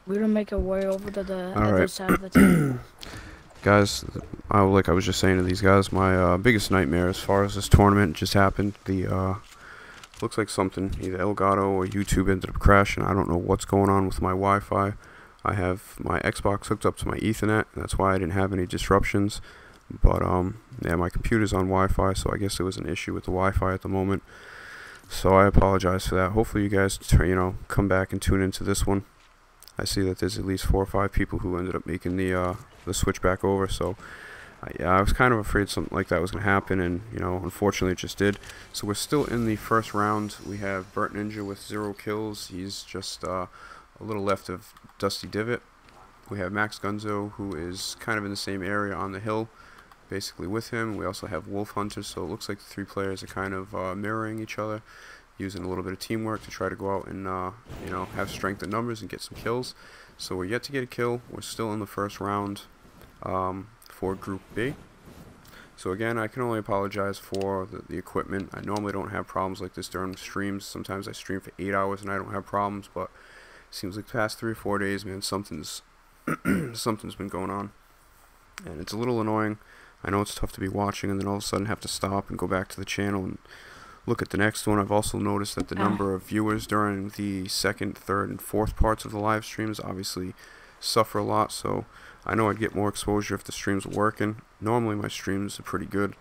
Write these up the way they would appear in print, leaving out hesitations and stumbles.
We're gonna make our way over to the All other right, side of the town. guys. Like I was just saying to these guys, my biggest nightmare as far as this tournament just happened. The looks like something either Elgato or YouTube ended up crashing. I don't know what's going on with my Wi-Fi. I have my Xbox hooked up to my Ethernet. That's why I didn't have any disruptions. But yeah, my computer's on Wi-Fi, so I guess there was an issue with the Wi-Fi at the moment. So I apologize for that. Hopefully you guys, come back and tune into this one. I see that there's at least 4 or 5 people who ended up making the switch back over. So yeah, I was kind of afraid something like that was going to happen, and unfortunately it just did. So we're still in the first round. We have Burt Ninja with 0 kills. He's just a little left of Dusty Divot. We have Max Gunzo, who is kind of in the same area on the hill, basically with him. We also have Wolf Hunter, so it looks like the 3 players are kind of mirroring each other, using a little bit of teamwork to try to go out and have strength in numbers and get some kills. So we're yet to get a kill. We're still in the first round for Group B. So again, I can only apologize for the equipment. I normally don't have problems like this during streams. Sometimes I stream for 8 hours and I don't have problems, but it seems like the past 3 or 4 days, man, something's been going on, and it's a little annoying. I know it's tough to be watching and then all of a sudden have to stop and go back to the channel and look at the next one. I've also noticed that the number of viewers during the second, third, and fourth parts of the live streams obviously suffer a lot, so I know I'd get more exposure if the streams were working. Normally my streams are pretty good.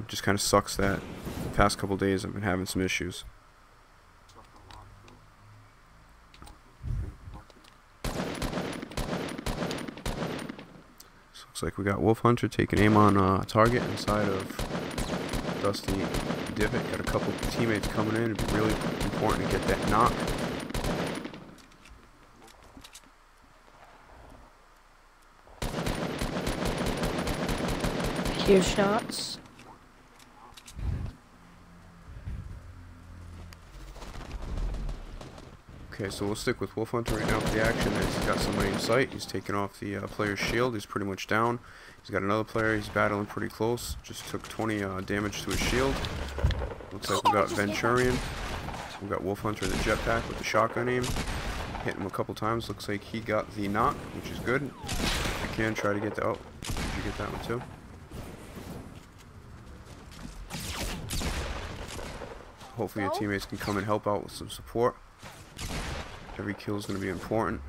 Just kind of sucks that the past couple days I've been having some issues. So looks like we got Wolf Hunter taking aim on a target inside of Dusty Divot. Got a couple teammates coming in. It'd be really important to get that knock. Here's shots. Okay, so we'll stick with Wolf Hunter right now for the action. As he's got somebody in sight. He's taking off the player's shield. He's pretty much down. He's got another player. He's battling pretty close. Just took 20 damage to his shield. Looks like we got Venturian. We got Wolf Hunter in the jetpack with the shotgun aim. Hit him a couple times. Looks like he got the knock, which is good. If you can, try to get the... Oh, did you get that one too? Hopefully your teammates can come and help out with some support. Every kill is going to be important.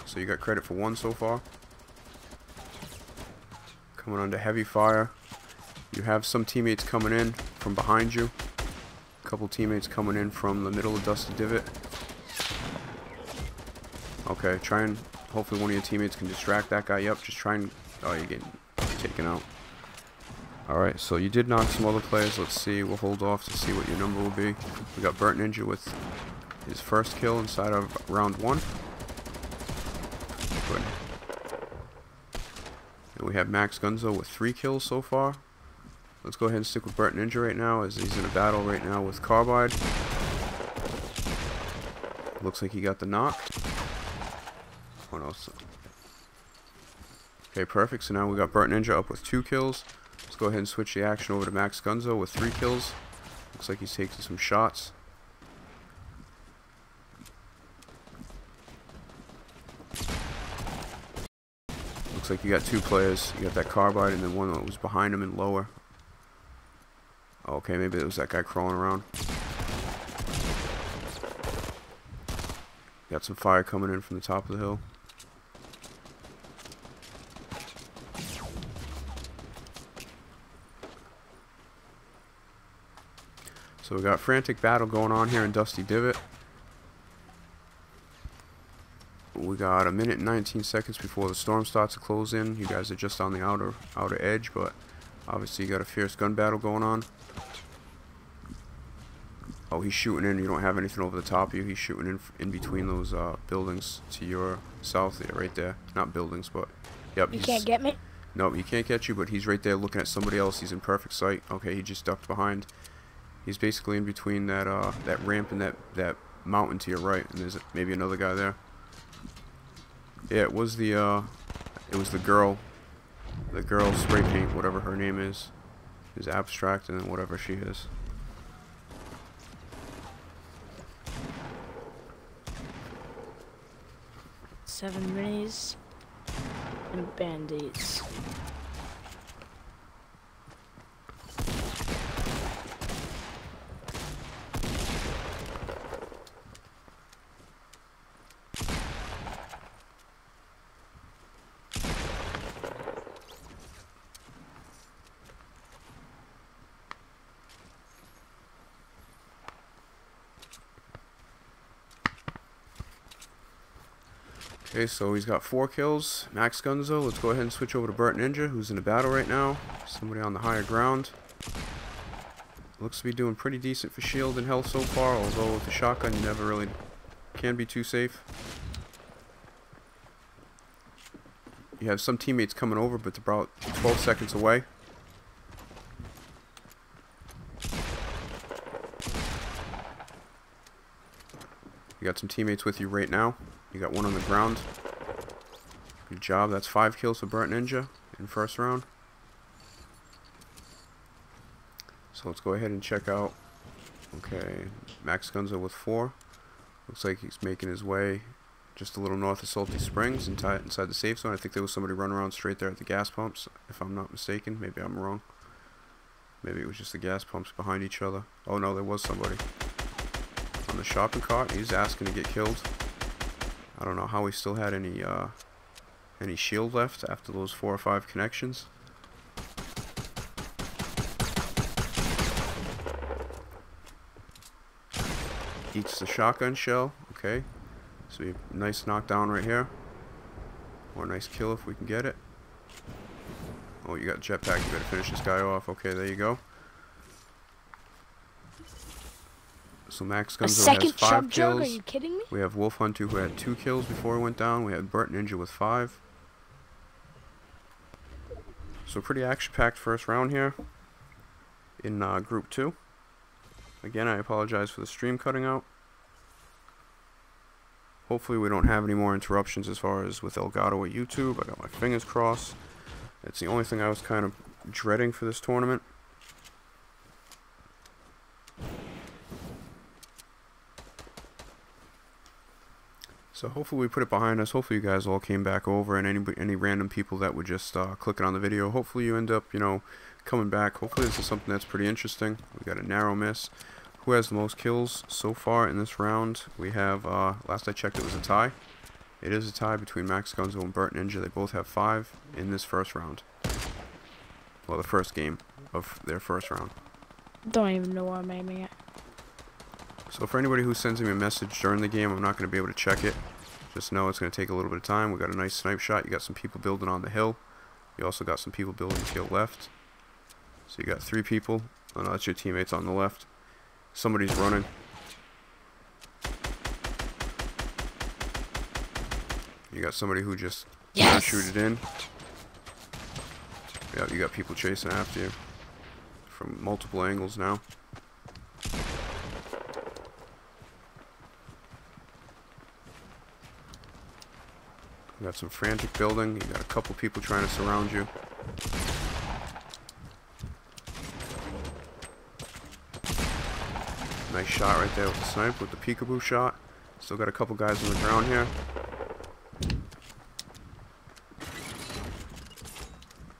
So you got credit for 1 so far. Coming under heavy fire. You have some teammates coming in from behind you. A couple teammates coming in from the middle of Dusty Divot. Okay, try and hopefully one of your teammates can distract that guy. Yep, just try and... Oh, you're getting taken out. Alright, so you did knock some other players. Let's see. We'll hold off to see what your number will be. We got Burt Ninja with his first kill inside of round 1. Good. And we have Max Gunzo with 3 kills so far. Let's go ahead and stick with Burt Ninja right now, as he's in a battle right now with Carbide. Looks like he got the knock. What else? Okay, perfect. So now we got Burt Ninja up with 2 kills. Let's go ahead and switch the action over to Max Gunzo with 3 kills. Looks like he's taking some shots. Looks like you got 2 players. You got that Carbide and then one that was behind him and lower. Okay, maybe it was that guy crawling around. Got some fire coming in from the top of the hill. So we got frantic battle going on here in Dusty Divot. We got 1 minute and 19 seconds before the storm starts to close in. You guys are just on the outer edge, but obviously you got a fierce gun battle going on. Oh, he's shooting in. You don't have anything over the top of you. He's shooting in between those buildings to your south there, right there. Not buildings, but yep. You can't get me? Nope, he can't get you, but he's right there looking at somebody else. He's in perfect sight. Okay, he just ducked behind. He's basically in between that that ramp and that mountain to your right, and there's maybe another guy there. Yeah, it was the girl spray paint, whatever her name is abstract, and whatever she is. 7 minis and band-aids. Okay, so he's got 4 kills. Max Gunzo. Let's go ahead and switch over to Burt Ninja, who's in a battle right now. Somebody on the higher ground. Looks to be doing pretty decent for shield and health so far, although with the shotgun you never really can be too safe. You have some teammates coming over, but they're about 12 seconds away. You got some teammates with you right now. You got one on the ground. Good job. That's 5 kills for Burnt Ninja in first round. So let's go ahead and check out. Okay, Max Gunzo with 4. Looks like he's making his way just a little north of Salty Springs inside the safe zone. I think there was somebody running around straight there at the gas pumps, if I'm not mistaken. Maybe I'm wrong. Maybe it was just the gas pumps behind each other. Oh no, there was somebody on the shopping cart. He's asking to get killed. I don't know how he still had any shield left after those 4 or 5 connections. Eats the shotgun shell. Okay, so a nice knockdown right here, or a nice kill if we can get it. Oh, you got jetpack. You better finish this guy off. Okay, there you go. So Max Gunzo has 5 kills. Are you kidding me? We have Wolf Hunter who had 2 kills before he went down. We had Burnt Ninja with 5. So pretty action-packed first round here in Group 2. Again, I apologize for the stream cutting out. Hopefully we don't have any more interruptions as far as with Elgato or YouTube. I got my fingers crossed. That's the only thing I was kind of dreading for this tournament. So hopefully we put it behind us. Hopefully you guys all came back over, and any random people that were just clicking on the video, hopefully you end up, you know, coming back. Hopefully this is something that's pretty interesting. We got a narrow miss. Who has the most kills so far in this round? We have, last I checked it was a tie. It is a tie between Max Gunzo and Burnt Ninja. They both have 5 in this first round. Well, the first game of their first round. Don't even know why I'm aiming at. So for anybody who sends me a message during the game, I'm not going to be able to check it. Just know it's going to take a little bit of time. We got a nice snipe shot. You got some people building on the hill. You also got some people building to your left. So you got 3 people. Oh no, that's your teammates on the left. Somebody's running. You got somebody who just shoot it in. Yeah, you got people chasing after you from multiple angles now. You got some frantic building. You got a couple people trying to surround you. Nice shot right there with the snipe, with the peekaboo shot. Still got a couple guys on the ground here.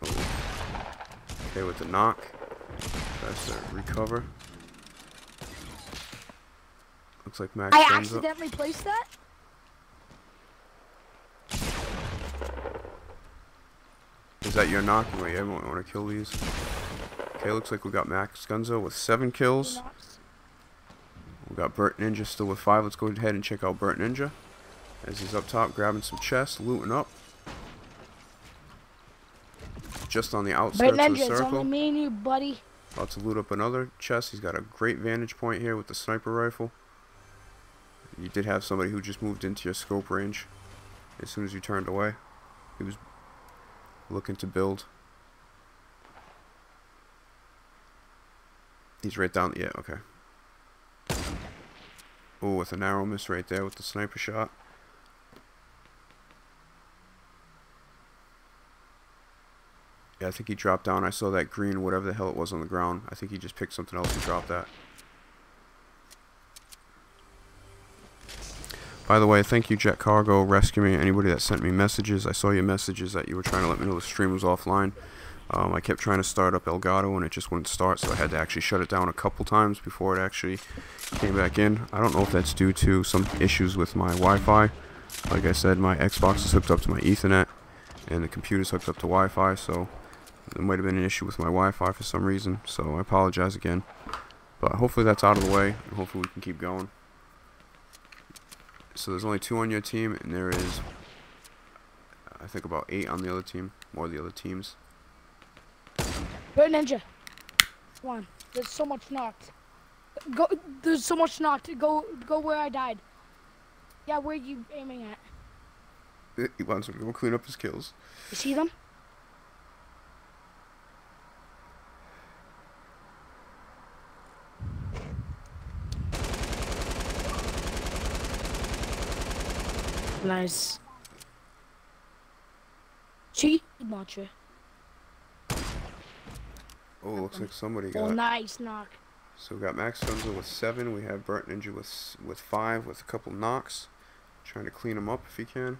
Oh. Okay, with the knock. Tries to recover. Looks like Max I comes up. accidentally placed that? Is that your knock? Wait, everyone want to kill these. Okay, looks like we got Max Gunzo with 7 kills. We got Burnt Ninja still with 5. Let's go ahead and check out Burnt Ninja as he's up top grabbing some chests, looting up. Just on the outskirts of the circle. It's only me and you, buddy. About to loot up another chest. He's got a great vantage point here with the sniper rifle. You did have somebody who just moved into your scope range as soon as you turned away. He was looking to build. He's right down. Yeah, okay. Oh, with a narrow miss right there with the sniper shot. Yeah, I think he dropped down. I saw that green, whatever the hell it was on the ground. I think he just picked something else and dropped that. By the way, thank you, Jet Cargo, Rescue Me, anybody that sent me messages. I saw your messages that you were trying to let me know the stream was offline. I kept trying to start up Elgato and it just wouldn't start, so I had to actually shut it down a couple times before it actually came back in. I don't know if that's due to some issues with my Wi-Fi. Like I said, my Xbox is hooked up to my Ethernet and the computer's hooked up to Wi-Fi, so there might have been an issue with my Wi-Fi for some reason, so I apologize again. But hopefully that's out of the way, and hopefully we can keep going. So there's only 2 on your team, and there is, I think, about 8 on the other team, or the other teams. Bird Ninja. Come on. There's so much knocked. Go. There's so much knocked. Go where I died. Yeah, where are you aiming at? He wants to go clean up his kills. You see them? Nice. Cheat launcher. Oh, looks like somebody got. Oh, nice knock. So we got Max Gunzo with 7. We have Burnt Ninja with 5 with a couple knocks. Trying to clean them up if he can.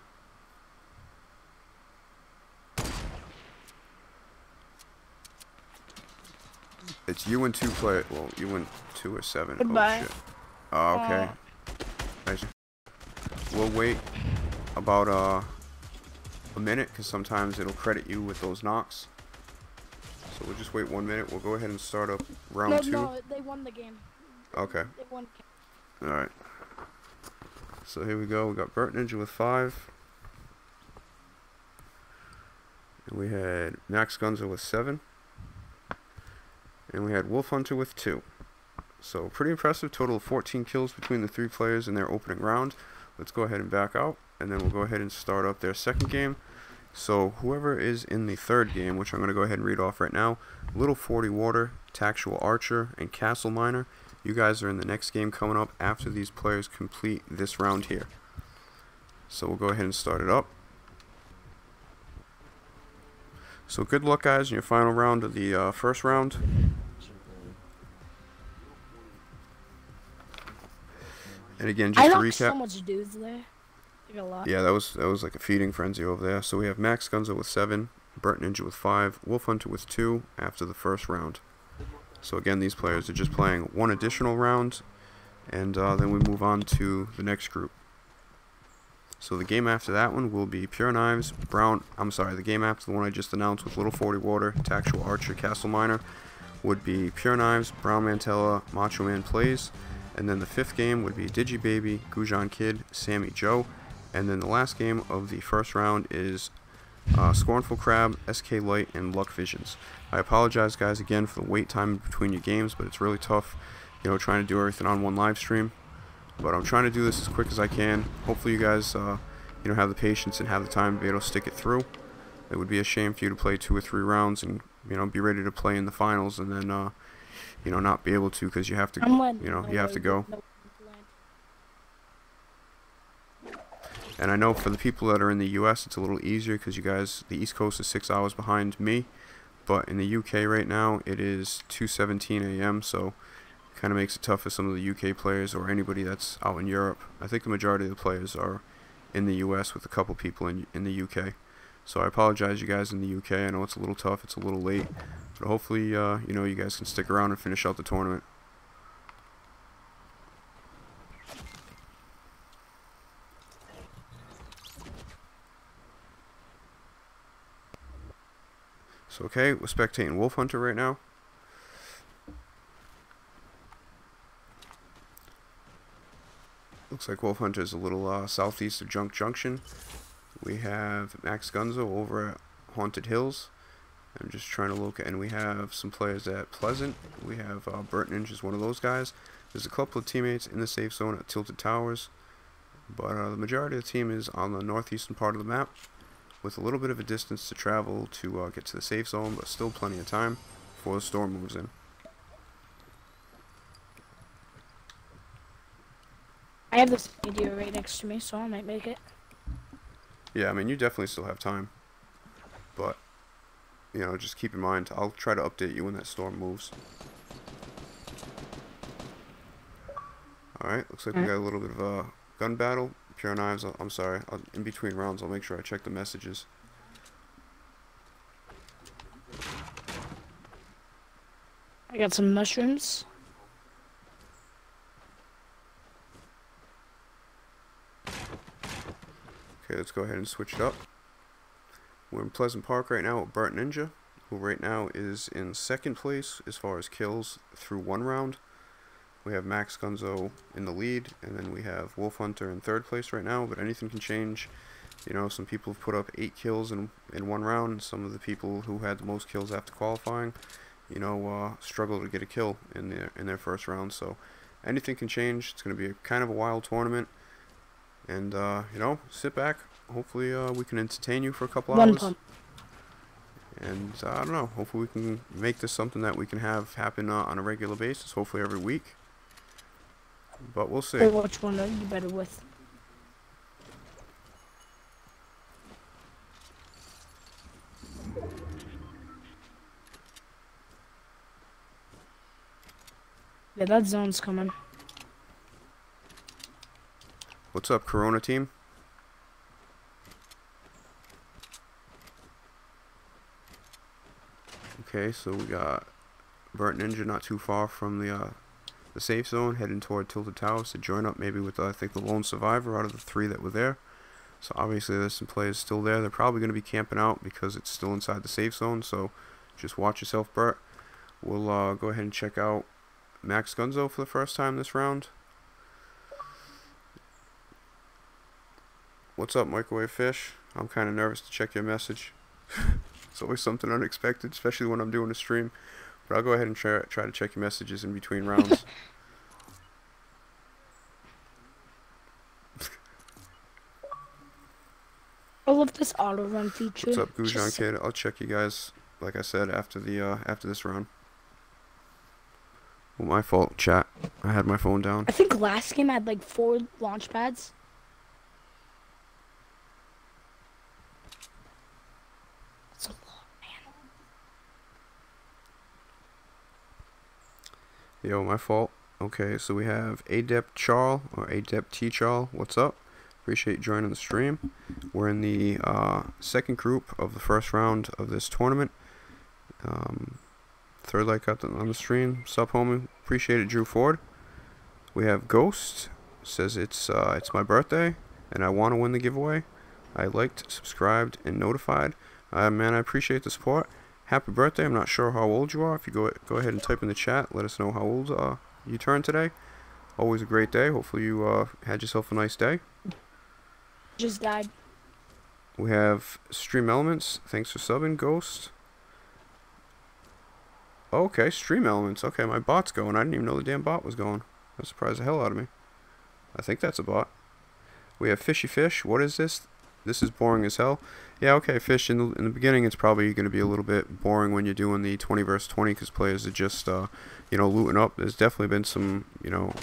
It's you and 2 player. Well, you and 2 or 7. Goodbye. Oh shit. Oh, okay. Nice. We'll wait about a minute because sometimes it'll credit you with those knocks. So we'll just wait 1 minute. We'll go ahead and start up round 2. No, they won the game. Okay. They won. Alright. So here we go. We got Burnt Ninja with 5. And we had Max Gunzo with 7. And we had Wolf Hunter with 2. So pretty impressive. Total of 14 kills between the 3 players in their opening round. Let's go ahead and back out. And then we'll go ahead and start up their second game. So whoever is in the third game, which I'm going to go ahead and read off right now, Little 40 Water, Tactual Archer, and Castle Miner. You guys are in the next game coming up after these players complete this round here. So we'll go ahead and start it up. So good luck, guys, in your final round of the first round. And again, just to recap. so much dudes there. A lot. Yeah, that was like a feeding frenzy over there. So we have Max Gunzo with 7, Burnt Ninja with 5, Wolf Hunter with 2 after the first round. So again, these players are just playing 1 additional round, and then we move on to the next group. So the game after that one will be Pure Knives, the game after the one I just announced with Little 40 Water, Tactual Archer, Castle Miner, would be Pure Knives, Brown Mantella, Macho Man Plays, and then the 5th game would be Digi Baby, Gujan Kid, Sammy Joe. And then the last game of the first round is Scornful Crab, SK Light, and Luck Visions. I apologize, guys, again for the wait time between your games, but it's really tough, you know, trying to do everything on one live stream. But I'm trying to do this as quick as I can. Hopefully you guys, you know, have the patience and have the time to be able to stick it through. It would be a shame for you to play 2 or 3 rounds and, you know, be ready to play in the finals and then, you know, not be able to because you have to, you know, you have to go. And I know for the people that are in the US, it's a little easier because you guys, the East Coast is 6 hours behind me. But in the UK right now, it is 2:17 a.m. So it kind of makes it tough for some of the UK players or anybody that's out in Europe. I think the majority of the players are in the US with a couple people in the UK. So I apologize, you guys in the UK. I know it's a little tough, it's a little late. But hopefully, you know, you guys can stick around and finish out the tournament. So okay, we're spectating Wolf Hunter right now. Looks like Wolf Hunter is a little southeast of Junk Junction. We have Max Gunzo over at Haunted Hills. I'm just trying to look, and we have some players at Pleasant. We have Burnt Ninja is one of those guys. There's a couple of teammates in the safe zone at Tilted Towers, but the majority of the team is on the northeastern part of the map, with a little bit of a distance to travel to get to the safe zone, but still plenty of time before the storm moves in. I have this video right next to me, so I might make it. Yeah, I mean, you definitely still have time, but, you know, just keep in mind, I'll try to update you when that storm moves. Alright, looks like we got a little bit of a gun battle. Pure Knives, I'm sorry. In between rounds, I'll make sure I check the messages. I got some mushrooms. Okay, let's go ahead and switch it up. We're in Pleasant Park right now with Burt Ninja, who right now is in second place as far as kills through one round. We have Max Gunzo in the lead, and then we have Wolf Hunter in third place right now, but anything can change. You know, some people have put up 8 kills in one round. Some of the people who had the most kills after qualifying, you know, struggle to get a kill in their first round. So anything can change. It's going to be kind of a wild tournament. And, you know, sit back. Hopefully we can entertain you for a couple hours. Pump. And, I don't know. Hopefully we can make this something that we can have happen on a regular basis. Hopefully every week. But we'll see. Which one are you better with? Yeah, that zone's coming. What's up, Corona team? Okay, so we got Burnt Ninja not too far from the safe zone, heading toward Tilted Towers to join up maybe with, I think, the lone survivor out of the 3 that were there. So obviously there's some players still there. They're probably going to be camping out because it's still inside the safe zone, so just watch yourself, Burt. We'll go ahead and check out Max Gunzo for the first time this round. What's up, Microwave Fish? I'm kind of nervous to check your message. It's always something unexpected, especially when I'm doing a stream. But I'll go ahead and try to check your messages in between rounds. I love this auto run feature. What's up, Gujan Kid? I'll check you guys, like I said, after this round. Well, my fault, chat. I had my phone down. I think last game I had like 4 launch pads. That's a lot, man. Yo, my fault. Okay, so we have Adept Charl, or Adept T Charl. What's up? Appreciate you joining the stream. We're in the second group of the first round of this tournament. Third like on the stream. Sup, homie? Appreciate it, Drew Ford. We have Ghost. Says it's my birthday and I want to win the giveaway. I liked, subscribed, and notified. Man, I appreciate the support. Happy birthday. I'm not sure how old you are. If you go ahead and type in the chat, let us know how old you turned today. Always a great day. Hopefully you had yourself a nice day. Just died. We have Stream Elements. Thanks for subbing, Ghost. Okay, Stream Elements. Okay, my bot's going. I didn't even know the damn bot was going. That surprised the hell out of me. I think that's a bot. We have Fishy Fish. What is this? This is boring as hell. Yeah, okay, Fish. In the beginning, it's probably going to be a little bit boring when you're doing the 20 versus 20 because players are just, you know, looting up. There's definitely been some, you know,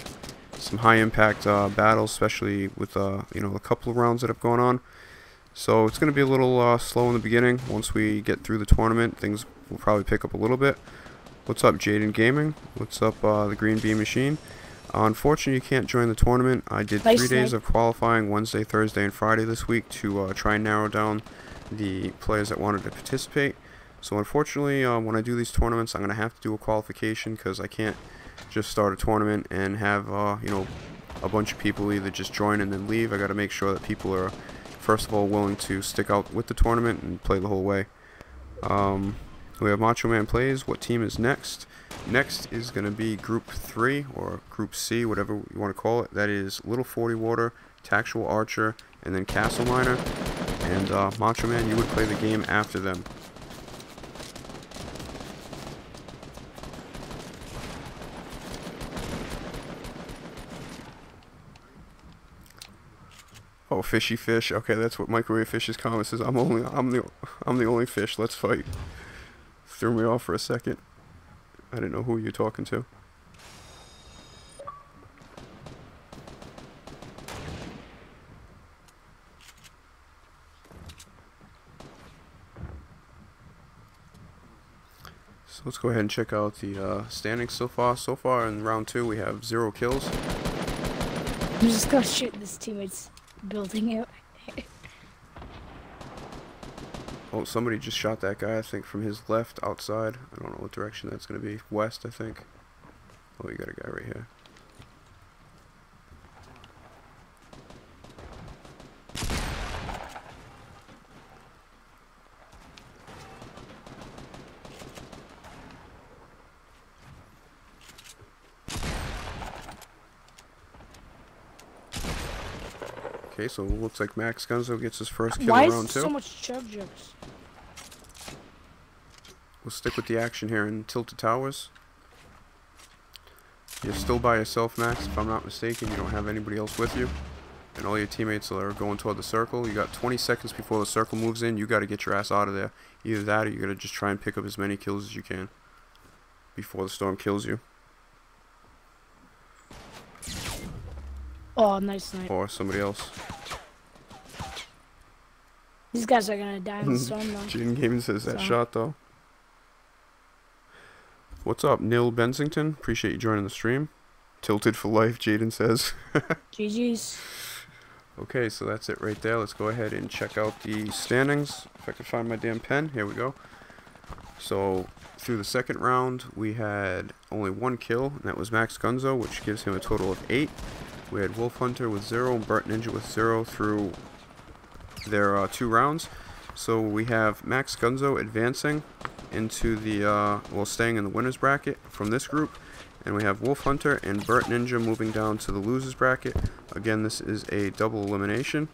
some high impact battles, especially with, you know, a couple of rounds that have gone on. So it's going to be a little slow in the beginning. Once we get through the tournament, things will probably pick up a little bit. What's up, Jaden Gaming? What's up, the Green Bee Machine? Unfortunately, you can't join the tournament. I did 3 days of qualifying, Wednesday, Thursday, and Friday this week to try and narrow down the players that wanted to participate. So unfortunately, when I do these tournaments, I'm going to have to do a qualification because I can't just start a tournament and have, you know, a bunch of people either just join and then leave. I got to make sure that people are, first of all, willing to stick out with the tournament and play the whole way. We have Macho Man Plays. What team is next? Next is going to be Group 3, or Group C, whatever you want to call it. That is Little 40 Water, Tactual Archer, and then Castle Miner. And Macho Man, you would play the game after them. Oh, Fishy Fish. Okay, that's what Microwave Fish's comment says. I'm the only fish. Let's fight. Threw me off for a second. I didn't know who you're talking to. So let's go ahead and check out the standings so far. So far in round 2, we have 0 kills. I'm just gonna shoot this teammates. building it. Oh, somebody just shot that guy, I think, from his left outside. I don't know what direction that's going to be. West, I think. Oh, you got a guy right here. Okay, so it looks like Max Gunzo gets his first kill Why in is round 2. so much chub jokes? We'll stick with the action here in Tilted Towers. You're still by yourself, Max, if I'm not mistaken. You don't have anybody else with you. And all your teammates are going toward the circle. You got 20 seconds before the circle moves in. You got to get your ass out of there. Either that or you got to just try and pick up as many kills as you can before the storm kills you. Oh, nice snipe. Or somebody else. These guys are gonna die in the storm though. Jaden Gaming says that So. shot though. What's up, Neil Bensington? Appreciate you joining the stream. Tilted for life, Jaden says. GG's. Okay, so that's it right there. Let's go ahead and check out the standings. If I can find my damn pen. Here we go. So, through the second round, we had only 1 kill, and that was Max Gunzo, which gives him a total of 8. We had Wolf Hunter with 0 and Burt Ninja with 0 through their 2 rounds. So we have Max Gunzo advancing into the, well, staying in the winner's bracket from this group. And we have Wolf Hunter and Burt Ninja moving down to the loser's bracket. Again, this is a double elimination.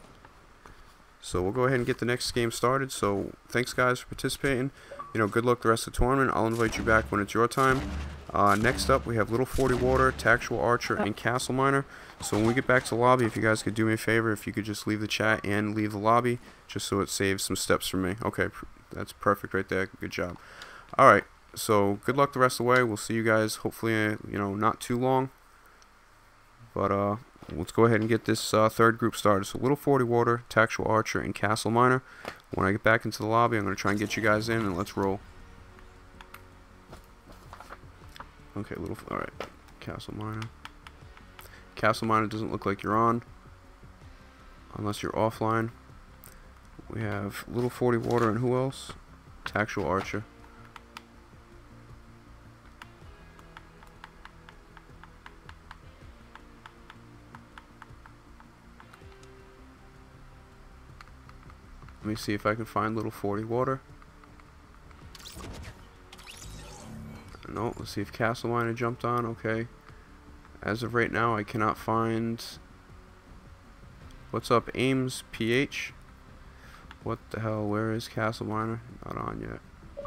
So we'll go ahead and get the next game started. So thanks guys for participating. You know, good luck the rest of the tournament. I'll invite you back when it's your time. Next up, we have Little 40 Water, Tactual Archer, and Castle Miner. So when we get back to the lobby, if you guys could do me a favor, if you could just leave the chat and leave the lobby, just so it saves some steps for me. Okay, that's perfect right there. Good job. Alright, so good luck the rest of the way. We'll see you guys hopefully, you know, not too long. But let's go ahead and get this third group started. So Little 40 Water, Tactual Archer, and Castle Miner. When I get back into the lobby, I'm going to try and get you guys in, and let's roll. Okay, alright, Castle Miner. Castle Miner doesn't look like you're on, unless you're offline. We have Little 40 Water and who else? Tactual Archer. Let me see if I can find Little 40 Water. No, let's see if Castle Miner jumped on. Okay. As of right now, I cannot find... What's up, Ames PH? What the hell? Where is Castle Miner? Not on yet.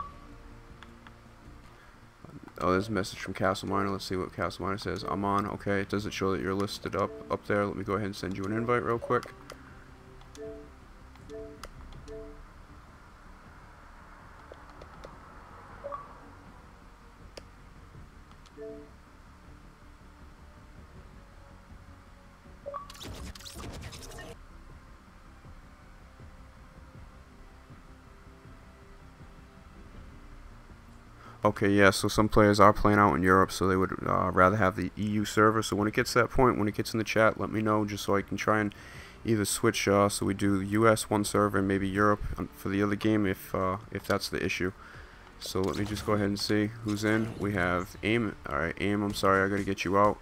Oh, there's a message from Castle Miner. Let's see what Castle Miner says. I'm on. Okay, does it show that you're listed up there? Let me go ahead and send you an invite real quick. Okay, yeah, so some players are playing out in Europe, so they would rather have the EU server. So when it gets to that point, when it gets in the chat, let me know just so I can try and either switch, so we do US one server and maybe Europe for the other game if that's the issue. So let me just go ahead and see who's in. We have AIM. Alright, AIM, I'm sorry, I gotta get you out.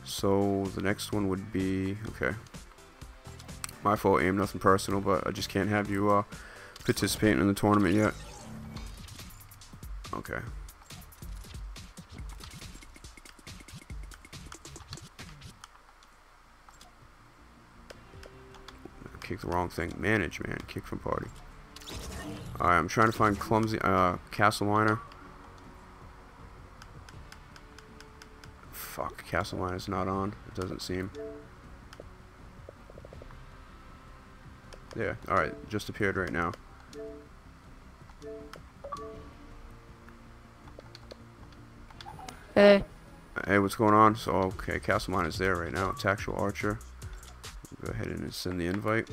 So the next one would be, okay. My fault, AIM, nothing personal, but I just can't have you participating in the tournament yet. Okay. Kick the wrong thing. Manage, man. Kick from party. Alright, I'm trying to find Clumsy, Castle Miner. Fuck, Castle Miner's not on. It doesn't seem. Yeah, alright, just appeared right now. Hey. Hey, what's going on? So, okay, Castle Miner is there right now. Tactual Archer. Go ahead and send the invite.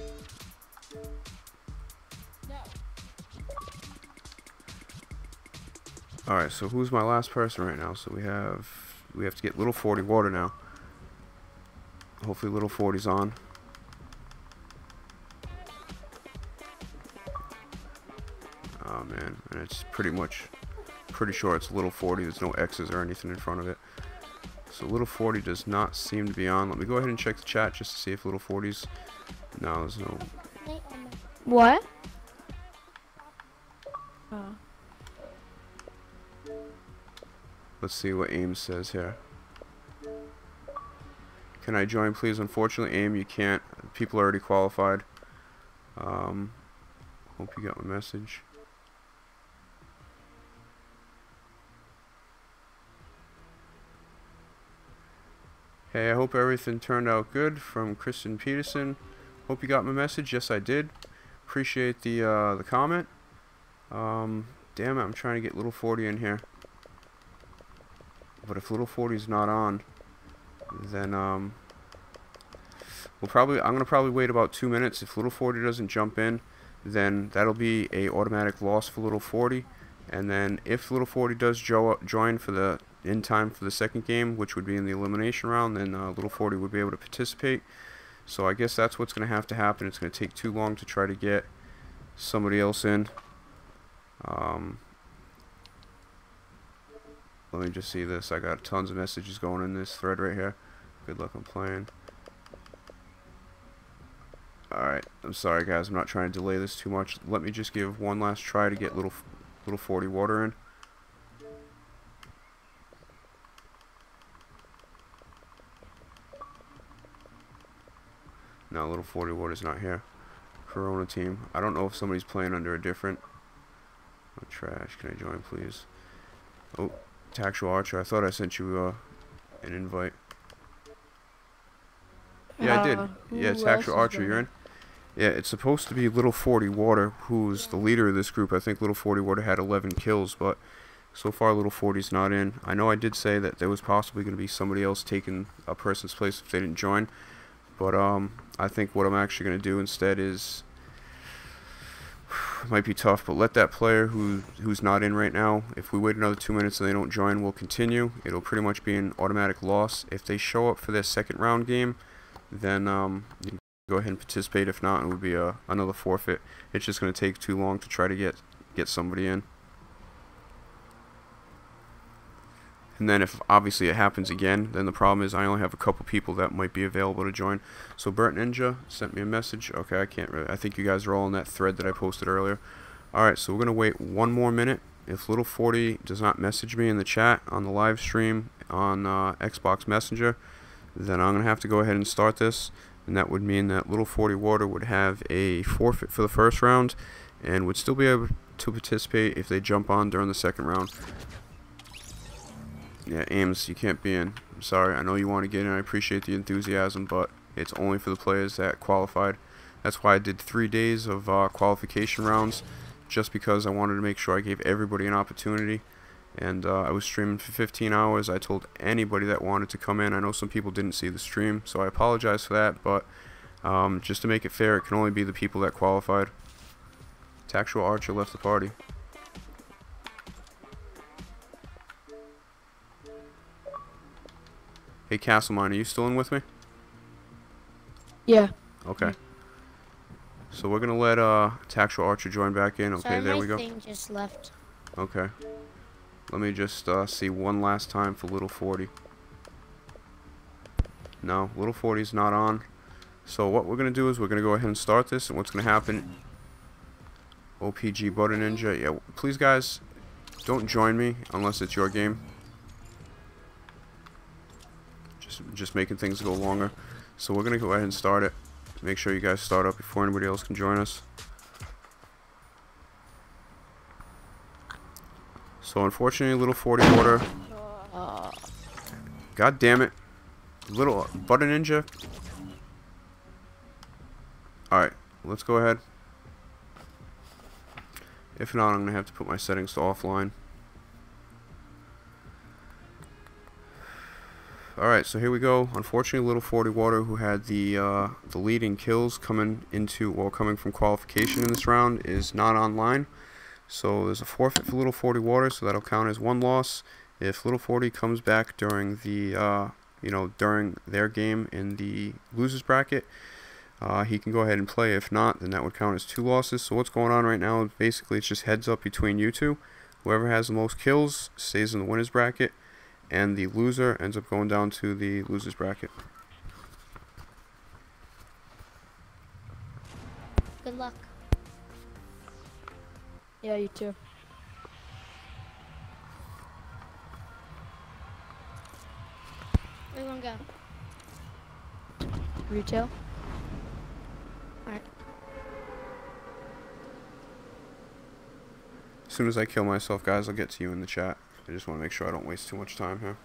Alright, so who's my last person right now? So we have to get Little 40 Water now. Hopefully Little 40's on. man. And it's pretty sure it's little 40. There's no X's or anything in front of it. So little 40 does not seem to be on. Let me go ahead and check the chat just to see if little 40's. No, there's no. What? Let's see what AIM says here. Can I join, please? Unfortunately, AIM, you can't. People are already qualified. Hope you got my message. Hey, I hope everything turned out good, from Kristen Peterson. Hope you got my message. Yes, I did. Appreciate the comment. Damn it, I'm trying to get little 40 in here. But if little 40 is not on, then I'm gonna probably wait about 2 minutes. If little 40 doesn't jump in, then that'll be a automatic loss for little 40. And then if little 40 does join for the in time for the second game, which would be in the elimination round, then little 40 would be able to participate. So I guess that's what's gonna have to happen. It's gonna take too long to try to get somebody else in. Let me just see this. I got tons of messages going in this thread right here. Good luck on playing. Alright, I'm sorry guys, I'm not trying to delay this too much. Let me just give one last try to get little 40 water in. No, little 40 water's not here. Corona team. I don't know if somebody's playing under a different. Oh, trash. Can I join, please? Oh, Tactual Archer. I thought I sent you an invite. Yeah, I did. Yeah, Tactual Archer, you're in? Yeah, it's supposed to be little 40 Water, who's the leader of this group. I think little 40 Water had 11 kills, but so far little 40's not in. I know I did say that there was possibly going to be somebody else taking a person's place if they didn't join, but I think what I'm actually going to do instead is, it might be tough, but let that player who's not in right now, if we wait another 2 minutes and they don't join, we'll continue. It'll pretty much be an automatic loss. If they show up for their second round game, then you can go ahead and participate. If not, it would be another forfeit. It's just going to take too long to try to get somebody in. And then if obviously it happens again, then the problem is I only have a couple people that might be available to join. So Bert Ninja sent me a message. Okay, I can't really. I think you guys are all in that thread that I posted earlier. Alright, so we're going to wait one more minute. If little 40 does not message me in the chat, on the live stream, on Xbox Messenger, then I'm going to have to go ahead and start this. And that would mean that little 40 Water would have a forfeit for the first round and would still be able to participate if they jump on during the second round. Yeah, Ames, you can't be in. I'm sorry. I know you want to get in. I appreciate the enthusiasm, but it's only for the players that qualified. That's why I did 3 days of qualification rounds, just because I wanted to make sure I gave everybody an opportunity. And I was streaming for 15 hours. I told anybody that wanted to come in. I know some people didn't see the stream, so I apologize for that. But just to make it fair, it can only be the people that qualified. Tactual Archer left the party. Hey, Castlemine, are you still in with me? Yeah. Okay. So we're going to let Tactual Archer join back in. Okay, Sorry, there we go. my thing just left. Okay. Let me just see one last time for little 40. No, little 40's not on. So what we're going to do is we're going to go ahead and start this. And what's going to happen... OPG Butter Ninja. Yeah, please, guys, don't join me unless it's your game. Just making things go longer. So we're going to go ahead and start it. Make sure you guys start up before anybody else can join us. So unfortunately, little 40 Water. God damn it. Little Butter Ninja. Alright, let's go ahead. If not, I'm going to have to put my settings to offline. Alright, so here we go. Unfortunately, little 40 Water, who had the lead in kills coming from qualification in this round, is not online. So there's a forfeit for little 40 Water, so that'll count as one loss. If little 40 comes back during the during their game in the losers bracket, he can go ahead and play. If not, then that would count as 2 losses. So what's going on right now, basically it's just heads up between you two. Whoever has the most kills stays in the winners bracket, and the loser ends up going down to the losers bracket. Good luck. Yeah, you too. Where you wanna go? Retail. Alright. As soon as I kill myself, guys, I'll get to you in the chat. I just want to make sure I don't waste too much time here.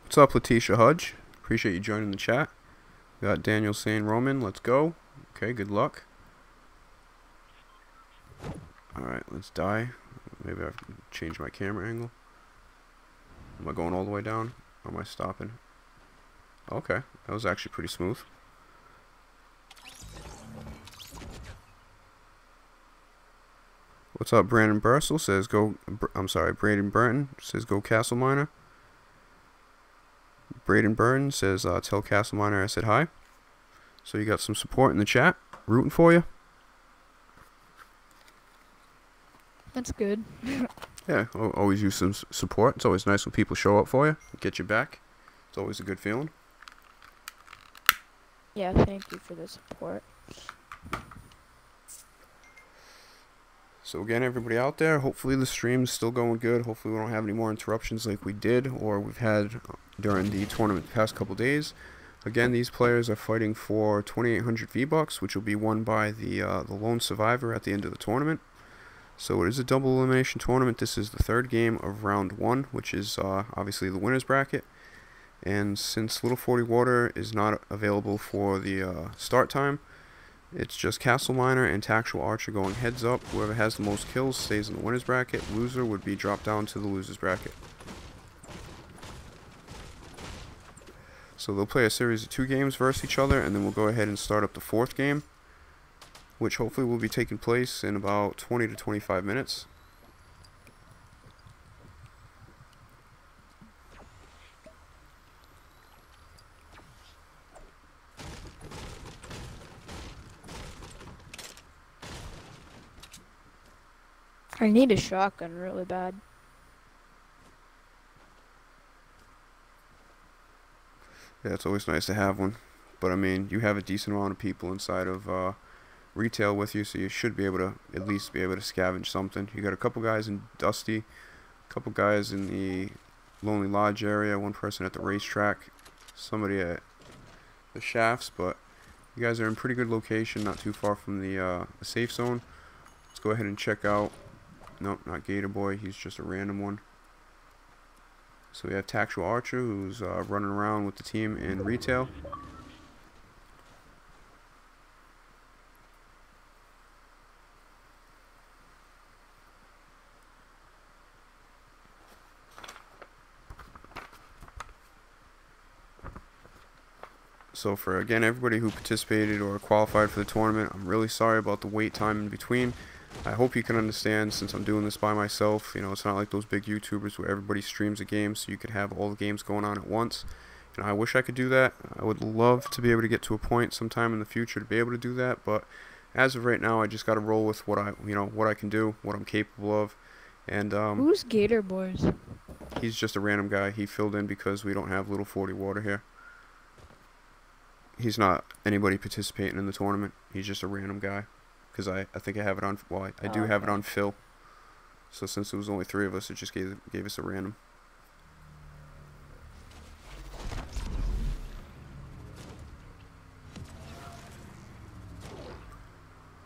What's up, Letitia Hudge? Appreciate you joining the chat. We got Daniel saying Roman, let's go. Okay, good luck. Alright, let's die. Maybe I've changed my camera angle. Am I going all the way down? Or am I stopping? Okay, that was actually pretty smooth. What's up, Brandon Bursell says go. I'm sorry, Braden Burton says go Castle Miner. Braden Burton says tell Castle Miner I said hi. So you got some support in the chat, rooting for you. That's good. Yeah, always use some support. It's always nice when people show up for you, get you back. It's always a good feeling. Yeah, thank you for the support. So again, everybody out there, hopefully the stream is still going good. Hopefully we don't have any more interruptions like we did or we've had during the tournament the past couple days. Again, these players are fighting for 2,800 V-Bucks, which will be won by the lone survivor at the end of the tournament. So it is a double elimination tournament. This is the 3rd game of round 1, which is obviously the winner's bracket. And since Little 40 Water is not available for the start time, it's just Castle Miner and Tactual Archer going heads up. Whoever has the most kills stays in the winner's bracket. Loser would be dropped down to the loser's bracket. So they'll play a series of 2 games versus each other, and then we'll go ahead and start up the 4th game, which hopefully will be taking place in about 20 to 25 minutes. I need a shotgun really bad. Yeah, it's always nice to have one. But I mean, you have a decent amount of people inside of retail with you, so you should be able to at least be able to scavenge something. You got a couple guys in Dusty, a couple guys in the Lonely Lodge area, one person at the racetrack, somebody at the shafts, but you guys are in pretty good location, not too far from the safe zone. Let's go ahead and check out. Nope, not Gator Boy, he's just a random one. So we have Tactual Archer, who's running around with the team in retail. So for, again, everybody who participated or qualified for the tournament, I'm really sorry about the wait time in between. I hope you can understand, since I'm doing this by myself, you know, it's not like those big YouTubers where everybody streams a game so you could have all the games going on at once. You know, I wish I could do that. I would love to be able to get to a point sometime in the future to be able to do that, but as of right now, I just got to roll with what I can do, what I'm capable of. And Who's Gator Boys? he's just a random guy. He filled in because we don't have Little 40 Water here. He's not anybody participating in the tournament. He's just a random guy. Because I think I have it on, well, I do have it on Phil. So since there was only 3 of us, it just gave us a random.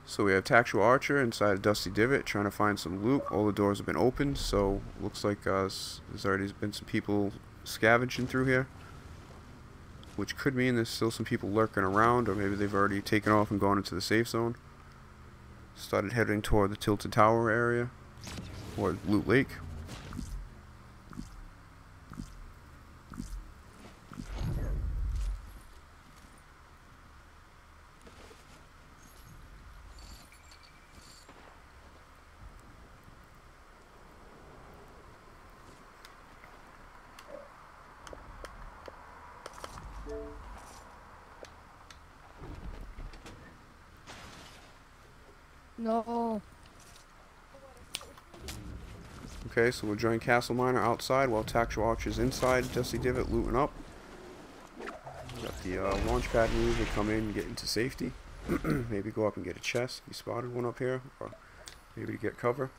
So we have Tactual Archer inside a Dusty Divot trying to find some loot. All the doors have been opened, so looks like there's already been some people scavenging through here. Which could mean there's still some people lurking around, or maybe they've already taken off and gone into the safe zone. Started heading toward the Tilted Tower area, or Loot Lake. No. Okay, so we'll join Castle Miner outside while Tactical Archer's inside Dusty Divot looting up. Got the launch pad move to come in and get into safety. Maybe go up and get a chest. You spotted one up here. Or maybe to get cover.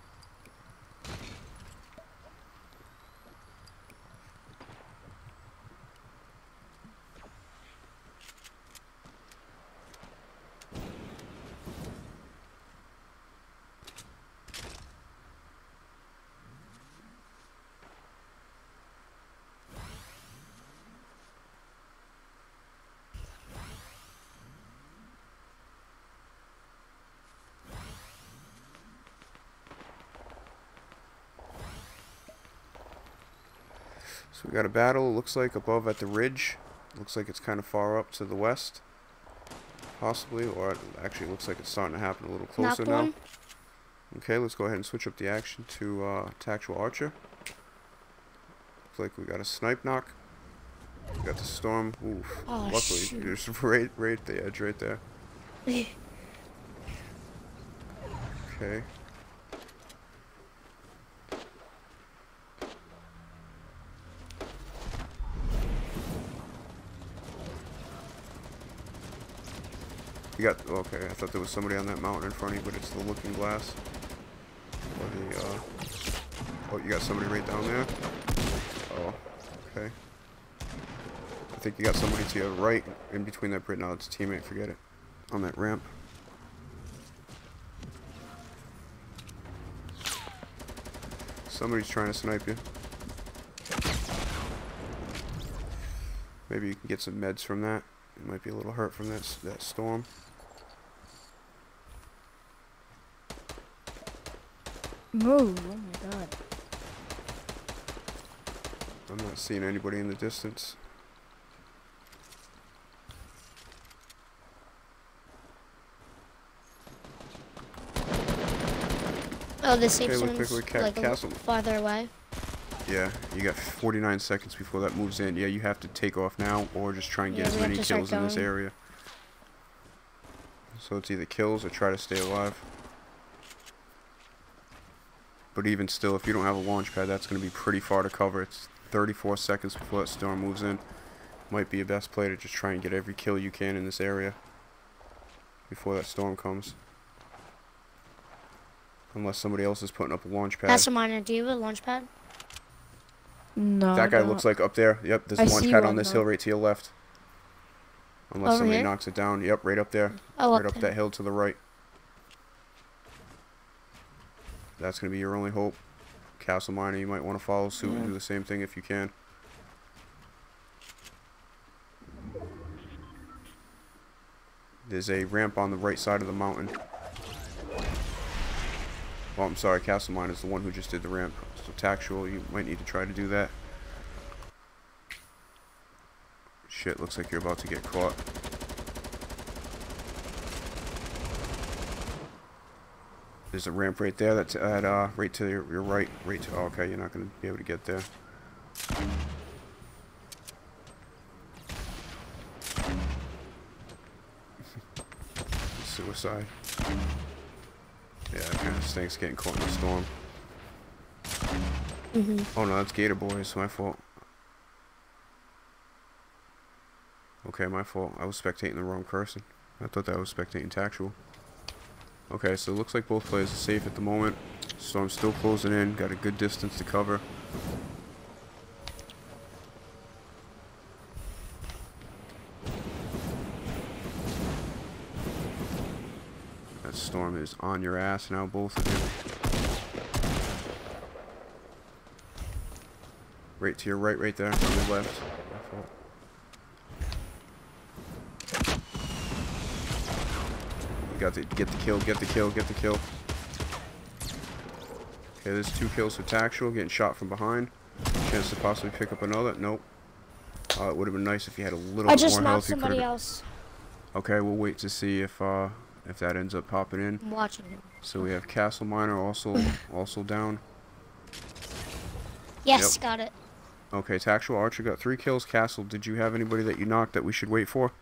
So we got a battle, looks like, above at the ridge. Looks like it's kind of far up to the west. Possibly, or it actually looks like it's starting to happen a little closer now. Okay, let's go ahead and switch up the action to Tactical Archer. Looks like we got a snipe knock. We got the storm. Oof. Oh, luckily, shoot. you're just right at the edge right there. Okay. You got, okay, I thought there was somebody on that mountain in front of you, but it's the looking glass. Or the, oh, you got somebody right down there? Oh, okay. I think you got somebody to your right, in between that bridge. No, it's a teammate, forget it. On that ramp. Somebody's trying to snipe you. Maybe you can get some meds from that. You might be a little hurt from that storm. Move. Oh my god. I'm not seeing anybody in the distance. Oh, the safe Okay, zone's looks like like a castle. little farther away. Yeah, you got 49 seconds before that moves in. Yeah, you have to take off now or just try and get Yeah, as we have many to start kills in this going. area. So it's either kills or try to stay alive. But even still, if you don't have a launch pad, that's going to be pretty far to cover. It's 34 seconds before that storm moves in. Might be your best play to just try and get every kill you can in this area before that storm comes. Unless somebody else is putting up a launch pad. Master Miner, do you have a launch pad? No. That guy looks like up there. Yep, there's I a launch see pad one, on this though. hill right to your left. Unless Over somebody here? knocks it down. Yep, right up there. Oh, Right up up there. that hill to the right. That's going to be your only hope. Castle Miner, you might want to follow suit and do the same thing if you can. There's a ramp on the right side of the mountain. Oh, I'm sorry, Castle Miner is the one who just did the ramp. So Tactual, you might need to try to do that. Shit, looks like you're about to get caught. There's a ramp right there that's at right to your right. Right to, oh, okay, you're not going to be able to get there. Suicide. Yeah, that kind of stinks getting caught in the storm. Oh no, that's Gator Boy. It's my fault. Okay, my fault. I was spectating the wrong person. I thought that I was spectating Tactual. Okay, so it looks like both players are safe at the moment. Storm's still closing in. Got a good distance to cover. That storm is on your ass now, both of you. Right to your right, right there. On your left. My fault. You got to get the kill, get the kill, get the kill. Okay, there's 2 kills for Tactual, getting shot from behind. Chance to possibly pick up another. Nope. It would have been nice if you had a little I bit just more knocked health. You somebody could've- else. Okay, we'll wait to see if that ends up popping in. I'm watching him. So we have Castle Miner also down. Yes, Yep. got it. Okay, Tactual Archer got 3 kills. Castle, did you have anybody that you knocked that we should wait for?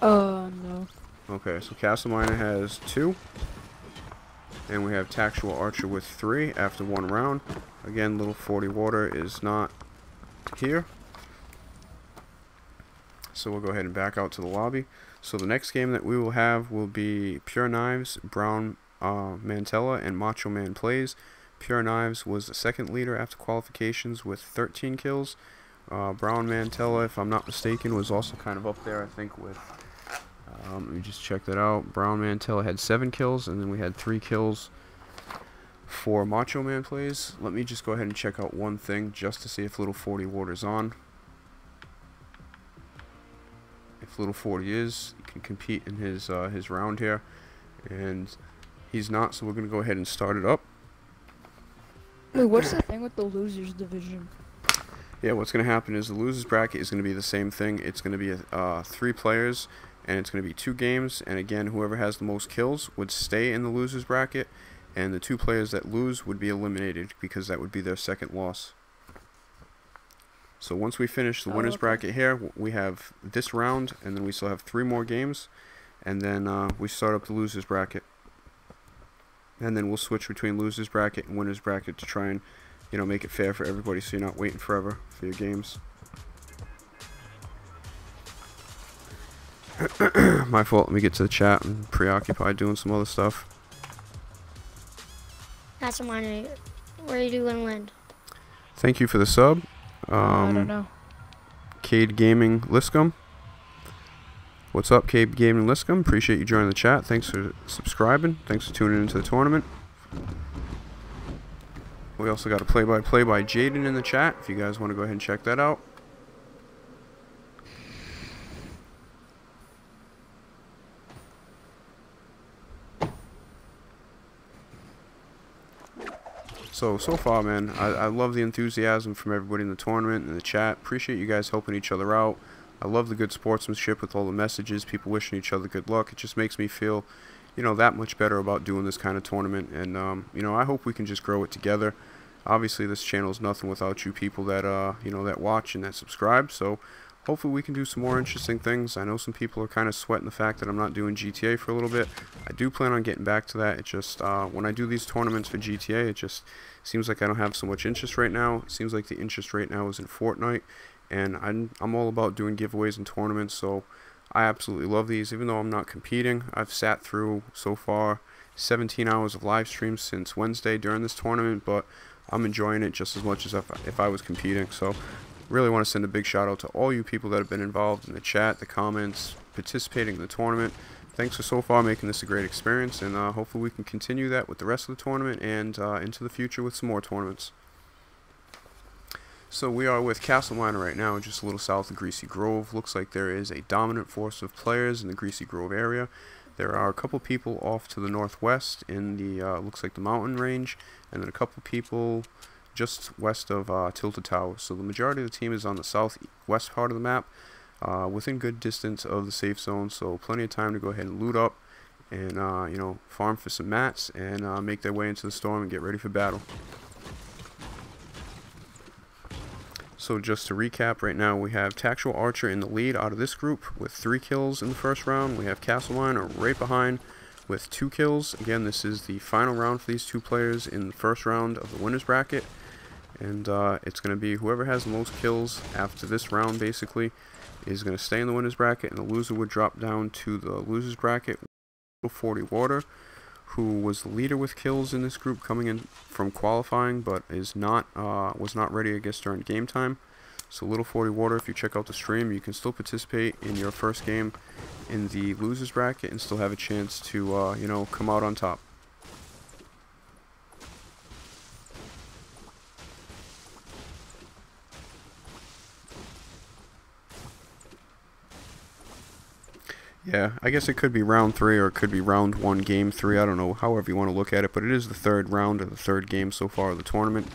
No. Okay, so Castle Miner has 2. And we have Tactual Archer with 3 after 1 round. Again, Little 40 Water is not here. So we'll go ahead and back out to the lobby. So the next game that we will have will be Pure Knives, Brown Mantella, and Macho Man Plays. Pure Knives was the second leader after qualifications with 13 kills. Brown Mantella, if I'm not mistaken, was also kind of up there, I think, with... let me just check that out. Brown Mantella had 7 kills, and then we had 3 kills for Macho Man Plays. Let me just go ahead and check out one thing just to see if Little 40 Water's on. If Little 40 is, he can compete in his round here, and he's not, so we're going to go ahead and start it up. Wait, what's the thing with the losers division? Yeah, what's going to happen is the losers bracket is going to be the same thing. It's going to be 3 players, and it's going to be 2 games, and again, whoever has the most kills would stay in the losers bracket, and the 2 players that lose would be eliminated because that would be their second loss. So once we finish the winners bracket here, we have this round, and then we still have 3 more games, and then we start up the losers bracket. And then we'll switch between losers bracket and winners bracket to try and, you know, make it fair for everybody so you're not waiting forever for your games. My fault, let me get to the chat. I'm preoccupied doing some other stuff. That's a minor. Where are you doing land? Thank you for the sub. I don't know. Cade Gaming Liscum. What's up, Cade Gaming Liscum? Appreciate you joining the chat. Thanks for subscribing. Thanks for tuning into the tournament. We also got a play-by-play by Jaden in the chat, if you guys want to go ahead and check that out. So far, man, I love the enthusiasm from everybody in the tournament and the chat. Appreciate you guys helping each other out. I love the good sportsmanship with all the messages, people wishing each other good luck. It just makes me feel, you know, that much better about doing this kind of tournament. And, you know, I hope we can just grow it together. Obviously, this channel is nothing without you people that, you know, that watch and that subscribe. So hopefully we can do some more interesting things. I know some people are kind of sweating the fact that I'm not doing GTA for a little bit. I do plan on getting back to that. It just, when I do these tournaments for GTA, it just seems like I don't have so much interest right now. It seems like the interest right now is in Fortnite. And I'm all about doing giveaways and tournaments, so I absolutely love these. Even though I'm not competing, I've sat through, so far, 17 hours of live streams since Wednesday during this tournament, but I'm enjoying it just as much as if I was competing. So really want to send a big shout out to all you people that have been involved in the chat, the comments, participating in the tournament. Thanks for so far making this a great experience, and hopefully we can continue that with the rest of the tournament and into the future with some more tournaments. So we are with Castle Miner right now, just a little south of Greasy Grove. Looks like there is a dominant force of players in the Greasy Grove area. There are a couple people off to the northwest in the, looks like the mountain range, and then a couple people just west of Tilted Towers. So the majority of the team is on the southwest part of the map, within good distance of the safe zone, so plenty of time to go ahead and loot up and, you know, farm for some mats and make their way into the storm and get ready for battle. So just to recap, right now we have Tactual Archer in the lead out of this group with 3 kills in the first round. We have Castle Miner right behind with 2 kills. Again, this is the final round for these 2 players in the first round of the winners bracket. And it's going to be whoever has the most kills after this round, basically, is going to stay in the winners bracket, and the loser would drop down to the losers bracket. 40 Water, who was the leader with kills in this group coming in from qualifying, but is not was not ready, I guess, during game time. So Little 40 Water, if you check out the stream, you can still participate in your first game in the losers bracket and still have a chance to you know, come out on top. Yeah, I guess it could be round 3 or it could be round 1, game 3. I don't know, however you want to look at it, but it is the 3rd round of the 3rd game so far of the tournament.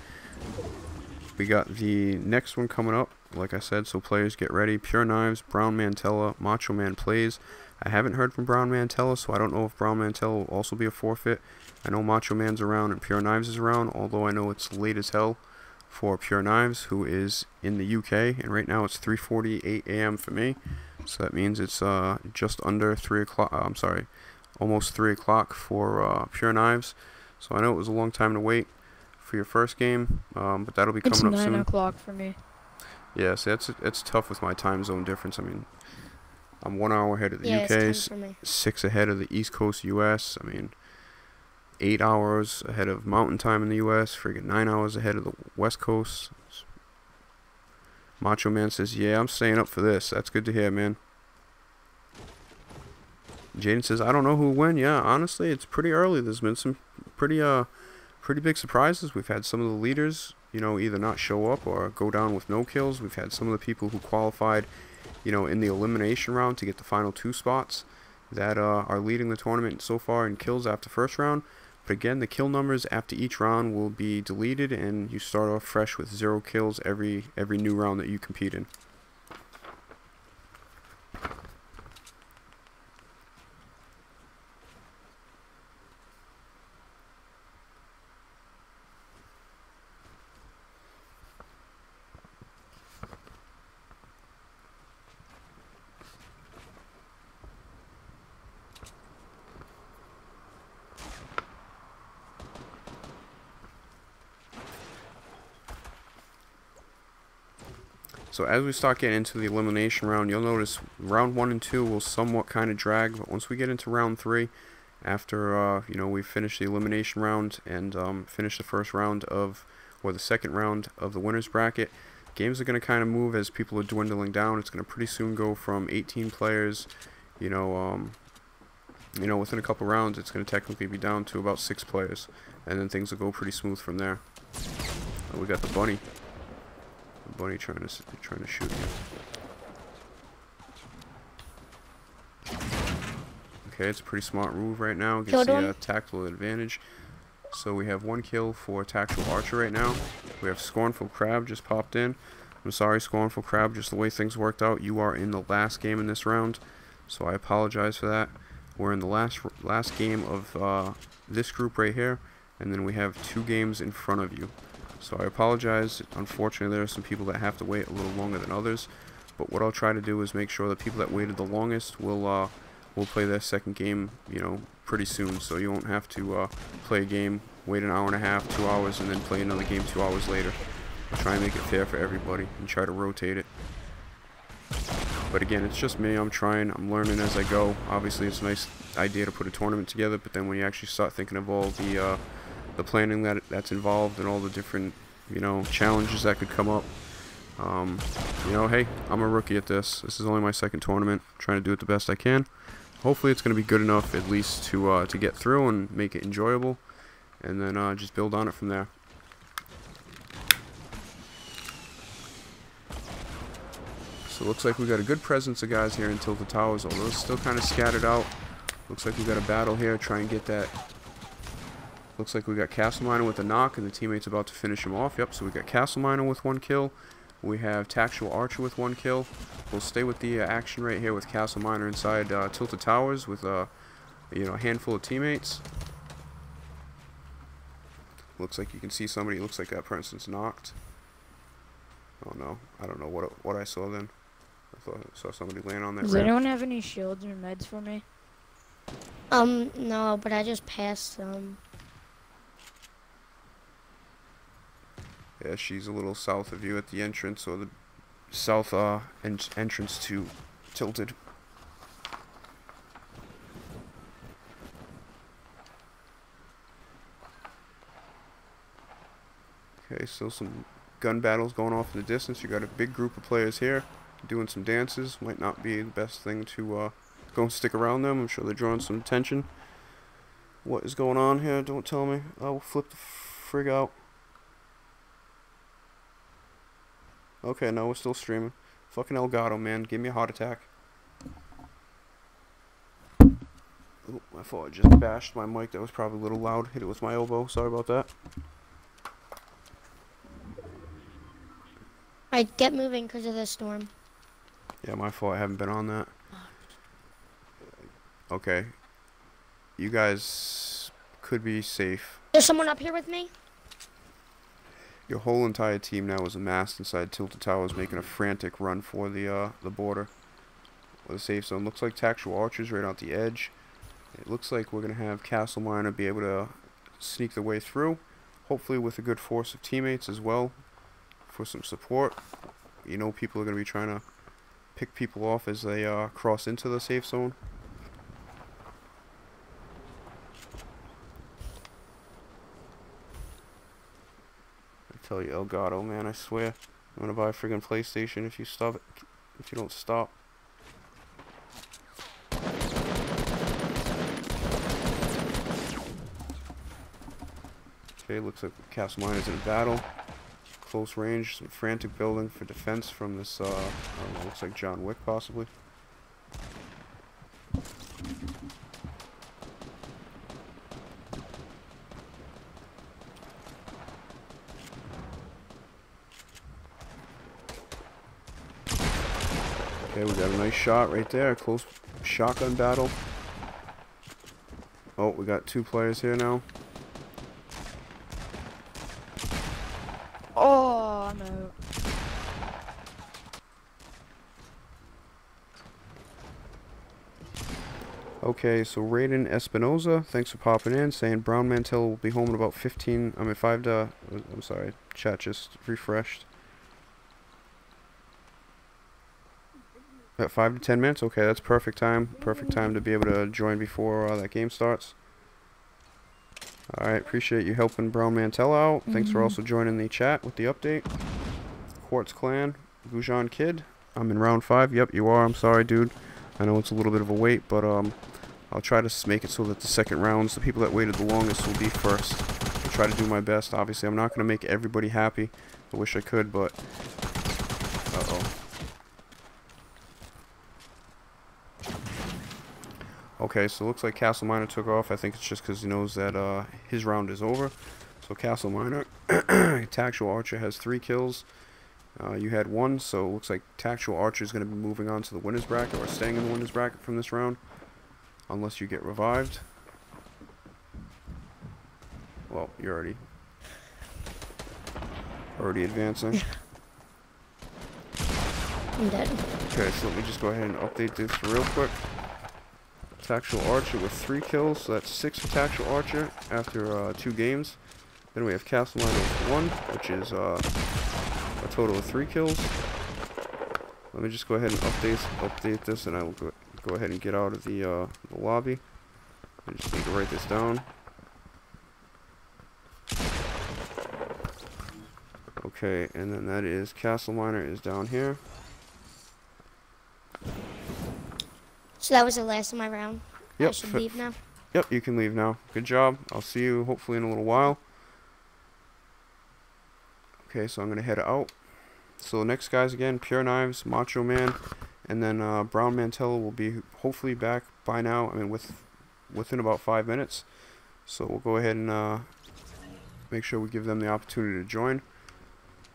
We got the next one coming up, like I said, so players get ready. Pure Knives, Brown Mantella, Macho Man Plays. I haven't heard from Brown Mantella, so I don't know if Brown Mantella will also be a forfeit. I know Macho Man's around and Pure Knives is around, although I know it's late as hell for Pure Knives, who is in the UK, and right now it's 3:48 a.m. for me. So that means it's just under 3 o'clock. I'm sorry, almost 3 o'clock for Pure Knives. So I know it was a long time to wait for your first game, but that'll be coming up soon. It's 9 o'clock for me. Yeah, so it's tough with my time zone difference. I mean, I'm 1 hour ahead of the UK, it's 10 for me. 6 ahead of the East Coast US. I mean, 8 hours ahead of Mountain Time in the US. Friggin' 9 hours ahead of the West Coast. Macho Man says, "Yeah, I'm staying up for this." That's good to hear, man. Jaden says, "I don't know who will win." Yeah, honestly, it's pretty early. There's been some pretty big surprises. We've had some of the leaders, either not show up or go down with no kills. We've had some of the people who qualified, in the elimination round to get the final 2 spots that are leading the tournament so far in kills after first round. But again, the kill numbers after each round will be deleted, and you start off fresh with 0 kills every new round that you compete in. So as we start getting into the elimination round, you'll notice round 1 and 2 will somewhat kind of drag, but once we get into round 3, after we finish the elimination round and finish the first round or the second round of the winners bracket, games are going to kind of move as people are dwindling down. It's going to pretty soon go from 18 players, within a couple rounds, it's going to technically be down to about 6 players, and then things will go pretty smooth from there. We got the bunny. Bunny trying to shoot you. Okay, it's a pretty smart move right now. Gets the tactical advantage. So we have 1 kill for Tactical Archer right now. We have Scornful Crab just popped in. I'm sorry, Scornful Crab, just the way things worked out. You are in the last game in this round, so I apologize for that. We're in the last game of this group right here, and then we have 2 games in front of you. So I apologize. Unfortunately, there are some people that have to wait a little longer than others. But what I'll try to do is make sure the people that waited the longest will play their second game, pretty soon. So you won't have to play a game, wait an hour and a half, 2 hours, and then play another game 2 hours later. I'll try and make it fair for everybody and try to rotate it. But again, it's just me. I'm learning as I go. Obviously, it's a nice idea to put a tournament together, but then when you actually start thinking of all the planning that's involved and all the different challenges that could come up, hey, I'm a rookie at this. This is only my second tournament. I'm trying to do it the best I can. Hopefully it's going to be good enough at least to get through and make it enjoyable, and then just build on it from there. So it looks like we got a good presence of guys here in Tilted Towers, although it's still kind of scattered out. Looks like we got a battle here. Try and get that. Looks like we got Castle Miner with a knock, and the teammate's about to finish him off. Yep, so we got Castle Miner with 1 kill. We have Tactical Archer with 1 kill. We'll stay with the action right here with Castle Miner inside Tilted Towers with a handful of teammates. Looks like you can see somebody. Looks like that person's knocked. Oh no, I don't know what I saw then. I thought I saw somebody land on that Does ramp. anyone have any shields or meds for me? No, but I just passed some. Yeah, she's a little south of you at the entrance, or the south entrance to Tilted. Okay, so some gun battles going off in the distance. You got a big group of players here doing some dances. Might not be the best thing to go and stick around them. I'm sure they're drawing some attention. What is going on here? Don't tell me. I will flip the frig out. Okay, no, we're still streaming. Fucking Elgato, man. Give me a heart attack. Ooh, I thought I just bashed my mic. That was probably a little loud. Hit it with my elbow. Sorry about that. Alright, get moving because of the storm. Yeah, my fault. I haven't been on that. Okay. You guys could be safe. There's someone up here with me? Your whole entire team now is amassed inside Tilted Towers, making a frantic run for the border. of the safe zone. Looks like tactical archers right out the edge. It looks like we're going to have Castle Miner be able to sneak the way through, hopefully with a good force of teammates as well for some support. You know, people are going to be trying to pick people off as they cross into the safe zone. I tell you, Elgato, man, I swear, I'm going to buy a friggin' PlayStation if you stop it, if you don't stop. Okay, looks like Castle Miner's in a battle. Close range, some frantic building for defense from this, I don't know, looks like John Wick possibly. Okay, we got a nice shot right there, close shotgun battle. Oh, we got 2 players here now. Oh, I'm out. Okay, so Raiden Espinoza, thanks for popping in, saying Brown Mantel will be home in about 5 to, I'm sorry, chat just refreshed. At 5 to 10 minutes? Okay, that's perfect time to be able to join before that game starts. Alright, appreciate you helping Brown Mantel out. Thanks for also joining the chat with the update. Quartz Clan, Gujan Kid, I'm in round 5. Yep, you are. I'm sorry, dude. I know it's a little bit of a wait, but I'll try to make it so that the second rounds, the people that waited the longest will be first. I'll try to do my best. Obviously, I'm not going to make everybody happy. I wish I could, but... Uh-oh. Okay, so it looks like Castle Miner took off. I think it's just because he knows that his round is over. So Castle Miner, Tactual Archer has 3 kills. You had 1, so it looks like Tactual Archer is going to be moving on to the winner's bracket, or staying in the winner's bracket from this round. Unless you get revived. Well, you're already advancing. I'm dead. Okay, so let me just go ahead and update this real quick. Tactual Archer with 3 kills, so that's 6 for Tactual Archer after 2 games. Then we have Castle Miner with 1, which is a total of 3 kills. Let me just go ahead and update this, and I will go ahead and get out of the lobby. I just need to write this down. Okay, and then that is Castle Miner is down here. So that was the last of my round. Yep. I should leave now. Yep, you can leave now. Good job. I'll see you hopefully in a little while. Okay, so I'm going to head out. So the next guys again, Pure Knives, Macho Man, and then Brown Mantella will be hopefully back by now. I mean, within about 5 minutes. So we'll go ahead and make sure we give them the opportunity to join.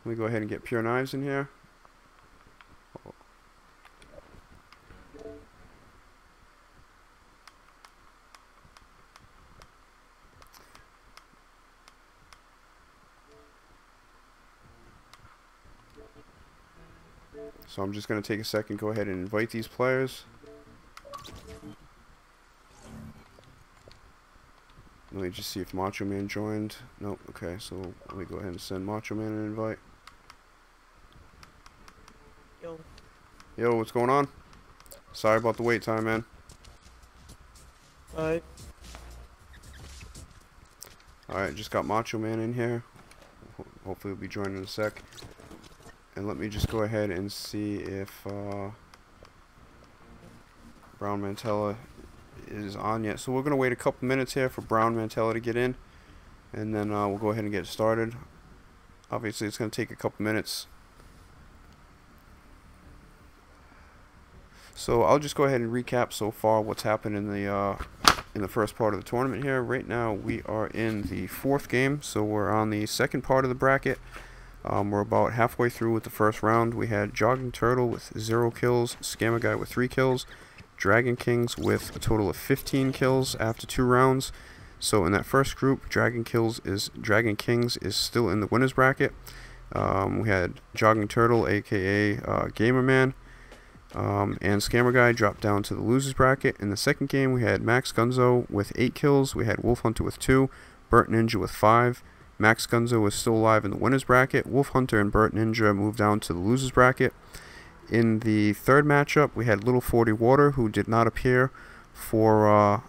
Let me go ahead and get Pure Knives in here. So I'm just going to take a second, go ahead and invite these players. Let me just see if Macho Man joined. Nope, okay, so let me go ahead and send Macho Man an invite. Yo. Yo, what's going on? Sorry about the wait time, man. Alright. Alright, just got Macho Man in here. Hopefully he'll be joining in a sec. And let me just go ahead and see if Brown Mantella is on yet. So we're going to wait a couple minutes here for Brown Mantella to get in. And then we'll go ahead and get started. Obviously it's going to take a couple minutes. So I'll just go ahead and recap so far what's happened in the first part of the tournament here. Right now we are in the 4th game. So we're on the second part of the bracket. We're about halfway through with the first round. We had Jogging Turtle with 0 kills, Scammer Guy with 3 kills, Dragon Kings with a total of 15 kills after 2 rounds. So in that first group, Dragon Kings is still in the winner's bracket. We had Jogging Turtle, aka Gamerman, And Scammer Guy dropped down to the losers bracket. In the second game, we had Max Gunzo with 8 kills. We had Wolf Hunter with 2. Burt Ninja with 5. Max Gunzo was still alive in the winners bracket. Wolf Hunter and Burt Ninja moved down to the losers bracket. In the third matchup, we had Little 40 Water, who did not appear for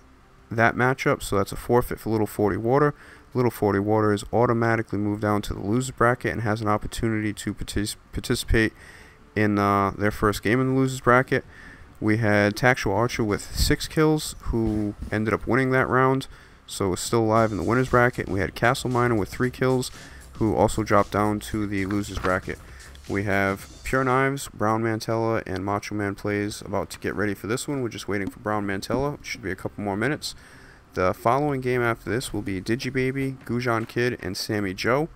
that matchup, so that's a forfeit for Little 40 Water. Little 40 Water is automatically moved down to the losers bracket and has an opportunity to participate in their first game in the losers bracket. We had Tactual Archer with 6 kills, who ended up winning that round, so is still alive in the winners bracket. And we had Castle Miner with 3 kills, who also dropped down to the losers bracket. We have Pure Knives, Brown Mantella, and Macho Man Plays about to get ready for this one. We're just waiting for Brown Mantella. It should be a couple more minutes. The following game after this will be Digibaby, Gujan Kid, and Sammy Joe.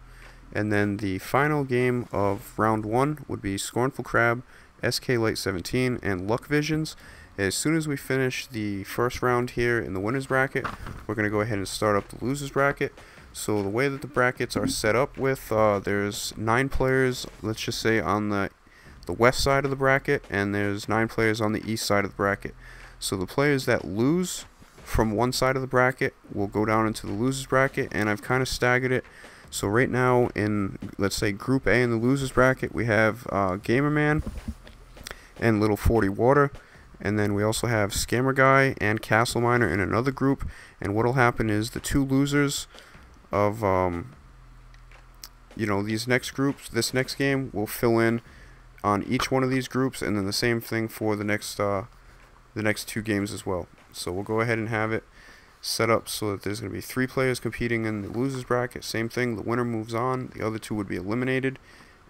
And then the final game of round 1 would be Scornful Crab, SK Light 17, and Luck Visions. As soon as we finish the first round here in the winners bracket, we're going to go ahead and start up the losers bracket. So the way that the brackets are set up with, there's 9 players, let's just say on the west side of the bracket, and there's 9 players on the east side of the bracket. So the players that lose from one side of the bracket will go down into the losers bracket, and I've kind of staggered it. So right now in, let's say, Group A in the losers bracket, we have Gamerman and Little 40 Water. And then we also have Scammer Guy and Castle Miner in another group. And what'll happen is the 2 losers of these next groups, this next game will fill in on each one of these groups, and then the same thing for the next 2 games as well. So we'll go ahead and have it set up so that there's going to be 3 players competing in the losers bracket. Same thing, the winner moves on, the other 2 would be eliminated,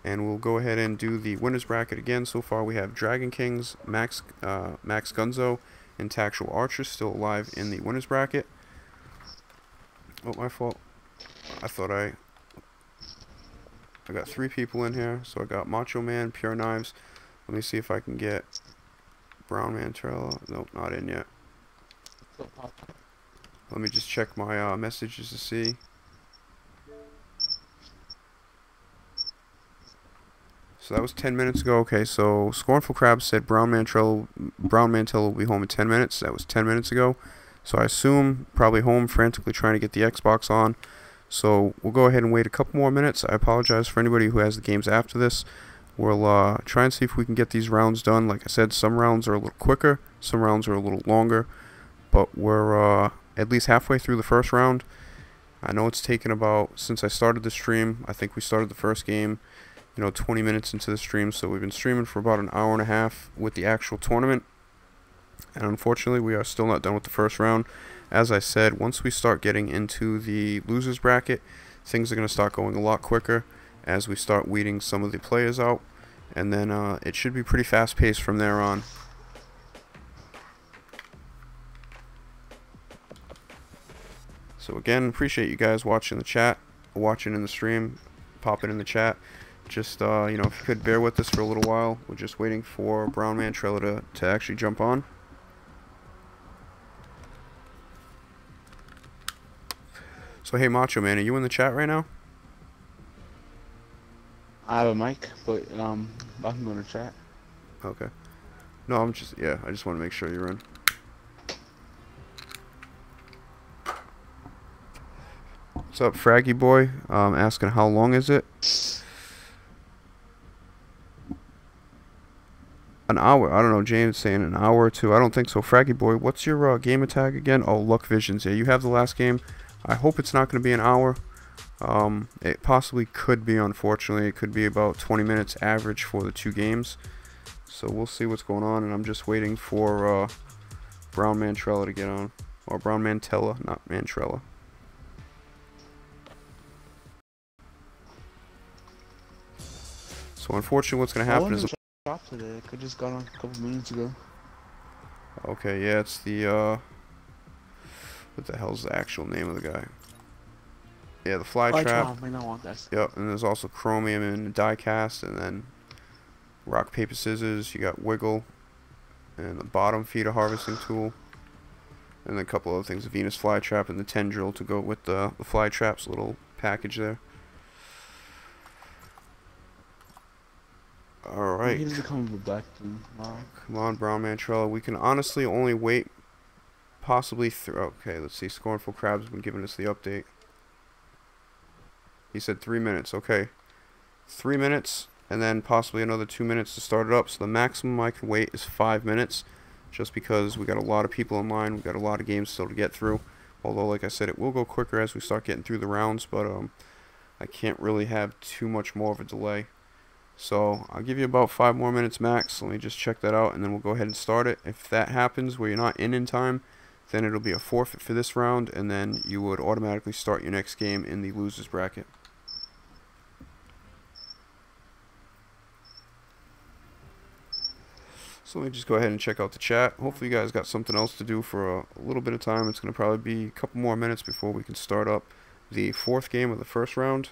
and we'll go ahead and do the winners bracket again. So far we have Dragon Kings, Max Gunzo, and Tactual Archer still alive in the winners bracket. Oh, my fault. I thought I got 3 people in here. So I got Macho Man, Pure Knives. Let me see if I can get Brown Mantella. Nope, not in yet. Let me just check my messages to see. So that was 10 minutes ago. Okay, so Scornful Crab said Brown Mantella will be home in 10 minutes. That was 10 minutes ago. So I assume probably home frantically trying to get the Xbox on. So we'll go ahead and wait a couple more minutes. I apologize for anybody who has the games after this. We'll try and see if we can get these rounds done. Like I said, some rounds are a little quicker, some rounds are a little longer, but we're at least halfway through the first round. I know it's taken about, since I started the stream, I think we started the first game, 20 minutes into the stream, so we've been streaming for about an hour and a half with the actual tournament. And unfortunately, we are still not done with the first round. As I said, once we start getting into the losers bracket, things are going to start going a lot quicker as we start weeding some of the players out. And then it should be pretty fast paced from there on. So again, appreciate you guys watching the chat, watching in the stream, popping in the chat. Just, if you could bear with us for a little while. We're just waiting for Brown Mantella to actually jump on. So hey Macho Man, are you in the chat right now? I have a mic, but I can go to chat. Okay. No, I just want to make sure you're in. What's up, Fraggy Boy? Asking how long is it? An hour. I don't know. James saying an hour or 2. I don't think so. Fraggy Boy, what's your gamer tag again? Oh, Luck Visions. Yeah, you have the last game. I hope it's not going to be an hour. It possibly could be, unfortunately. It could be about 20 minutes average for the 2 games. So we'll see what's going on, and I'm just waiting for Brown Mantella to get on. Or Brown Mantella, not Mantrella. So unfortunately what's going to happen is... Shop today. I could just got on a couple minutes ago. Okay, yeah, it's the, what the hell's the actual name of the guy? Yeah, the Fly Trap. I don't want that. Yep, and there's also Chromium and Diecast, and then Rock, Paper, Scissors. You got Wiggle, and the Bottom Feeder Harvesting Tool, and then a couple other things. The Venus Fly Trap and the Tendril to go with the Fly Trap's little package there. Alright. right. He doesn't come with a black team. Wow. Come on, Brown Mantrella. We can honestly only wait possibly through. Okay, let's see. Scornful Crab's been giving us the update. He said 3 minutes. Okay. 3 minutes, and then possibly another 2 minutes to start it up. So the maximum I can wait is 5 minutes, just because we got a lot of people in line. We got a lot of games still to get through. Although, like I said, it will go quicker as we start getting through the rounds, but I can't really have too much more of a delay. So I'll give you about 5 more minutes max. Let me just check that out, and then we'll go ahead and start it. If that happens where you're not in time, then it'll be a forfeit for this round, and then you would automatically start your next game in the losers bracket. So let me just go ahead and check out the chat. Hopefully you guys got something else to do for a little bit of time. It's going to probably be a couple more minutes before we can start up the 4th game of the first round.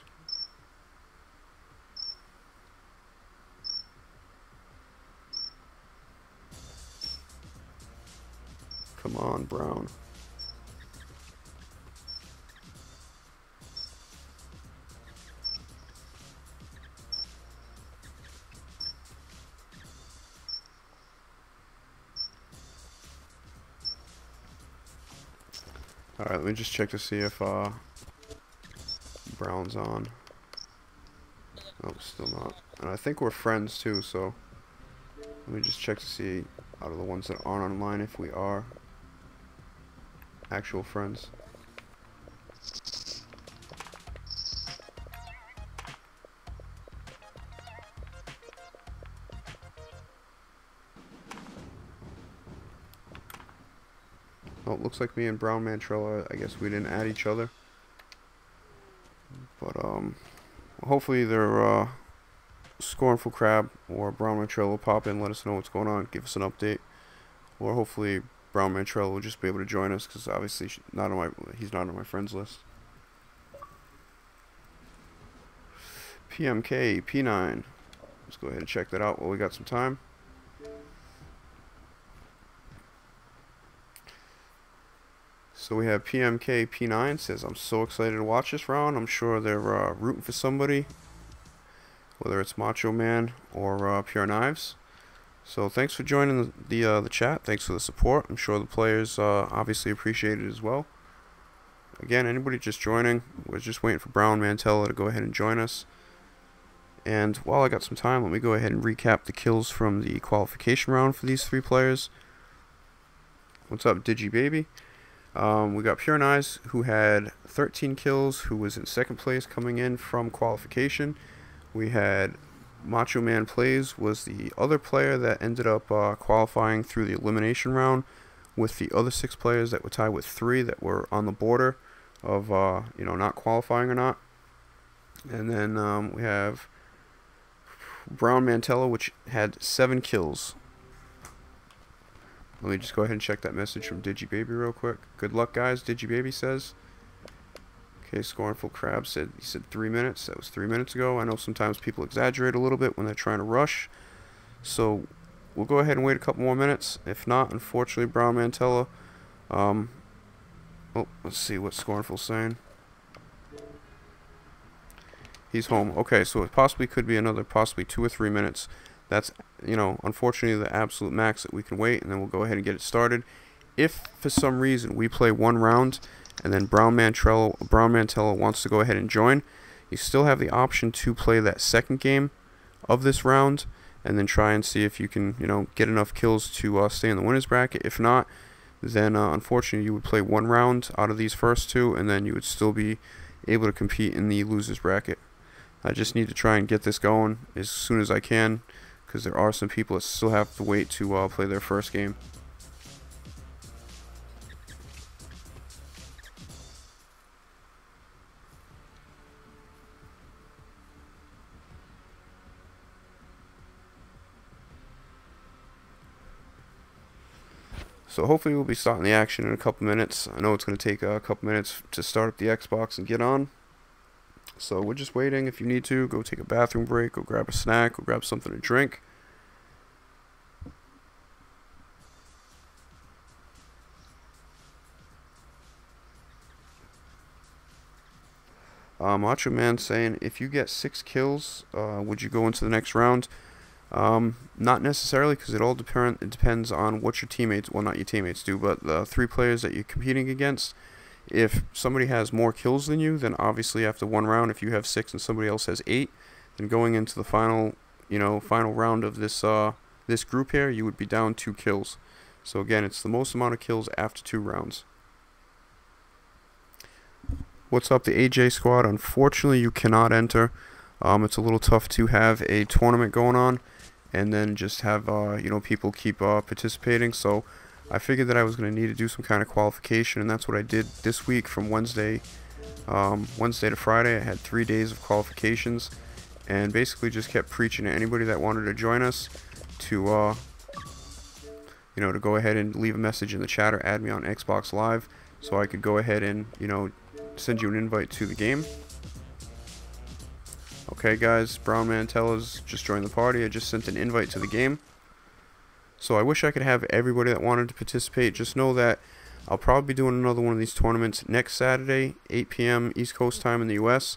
Come on, Brown. Alright, let me just check to see if Brown's on. Nope, still not. And I think we're friends too, so let me just check to see out of the ones that aren't online if we are actual friends. Oh, it looks like me and Brown Mantrella, I guess we didn't add each other. But, hopefully either, Scornful Crab or Brown Mantrella will pop in, let us know what's going on, give us an update. Or hopefully Brown Mantrella will just be able to join us, because obviously he's not on my friends list. PMK, P9. Let's go ahead and check that out while we got some time. So we have PMK P9 says, I'm so excited to watch this round. I'm sure they're rooting for somebody, whether it's Macho Man or Pure Knives. So thanks for joining the chat. Thanks for the support. I'm sure the players obviously appreciate it as well. Again, anybody just joining, we're just waiting for Brown Mantrella to go ahead and join us. And while I got some time, let me go ahead and recap the kills from the qualification round for these 3 players. What's up, Digi Baby? We got Pure Knives, who had 13 kills, who was in 2nd place coming in from qualification. We had Macho Man Plays, was the other player that ended up qualifying through the elimination round, with the other 6 players that were tied with 3 that were on the border of not qualifying or not. And then we have Brown Mantrella, which had 7 kills. Let me just go ahead and check that message from DigiBaby real quick. Good luck, guys, DigiBaby says. Okay, Scornful Crab said, he said 3 minutes. That was 3 minutes ago. I know sometimes people exaggerate a little bit when they're trying to rush. So we'll go ahead and wait a couple more minutes. If not, unfortunately, Brown Mantrella. Oh, let's see what Scornful's saying. He's home. Okay, so it possibly could be another possibly 2 or 3 minutes. That's, unfortunately the absolute max that we can wait, and then we'll go ahead and get it started. If for some reason we play 1 round and then Brown Mantrella wants to go ahead and join, you still have the option to play that 2nd game of this round and then try and see if you can, get enough kills to stay in the winners bracket. If not, then unfortunately you would play 1 round out of these first 2, and then you would still be able to compete in the losers bracket. I just need to try and get this going as soon as I can, because there are some people that still have to wait to play their first game. So hopefully we'll be starting the action in a couple minutes. I know it's going to take a couple minutes to start up the Xbox and get on. So we're just waiting. If you need to, go take a bathroom break, go grab a snack, go grab something to drink. Macho Man saying, if you get 6 kills, would you go into the next round? Not necessarily, because it depends on what your teammates, well, not your teammates do, but the 3 players that you're competing against. If somebody has more kills than you, then obviously after 1 round, if you have 6 and somebody else has 8, then going into the final round of this group here, you would be down 2 kills. So again, it's the most amount of kills after 2 rounds. What's up, the AJ squad? Unfortunately, you cannot enter. It's a little tough to have a tournament going on and then just have people keep participating. So I figured that I was going to need to do some kind of qualification, and that's what I did this week from Wednesday to Friday. I had 3 days of qualifications, and basically just kept preaching to anybody that wanted to join us to to go ahead and leave a message in the chat or add me on Xbox Live, so I could go ahead and send you an invite to the game. Okay guys, Brown Mantella's just joined the party. I just sent an invite to the game. So I wish I could have everybody that wanted to participate. Just know that I'll probably be doing another one of these tournaments next Saturday, 8 p.m. East Coast time in the US.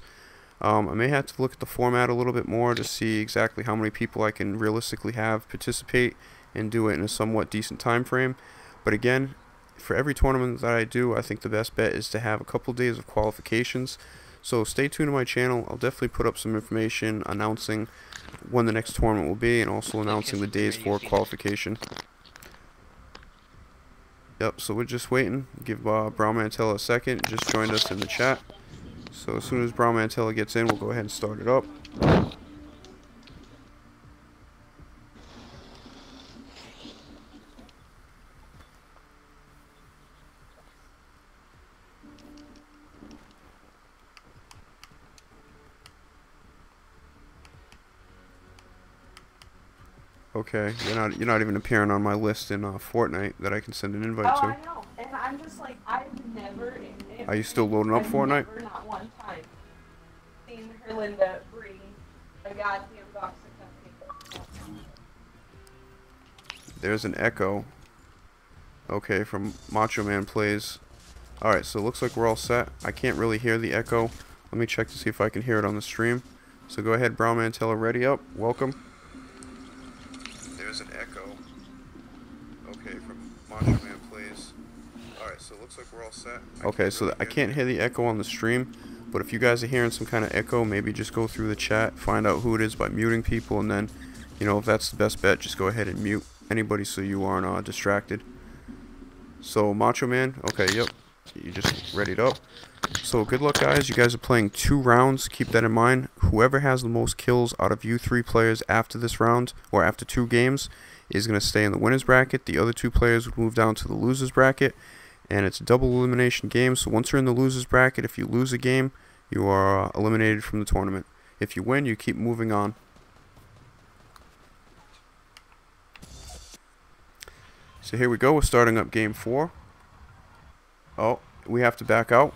I may have to look at the format a little bit more to see exactly how many people I can realistically have participate and do it in a somewhat decent time frame. But again, for every tournament that I do, I think the best bet is to have a couple days of qualifications. So stay tuned to my channel. I'll definitely put up some information announcing when the next tournament will be, and also announcing the days for qualification. Yep, so we're just waiting. Give Brown Mantella a second. Just joined us in the chat. So as soon as Brown Mantella gets in, we'll go ahead and start it up. Okay, you're not even appearing on my list in Fortnite that I can send an invite to. I know, and I'm just like, I've never. Are you still loading up Fortnite? Never, not one time, seen Herlinda bring a goddamn box of cupcakes. There's an echo. Okay, from Macho Man Plays. Alright, so it looks like we're all set. I can't really hear the echo. Let me check to see if I can hear it on the stream. So go ahead, Brown Mantella, ready up. Welcome. There's an echo. Okay, from Macho Man Plays. Alright, so it looks like we're all set. Okay, so I can't hear the echo on the stream, but if you guys are hearing some kind of echo, maybe just go through the chat, find out who it is by muting people, and then, if that's the best bet, just go ahead and mute anybody so you aren't distracted. So, Macho Man, okay, yep, you just readied up. So, good luck, guys. You guys are playing 2 rounds. Keep that in mind. Whoever has the most kills out of you 3 players after this round, or after 2 games, is going to stay in the winner's bracket. The other 2 players would move down to the loser's bracket. And it's a double elimination game. So, once you're in the loser's bracket, if you lose a game, you are eliminated from the tournament. If you win, you keep moving on. So, here we go. We're starting up game 4. Oh, we have to back out.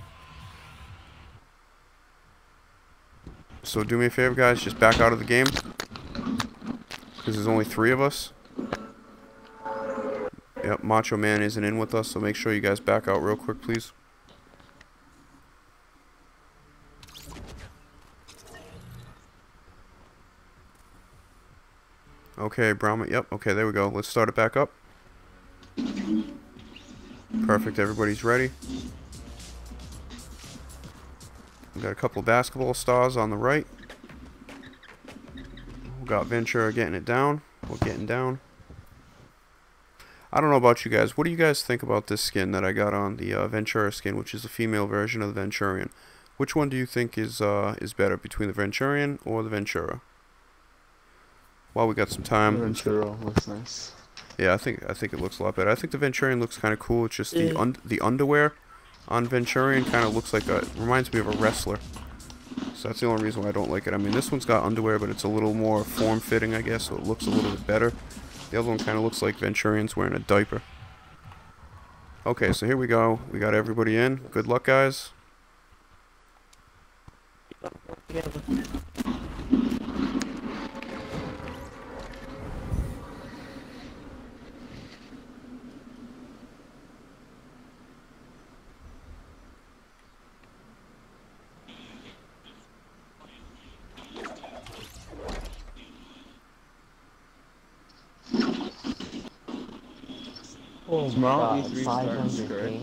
So do me a favor, guys, just back out of the game, because there's only 3 of us. Yep, Macho Man isn't in with us, so make sure you guys back out real quick, please. Okay, Brown, yep, okay, there we go. Let's start it back up. Perfect, everybody's ready. We got a couple of basketball stars on the right. We got Ventura getting it down. We're getting down. I don't know about you guys. What do you guys think about this skin that I got on, the Ventura skin, which is a female version of the Venturian? Which one do you think is better, between the Venturian or the Ventura? While we got some time. The Ventura looks nice. Yeah, I think it looks a lot better. I think the Venturian looks kind of cool. It's just the underwear on Venturian kind of looks like reminds me of a wrestler. So that's the only reason why I don't like it. I mean, this one's got underwear, but it's a little more form-fitting, I guess, so it looks a little bit better. The other one kind of looks like Venturian's wearing a diaper. Okay, so here we go. We got everybody in. Good luck, guys. Oh Tomorrow, god, E3 starts, 500 correct? ping?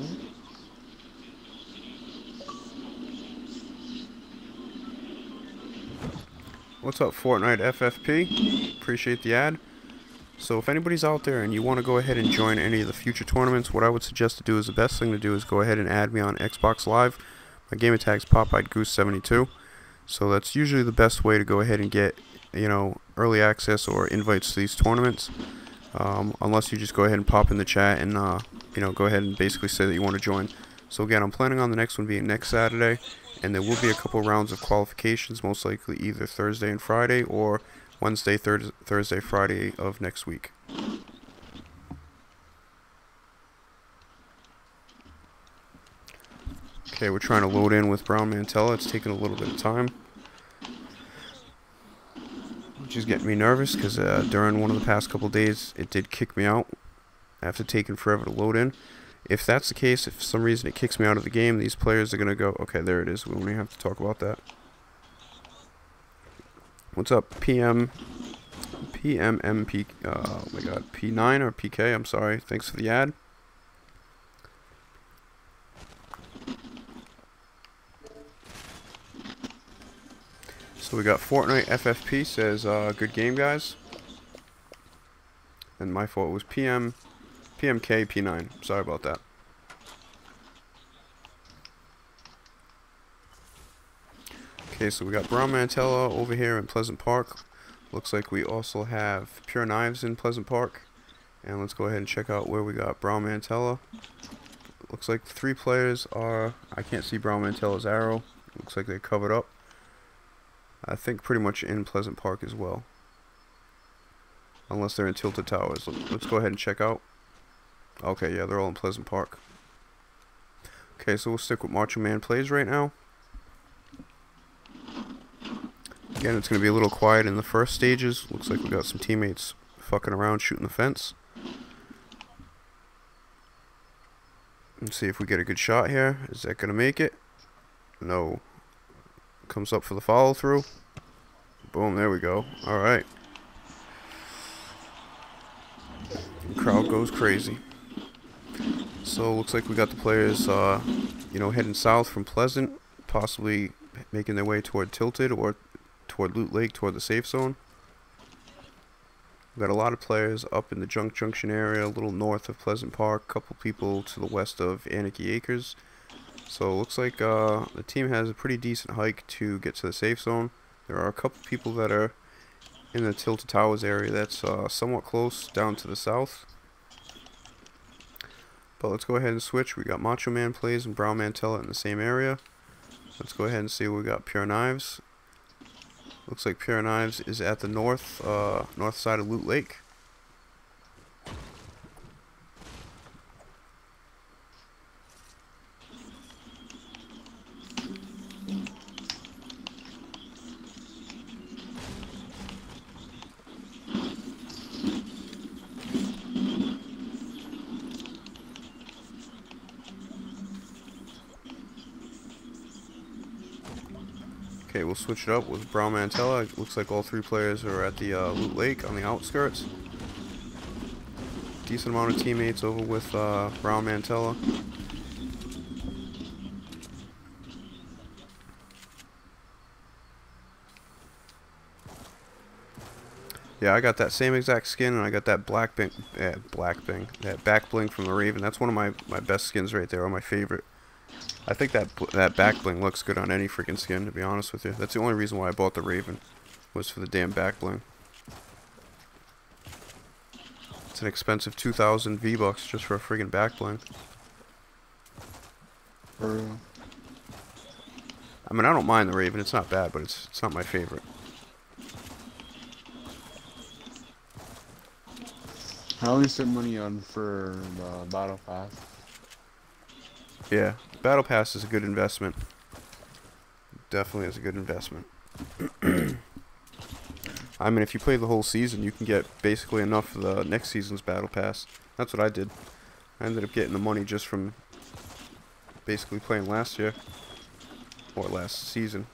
What's up, Fortnite FFP? Appreciate the ad. So if anybody's out there and you want to go ahead and join any of the future tournaments, what I would suggest to do is the best thing to do is go ahead and add me on Xbox Live. My gamer tag's Popeyed Goose 72. So that's usually the best way to go ahead and get, you know, early access or invites to these tournaments. Unless you just go ahead and pop in the chat and, you know, go ahead and basically say that you want to join. So again, I'm planning on the next one being next Saturday, and there will be a couple rounds of qualifications, most likely either Thursday and Friday or Wednesday, Thursday, Friday of next week. Okay, we're trying to load in with Brown Mantella. It's taking a little bit of time, which is getting me nervous because during one of the past couple days, it did kick me out after taking forever to load in. If that's the case, if for some reason it kicks me out of the game, these players are going to go, okay, there it is. We don't even have to talk about that. What's up, PMMP, oh my god, P9 or PK, I'm sorry. Thanks for the ad. So we got Fortnite FFP says, good game, guys. And my fault was PMK P9. Sorry about that. Okay, so we got Brown Mantella over here in Pleasant Park. Looks like we also have Pure Knives in Pleasant Park. And let's go ahead and check out where we got Brown Mantella. Looks like 3 players are... I can't see Brown Mantella's arrow. Looks like they're covered up. I think pretty much in Pleasant Park as well. Unless they're in Tilted Towers. Let's go ahead and check out. Okay, yeah, they're all in Pleasant Park. Okay, so we'll stick with Macho Man Plays right now. Again, it's going to be a little quiet in the first stages. Looks like we got some teammates fucking around shooting the fence. Let's see if we get a good shot here. Is that going to make it? No. Comes up for the follow through. Boom, there we go. Alright. Crowd goes crazy. So looks like we got the players you know, heading south from Pleasant, possibly making their way toward Tilted or toward Loot Lake, toward the safe zone. We've got a lot of players up in the Junk Junction area, a little north of Pleasant Park, a couple people to the west of Anarchy Acres. So it looks like the team has a pretty decent hike to get to the safe zone. There are a couple people that are in the Tilted Towers area that's somewhat close down to the south. But let's go ahead and switch. We got Macho Man Plays and Brown Mantella in the same area. Let's go ahead and see what we got. Pure Knives. Looks like Pure Knives is at the north side of Loot Lake. Okay, we'll switch it up with Brown Mantella. It looks like all 3 players are at the Loot Lake on the outskirts. Decent amount of teammates over with Brown Mantella. Yeah, I got that same exact skin, and I got that that back bling from the Raven. That's one of my best skins right there, or my favorite. I think that back bling looks good on any freaking skin, to be honest with you. That's the only reason why I bought the Raven, was for the damn back bling. It's an expensive 2,000 V-Bucks just for a friggin' back bling. For real. I mean, I don't mind the Raven. It's not bad, but it's not my favorite. I only spent money on for the Battle Pass. Yeah, Battle Pass is a good investment. Definitely is a good investment. I mean, if you play the whole season, you can get basically enough for the next season's Battle Pass. That's what I did. I ended up getting the money just from basically playing last year. Or last season.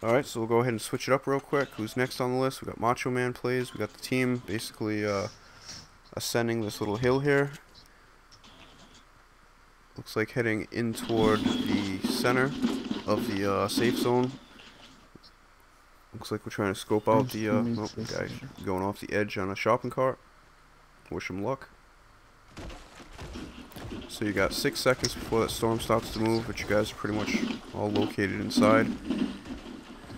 Alright, so we'll go ahead and switch it up real quick. Who's next on the list? We got Macho Man plays. We got the team basically ascending this little hill here. Looks like heading in toward the center of the safe zone. Looks like we're trying to scope out the guy going off the edge on a shopping cart. Wish him luck. So you got 6 seconds before that storm starts to move, but you guys are pretty much all located inside.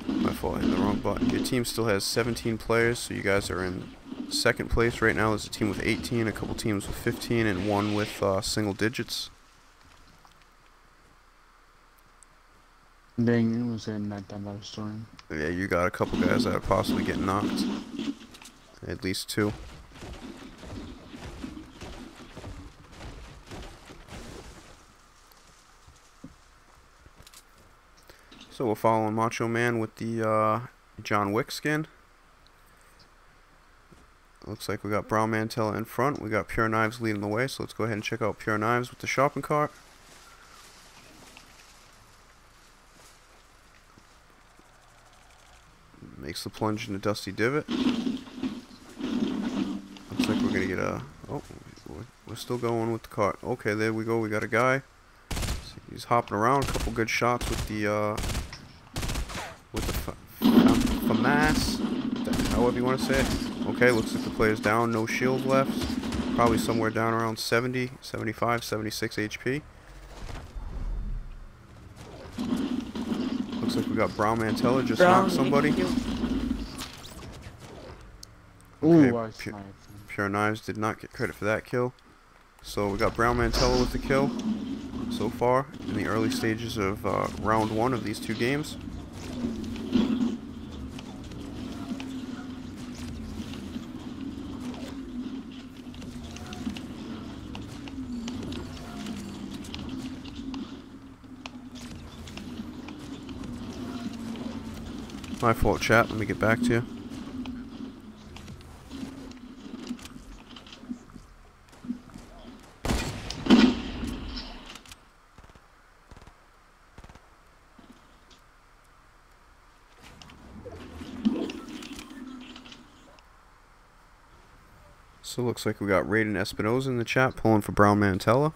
My fault, I hit the wrong button. Your team still has 17 players, so you guys are in second place right now. There's a team with 18, a couple teams with 15, and one with single digits. Dang, it was in that time by the storm. Yeah, you got a couple guys that are possibly getting knocked. At least 2. So we're following Macho Man with the John Wick skin. Looks like we got Brown Mantella in front. We got Pure Knives leading the way, so let's go ahead and check out Pure Knives with the shopping cart. Makes the plunge in the dusty divot. Looks like we're gonna get a... Oh, we're still going with the cart. Okay, there we go. We got a guy. So he's hopping around. A couple good shots with the FAMAS, however you want to say it. Okay, looks like the player's down. No shield left. Probably somewhere down around 70, 75, 76 HP. Looks like we got Brown Mantella just knocked somebody. Ooh, okay, Pure Knives did not get credit for that kill. So we got Brown Mantella with the kill so far in the early stages of round 1 of these 2 games. My fault, chat. Let me get back to you. So looks like we got Raiden Espinosa in the chat pulling for Brown Mantella.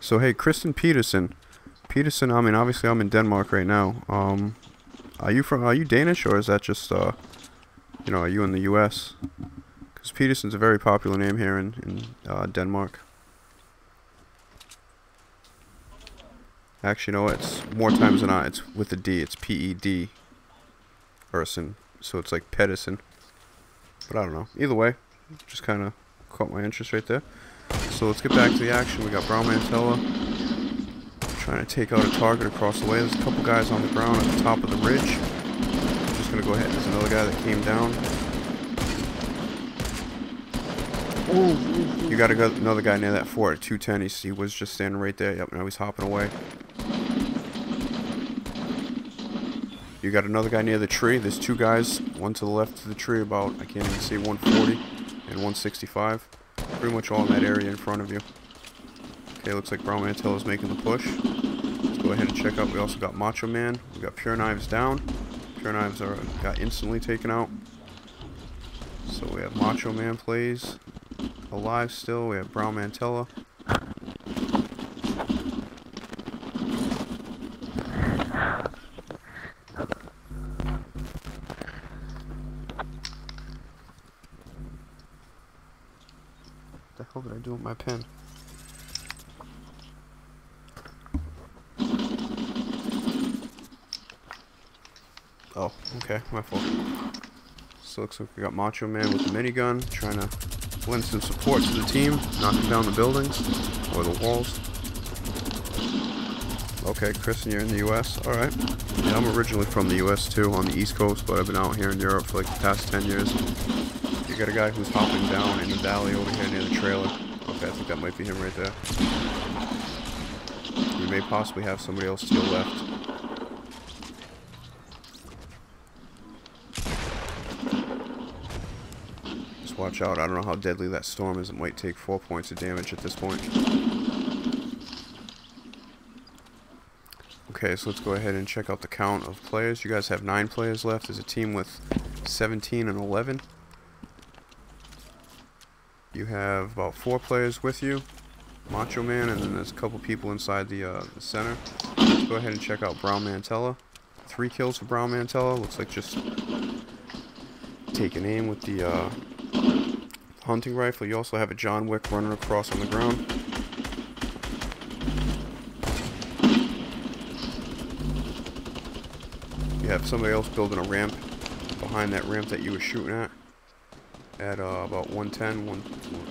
So hey, Kristen Peterson. I mean, obviously I'm in Denmark right now. Are you Danish, or is that just you know, are you in the US? Because Peterson's a very popular name here in Denmark. Actually, no, it's more times than not. It's with a D. It's P-E-D. Person. So it's like Pedersen. But I don't know. Either way, just kind of caught my interest right there. So let's get back to the action. We got Brown Mantella trying to take out a target across the way. There's a couple guys on the ground at the top of the ridge. I'm just going to go ahead. There's another guy that came down. You got another guy near that fort at 210. He was just standing right there. Yep, now he's hopping away. You got another guy near the tree. There's 2 guys, one to the left of the tree, about, I can't even see, 140 and 165. Pretty much all in that area in front of you. Okay, looks like Brown Mantella's making the push. Let's go ahead and check out. We also got Macho Man. We got Pure Knives down. Pure Knives got instantly taken out. So we have Macho Man plays alive still. We have Brown Mantella. What the hell did I do with my pen? Oh, okay, my fault. So looks like we got Macho Man with the minigun, trying to lend some support to the team, knocking down the buildings, or the walls. Okay, Kristen, you're in the US, alright. Yeah, I'm originally from the US too, on the East Coast, but I've been out here in Europe for like the past 10 years. You got a guy who's hopping down in the valley over here near the trailer. Okay, I think that might be him right there. You may possibly have somebody else to your left. Just watch out. I don't know how deadly that storm is. It might take 4 points of damage at this point. Okay, so let's go ahead and check out the count of players. You guys have 9 players left. There's a team with 17 and 11. You have about 4 players with you. Macho Man, and then there's a couple people inside the center. Let's go ahead and check out Brown Mantella. 3 kills for Brown Mantella. Looks like just taking aim with the hunting rifle. You also have a John Wick running across on the ground. You have somebody else building a ramp behind that ramp that you were shooting at about 110,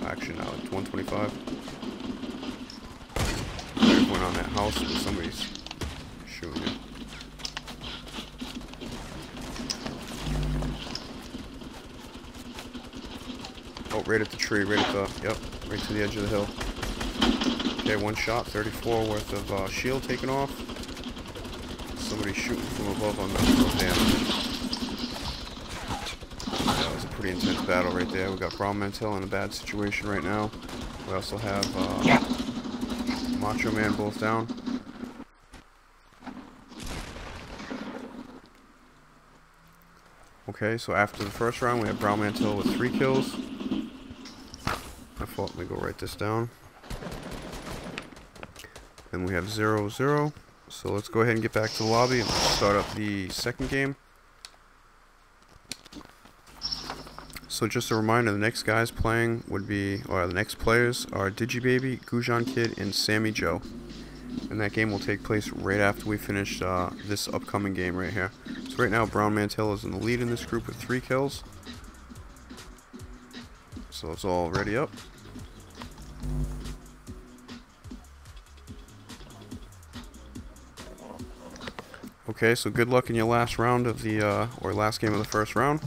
actually now it's 125. Went on that house, but somebody's shooting you. Oh, right at the tree, right at the, yep, right to the edge of the hill. Okay, 1 shot, 34 worth of shield taken off. Somebody shooting from above on the damn. That was a pretty intense battle right there. We got Brown Mantell in a bad situation right now. We also have Macho Man both down. Okay, so after the first round, we have Brown Mantell with 3 kills. I thought, let me go write this down. Then we have 0-0. So let's go ahead and get back to the lobby and start up the second game. So just a reminder, the next guys playing would be, or the next players are Digibaby, Gujan Kid, and Sammy Joe. And that game will take place right after we finish this upcoming game right here. So right now, Brown Mantell is in the lead in this group with 3 kills. So it's all ready up. Okay, so good luck in your last round of the, or last game of the first round.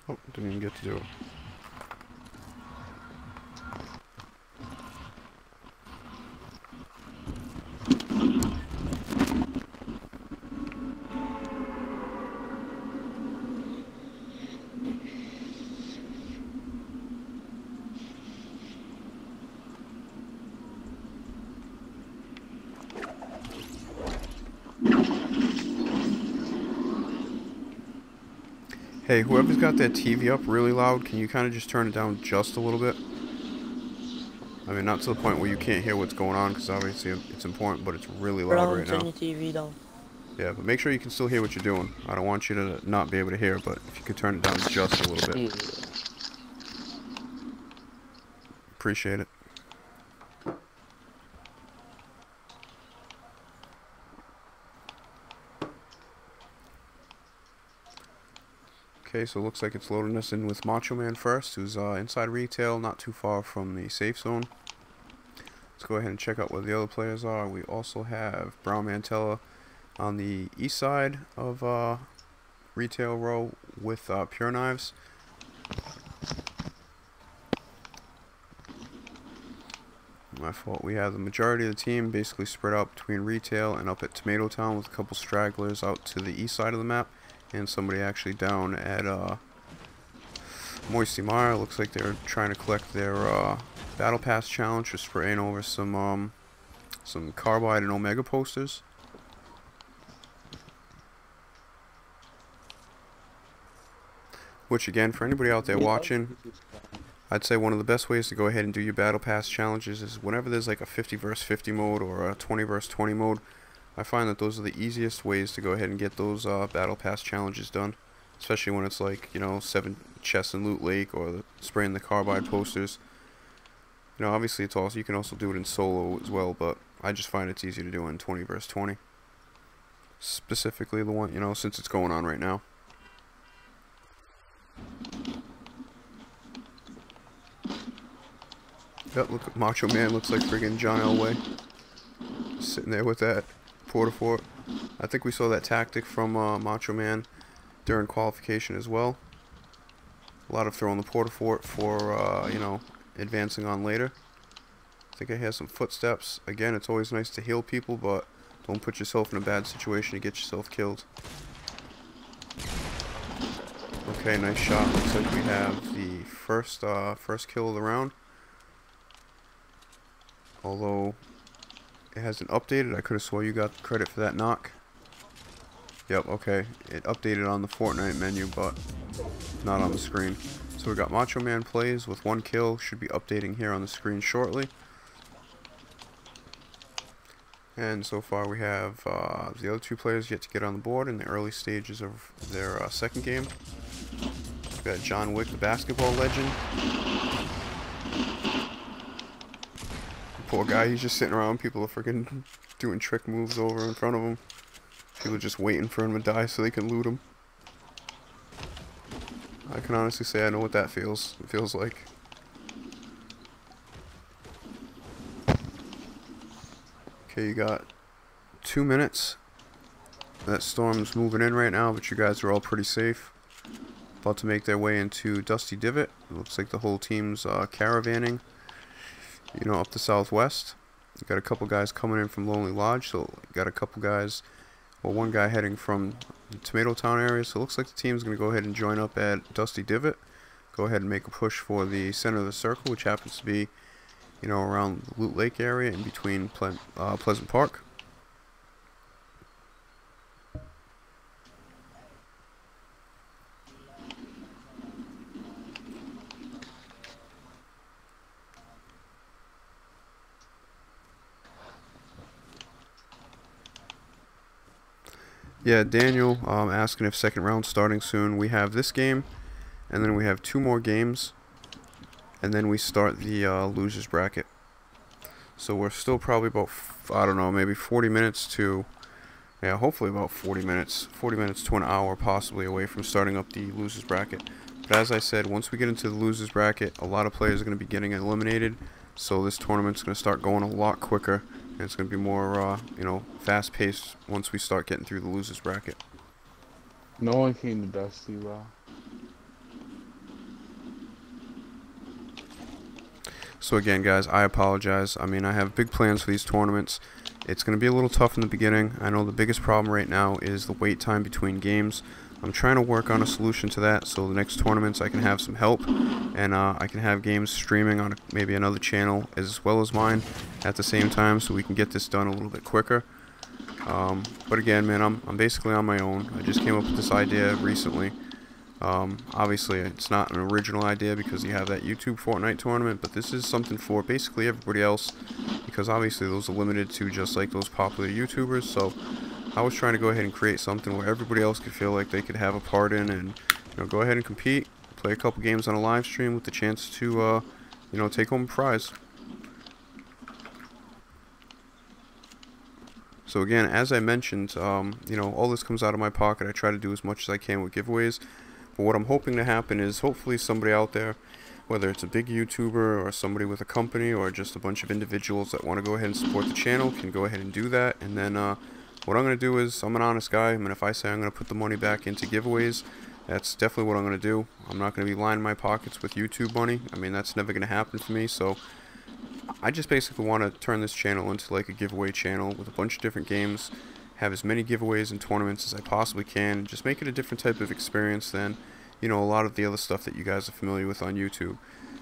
Oh, didn't even get to do it. Hey, whoever's got that TV up really loud, can you kind of just turn it down just a little bit? I mean, not to the point where you can't hear what's going on, because obviously it's important, but it's really loud right now. Turn your TV down. Yeah, but make sure you can still hear what you're doing. I don't want you to not be able to hear, but if you could turn it down just a little bit. Appreciate it. Okay, so it looks like it's loading us in with Macho Man first, who's inside retail, not too far from the safe zone. Let's go ahead and check out where the other players are. We also have Brown Mantella on the east side of retail row with Pure Knives. My fault. We have the majority of the team basically spread out between retail and up at Tomato Town with a couple stragglers out to the east side of the map. And somebody actually down at Moisty Mire. Looks like they're trying to collect their Battle Pass challenge, just spraying over some Carbide and Omega posters. Which again, for anybody out there watching, I'd say one of the best ways to go ahead and do your Battle Pass challenges is whenever there's like a 50 vs 50 mode or a 20 vs 20 mode. I find that those are the easiest ways to go ahead and get those Battle Pass challenges done. Especially when it's like, you know, 7 chests in Loot Lake or spraying the Carbide posters. You know, obviously it's also, you can also do it in solo as well, but I just find it's easy to do in 20 vs 20. Specifically the one, you know, since it's going on right now. Yep, look at Macho Man, looks like friggin' John Elway. Sitting there with that Porta Fort. I think we saw that tactic from Macho Man during qualification as well. A lot of throwing the Porta Fort for, you know, advancing on later. I think I hear some footsteps. Again, it's always nice to heal people, but don't put yourself in a bad situation to get yourself killed. Okay, nice shot. Looks like we have the first kill of the round. Although it hasn't updated, I could have swore you got credit for that knock. Yep, okay. It updated on the Fortnite menu, but not on the screen. So we got Macho Man plays with 1 kill. Should be updating here on the screen shortly. And so far we have the other 2 players yet to get on the board in the early stages of their second game. We've got John Wick, the basketball legend. Poor guy, he's just sitting around. People are freaking doing trick moves over in front of him. People are just waiting for him to die so they can loot him. I can honestly say I know what that feels. It feels like. Okay, you got 2 minutes. That storm's moving in right now, but you guys are all pretty safe. About to make their way into Dusty Divot. It looks like the whole team's caravanning, you know, up the southwest. You got a couple guys coming in from Lonely Lodge, so you got a couple guys, well, 1 guy heading from the Tomato Town area. So it looks like the team's going to go ahead and join up at Dusty Divot. Go ahead and make a push for the center of the circle, which happens to be, you know, around the Loot Lake area in between Pleasant Park. Yeah, Daniel asking if second round starting soon. We have this game, and then we have 2 more games, and then we start the losers bracket. So we're still probably about, I don't know, maybe 40 minutes to, yeah, hopefully about 40 minutes to an hour possibly away from starting up the losers bracket. But as I said, once we get into the losers bracket, a lot of players are going to be getting eliminated, so this tournament's going to start going a lot quicker. And it's going to be more, you know, fast-paced once we start getting through the losers bracket. No one came to Dusty, well. So again, guys, I apologize. I mean, I have big plans for these tournaments. It's going to be a little tough in the beginning. I know the biggest problem right now is the wait time between games. I'm trying to work on a solution to that, so the next tournaments I can have some help, and I can have games streaming on maybe another channel as well as mine at the same time, so we can get this done a little bit quicker. But again, man, I'm basically on my own. I just came up with this idea recently. Obviously, it's not an original idea because you have that YouTube Fortnite tournament, but this is something for basically everybody else, because obviously those are limited to just like those popular YouTubers. So I was trying to go ahead and create something where everybody else could feel like they could have a part in, and, you know, go ahead and compete, play a couple games on a live stream with the chance to, you know, take home a prize. So again, as I mentioned, you know, all this comes out of my pocket. I try to do as much as I can with giveaways. But what I'm hoping to happen is hopefully somebody out there, whether it's a big YouTuber or somebody with a company or just a bunch of individuals that want to go ahead and support the channel, can go ahead and do that. And then what I'm going to do is, I'm an honest guy. I mean, if I say I'm going to put the money back into giveaways, that's definitely what I'm going to do. I'm not going to be lining my pockets with YouTube money. I mean, that's never going to happen for me. So I just basically want to turn this channel into like a giveaway channel with a bunch of different games, have as many giveaways and tournaments as I possibly can, just make it a different type of experience than, you know, a lot of the other stuff that you guys are familiar with on YouTube.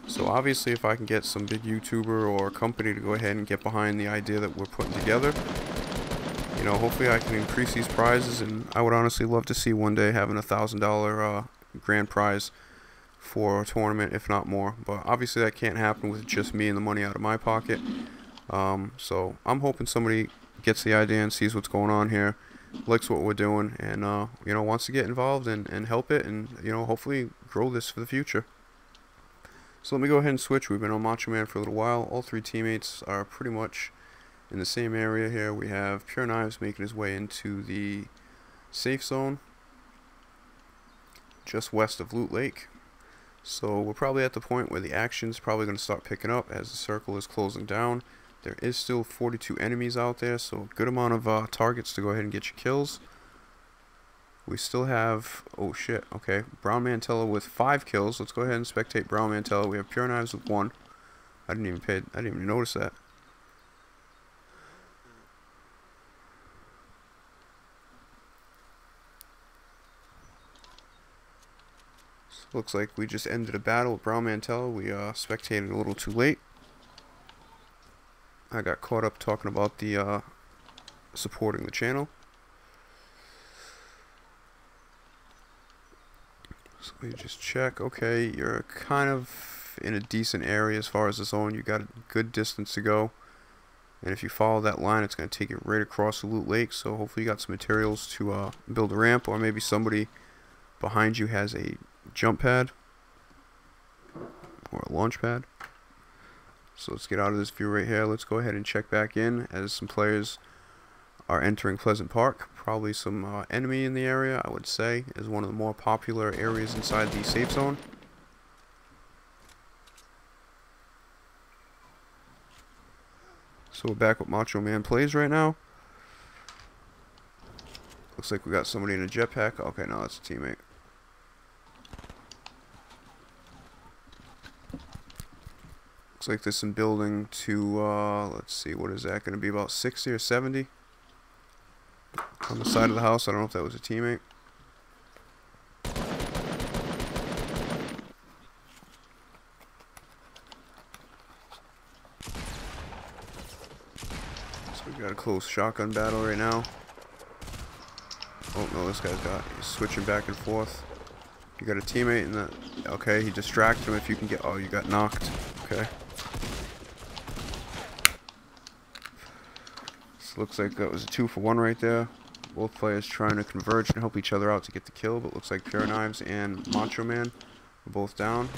So obviously if I can get some big YouTuber or company to go ahead and get behind the idea that we're putting together, you know, hopefully I can increase these prizes, and I would honestly love to see one day having $1,000 grand prize for a tournament, if not more. But obviously that can't happen with just me and the money out of my pocket. So I'm hoping somebody gets the idea and sees what's going on here, likes what we're doing, and you know, wants to get involved and help it, and, you know, hopefully grow this for the future. So let me go ahead and switch. We've been on Macho Man for a little while. All 3 teammates are pretty much in the same area here. We have Pure Knives making his way into the safe zone just west of Loot Lake. So we're probably at the point where the action's probably going to start picking up as the circle is closing down. There is still 42 enemies out there, so a good amount of targets to go ahead and get your kills. We still have, oh shit, okay, Brown Mantella with 5 kills. Let's go ahead and spectate Brown Mantella. We have Pure Knives with 1. I didn't even notice that. So looks like we just ended a battle with Brown Mantella. We spectated a little too late. I got caught up talking about the supporting the channel. So we just check. Okay, you're kind of in a decent area as far as the zone. You got a good distance to go, and if you follow that line, it's going to take you right across the loot lake. So hopefully you got some materials to build a ramp, or maybe somebody behind you has a jump pad or a launch pad. So let's get out of this view right here. Let's go ahead and check back in as some players are entering Pleasant Park. Probably some enemy in the area, I would say, is one of the more popular areas inside the safe zone. So we're back with Macho Man Plays right now. Looks like we got somebody in a jetpack. Okay, no, that's a teammate. Looks like there's some building to, let's see, what is that going to be, about 60 or 70? On the side of the house. I don't know if that was a teammate. So we got a close shotgun battle right now. Oh no, this guy's he's switching back and forth. You got a teammate in the, okay, he distracted him. If you can get, oh, you got knocked. Okay. So looks like that was a 2-for-1 right there. Both players trying to converge and help each other out to get the kill, but looks like Pure Knives and Macho Man are both down.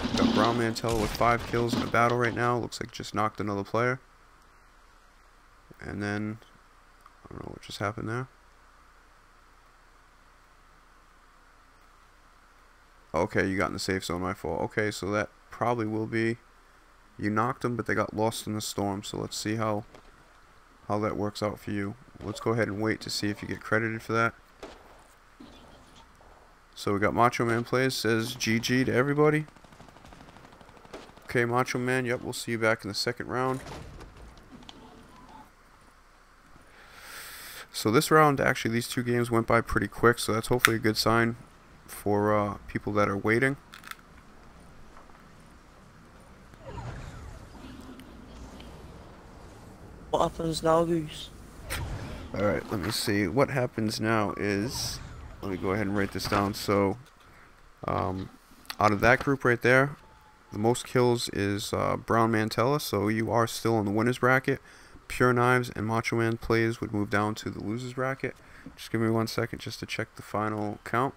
We've got Brown Mantella with 5 kills in a battle right now. Looks like just knocked another player. And then, I don't know what just happened there. Okay, you got in the safe zone, my fault. Okay, so that probably will be, you knocked them, but they got lost in the storm. So let's see how that works out for you. Let's go ahead and wait to see if you get credited for that. So we got Macho Man Plays, says GG to everybody. Okay, Macho Man, yep, we'll see you back in the second round. So this round, actually, these 2 games went by pretty quick, so that's hopefully a good sign for people that are waiting. What happens now, Goose? Alright, let me see. What happens now is, let me go ahead and write this down. So, out of that group right there, the most kills is Brown Mantella, so you are still in the winners bracket. Pure Knives and Macho Man Plays would move down to the losers bracket. Just give me 1 second just to check the final count.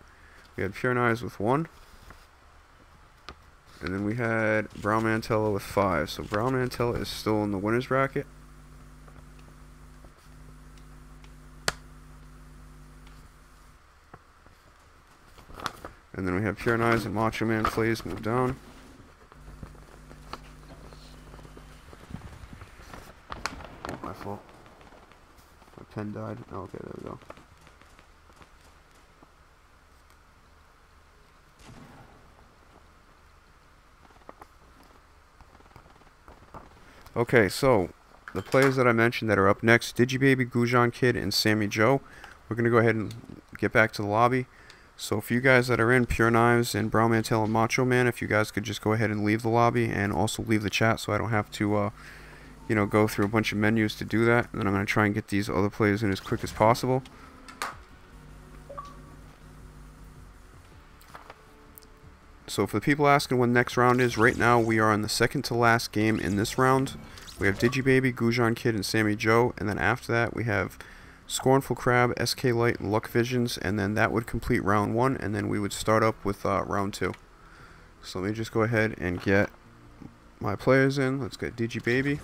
We had Pure Knives with 1. And then we had Brown Mantella with 5. So Brown Mantella is still in the winners bracket. And then we have Pure Knives and Macho Man Plays move down. Oh, my fault. My pen died. Oh, okay, there we go. Okay, so the players that I mentioned that are up next, Digibaby, Gujan Kid, and Sammy Joe. We're going to go ahead and get back to the lobby. So for you guys that are in Pure Knives and Brown Mantella and Macho Man, if you guys could just go ahead and leave the lobby and also leave the chat so I don't have to, you know, go through a bunch of menus to do that. And then I'm going to try and get these other players in as quick as possible. So for the people asking when the next round is, right now we are in the second to last game in this round. We have Digibaby, Gujan Kid, and Sammy Joe, and then after that we have Scornful Crab, SK Light, and Luck Visions, and then that would complete round 1, and then we would start up with round 2. So let me just go ahead and get my players in. Let's get Digibaby.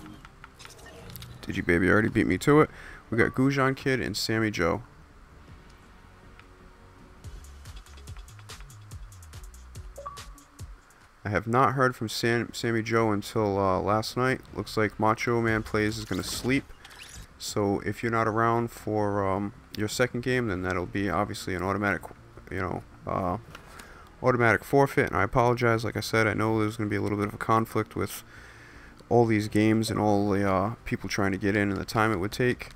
Digibaby already beat me to it. We got Gujan Kid and Sammy Joe. I have not heard from Sammy Joe until last night. Looks like Macho Man Plays is going to sleep. So if you're not around for your second game, then that'll be obviously an automatic, automatic forfeit. And I apologize. Like I said, I know there's going to be a little bit of a conflict with all these games and all the people trying to get in and the time it would take.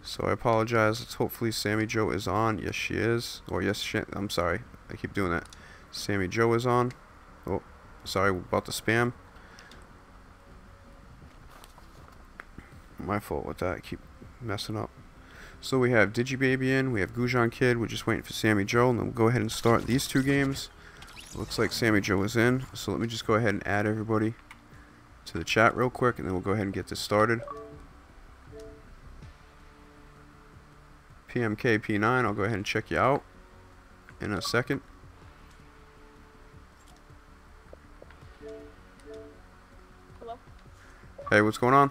So I apologize. It's hopefully Sammy Joe is on. Yes, she is. Or yes, I'm sorry. I keep doing that. Sammy Joe is on. Oh, sorry about the spam. My fault with that. I keep messing up. So we have DigiBaby in. We have Gujan Kid. We're just waiting for Sammy Joe. And then we'll go ahead and start these two games. Looks like Sammy Joe is in. So let me just go ahead and add everybody to the chat real quick. And then we'll go ahead and get this started. PMKP9, I'll go ahead and check you out in a second. Hello? Hey, what's going on?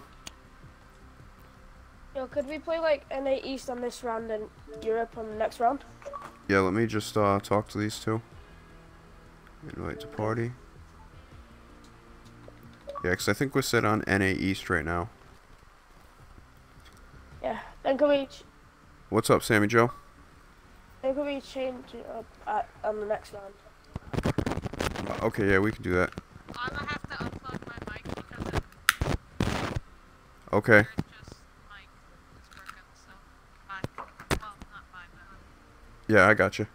Yo, could we play like NA East on this round and Europe on the next round? Yeah, let me just talk to these two. Invite to party. Yeah, because I think we're set on NA East right now. Yeah, then can we... What's up, Sammy Joe? Then can we change it up on the next round? Okay, yeah, we can do that. I'm gonna have to unplug my mic because it Okay. just mic is broken, so bye. Well, not bye, but Yeah, I got you.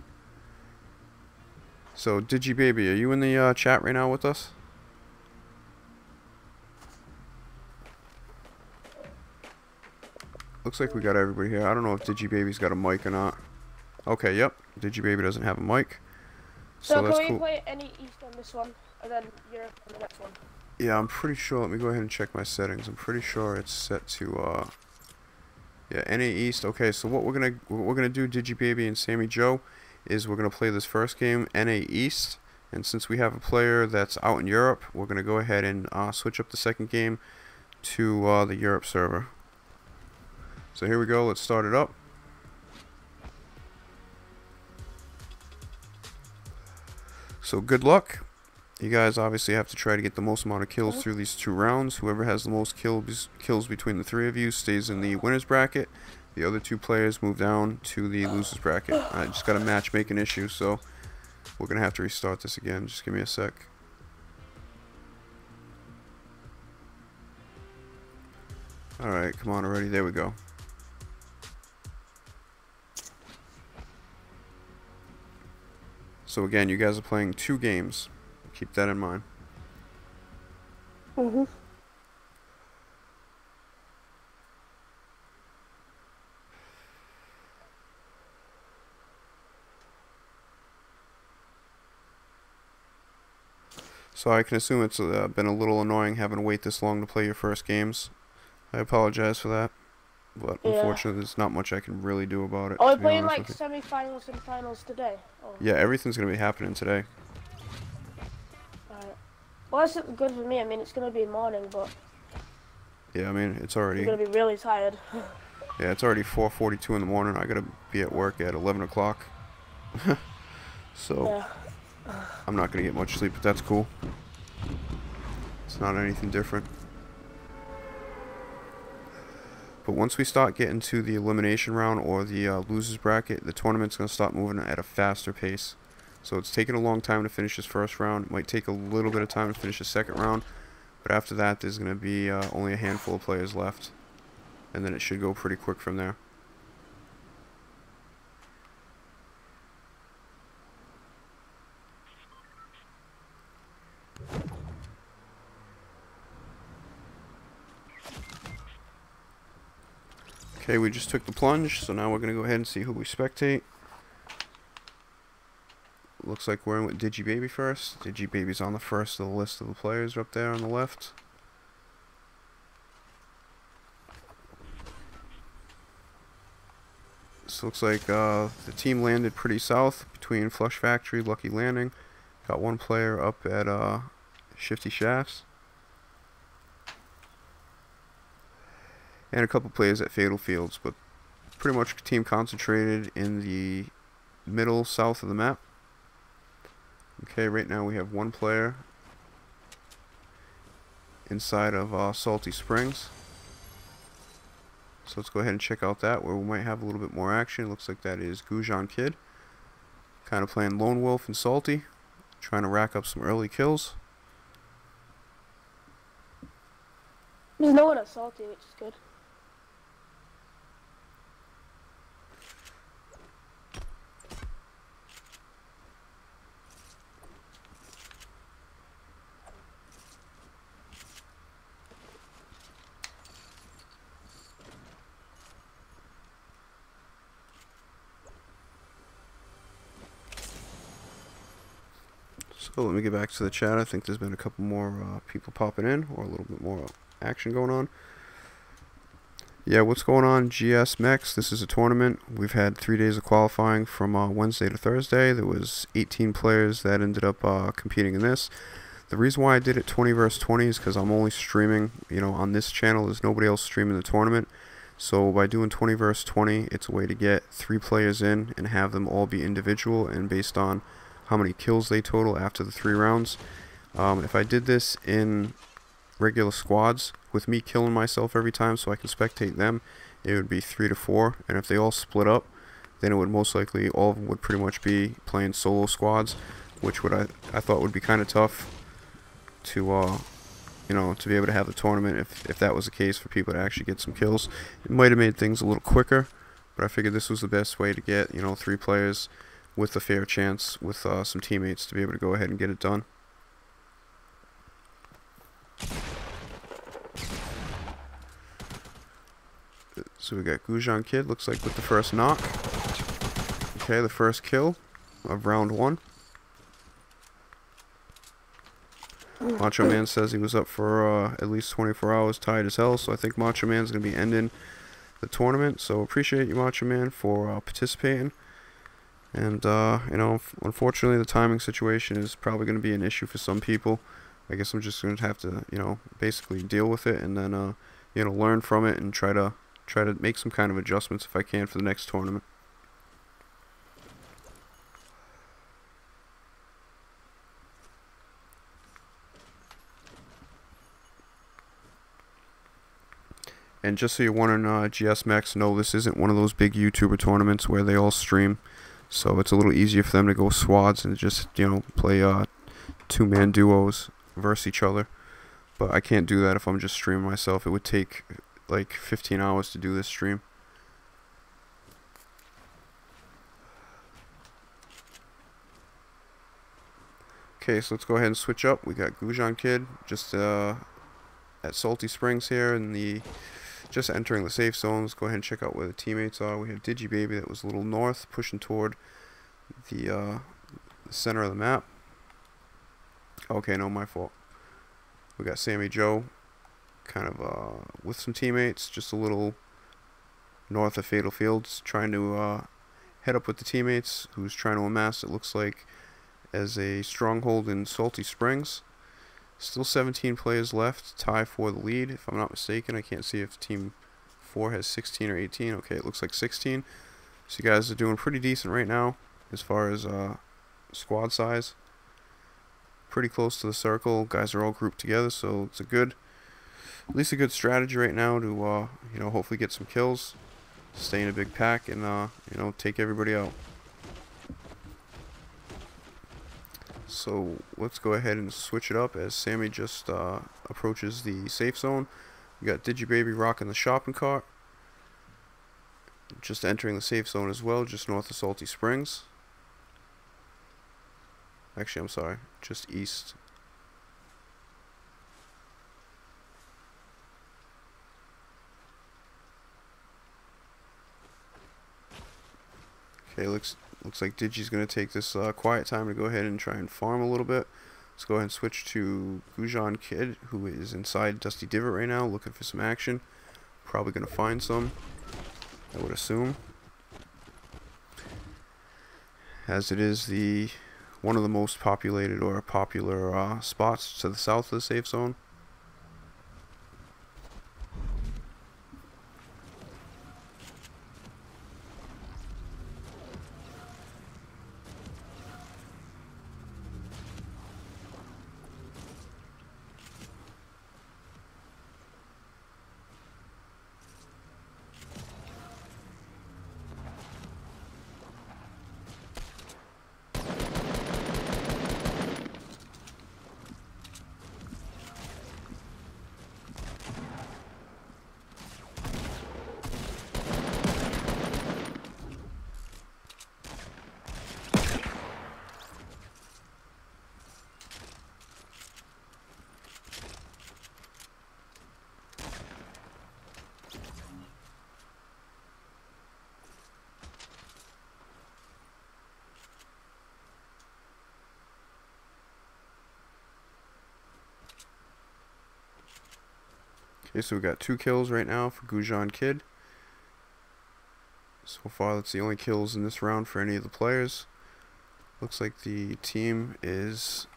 So, DigiBaby, are you in the chat right now with us? Looks like we got everybody here. I don't know if DigiBaby's got a mic or not. Okay, yep. DigiBaby doesn't have a mic. So that's can we cool. play any East on this one, and then Europe on the next one? Yeah, I'm pretty sure. Let me go ahead and check my settings. I'm pretty sure it's set to yeah, NA East. Okay, so what we're gonna do, DigiBaby and Sammy Joe, is we're gonna play this first game NA East, and since we have a player that's out in Europe, we're gonna go ahead and switch up the second game to the Europe server. So here we go. Let's start it up. So good luck. You guys obviously have to try to get the most amount of kills through these two rounds. Whoever has the most kills between the three of you stays in the winner's bracket. The other two players move down to the loser's bracket. I just got a matchmaking issue, so we're going to have to restart this again. Just give me a sec. Alright, come on already. There we go. So again, you guys are playing 2 games. Keep that in mind. Mm-hmm. So I can assume it's been a little annoying having to wait this long to play your first games. I apologize for that. But Yeah. unfortunately, there's not much I can really do about it. Are we to be playing honest like with you. semi-finals and finals today? Oh, Yeah, everything's going to be happening today. alright. Well, that's good for me. I mean, it's gonna be morning, but Yeah, I mean, it's I'm already... gonna be really tired. Yeah, it's already 4:42 in the morning. I got to be at work at 11 o'clock. So, Yeah. I'm not going to get much sleep, but that's cool. It's not anything different. But once we start getting to the elimination round or the losers bracket, the tournament's going to start moving at a faster pace. So it's taking a long time to finish this first round. It might take a little bit of time to finish the second round. But after that, there's going to be only a handful of players left. And then it should go pretty quick from there. Okay, we just took the plunge, so now we're going to go ahead and see who we spectate. Looks like we're in with DigiBaby first. DigiBaby's on the first of the list of the players up there on the left. This looks like the team landed pretty south between Flush Factory, Lucky Landing. Got one player up at Shifty Shafts. And a couple players at Fatal Fields, but pretty much team concentrated in the middle south of the map. Okay, right now we have one player inside of Salty Springs. So let's go ahead and check out that, where we might have a little bit more action. Looks like that is Gujan Kid, kind of playing Lone Wolf and Salty, trying to rack up some early kills. There's no one at Salty, which is good. So let me get back to the chat. I think there's been a couple more people popping in, or a little bit more action going on. Yeah, what's going on, GS Mex? This is a tournament. We've had 3 days of qualifying from Wednesday to Thursday. There was 18 players that ended up competing in this. The reason why I did it 20 versus 20 is because I'm only streaming, on this channel. There's nobody else streaming the tournament. So by doing 20 versus 20, it's a way to get 3 players in and have them all be individual and based on how many kills they total after the 3 rounds. If I did this in regular squads with me killing myself every time so I can spectate them, it would be 3 to 4, and if they all split up, then it would most likely, all of them would pretty much be playing solo squads, which would I thought would be kind of tough to to be able to have the tournament if that was the case, for people to actually get some kills. It might have made things a little quicker, but I figured this was the best way to get 3 players with a fair chance with some teammates to be able to go ahead and get it done. So we got Gujan Kid, looks like, with the first knock. Okay, the first kill of round 1. Macho Man says he was up for at least 24 hours, tired as hell, so I think Macho Man's going to be ending the tournament. So appreciate you, Macho Man, for participating. And, unfortunately the timing situation is probably going to be an issue for some people. I guess I'm just going to have to, basically deal with it and then, learn from it and try to make some kind of adjustments if I can for the next tournament. And just so you're wondering, GS Max, no, this isn't one of those big YouTuber tournaments where they all stream. So it's a little easier for them to go squads and just, play 2-man duos versus each other. But I can't do that if I'm just streaming myself. It would take like 15 hours to do this stream. Okay, so let's go ahead and switch up. We got Gujan Kid just at Salty Springs here, and just entering the safe zone. Let's go ahead and check out where the teammates are. We have DigiBaby that was a little north, pushing toward the center of the map. Okay, no, my fault. We got Sammy Joe kind of with some teammates just a little north of Fatal Fields, trying to head up with the teammates, who's trying to amass, it looks like, as a stronghold in Salty Springs. Still 17 players left, tie for the lead, if I'm not mistaken. I can't see if Team 4 has 16 or 18. Okay, it looks like 16. So you guys are doing pretty decent right now as far as squad size. Pretty close to the circle. Guys are all grouped together, so it's at least a good strategy right now to hopefully get some kills, stay in a big pack, and take everybody out. So let's go ahead and switch it up as Sammy just approaches the safe zone. We got DigiBaby rocking the shopping cart, just entering the safe zone as well, just north of Salty Springs. Actually, I'm sorry, just east. Okay, looks like Digi's going to take this quiet time to go ahead and try and farm a little bit. Let's go ahead and switch to Gujan Kid, who is inside Dusty Divot right now, looking for some action. Probably going to find some, I would assume, as it is one of the most populated or popular spots to the south of the safe zone. Okay, so we got 2 kills right now for Gujan Kid. So far, that's the only kills in this round for any of the players. Looks like the team is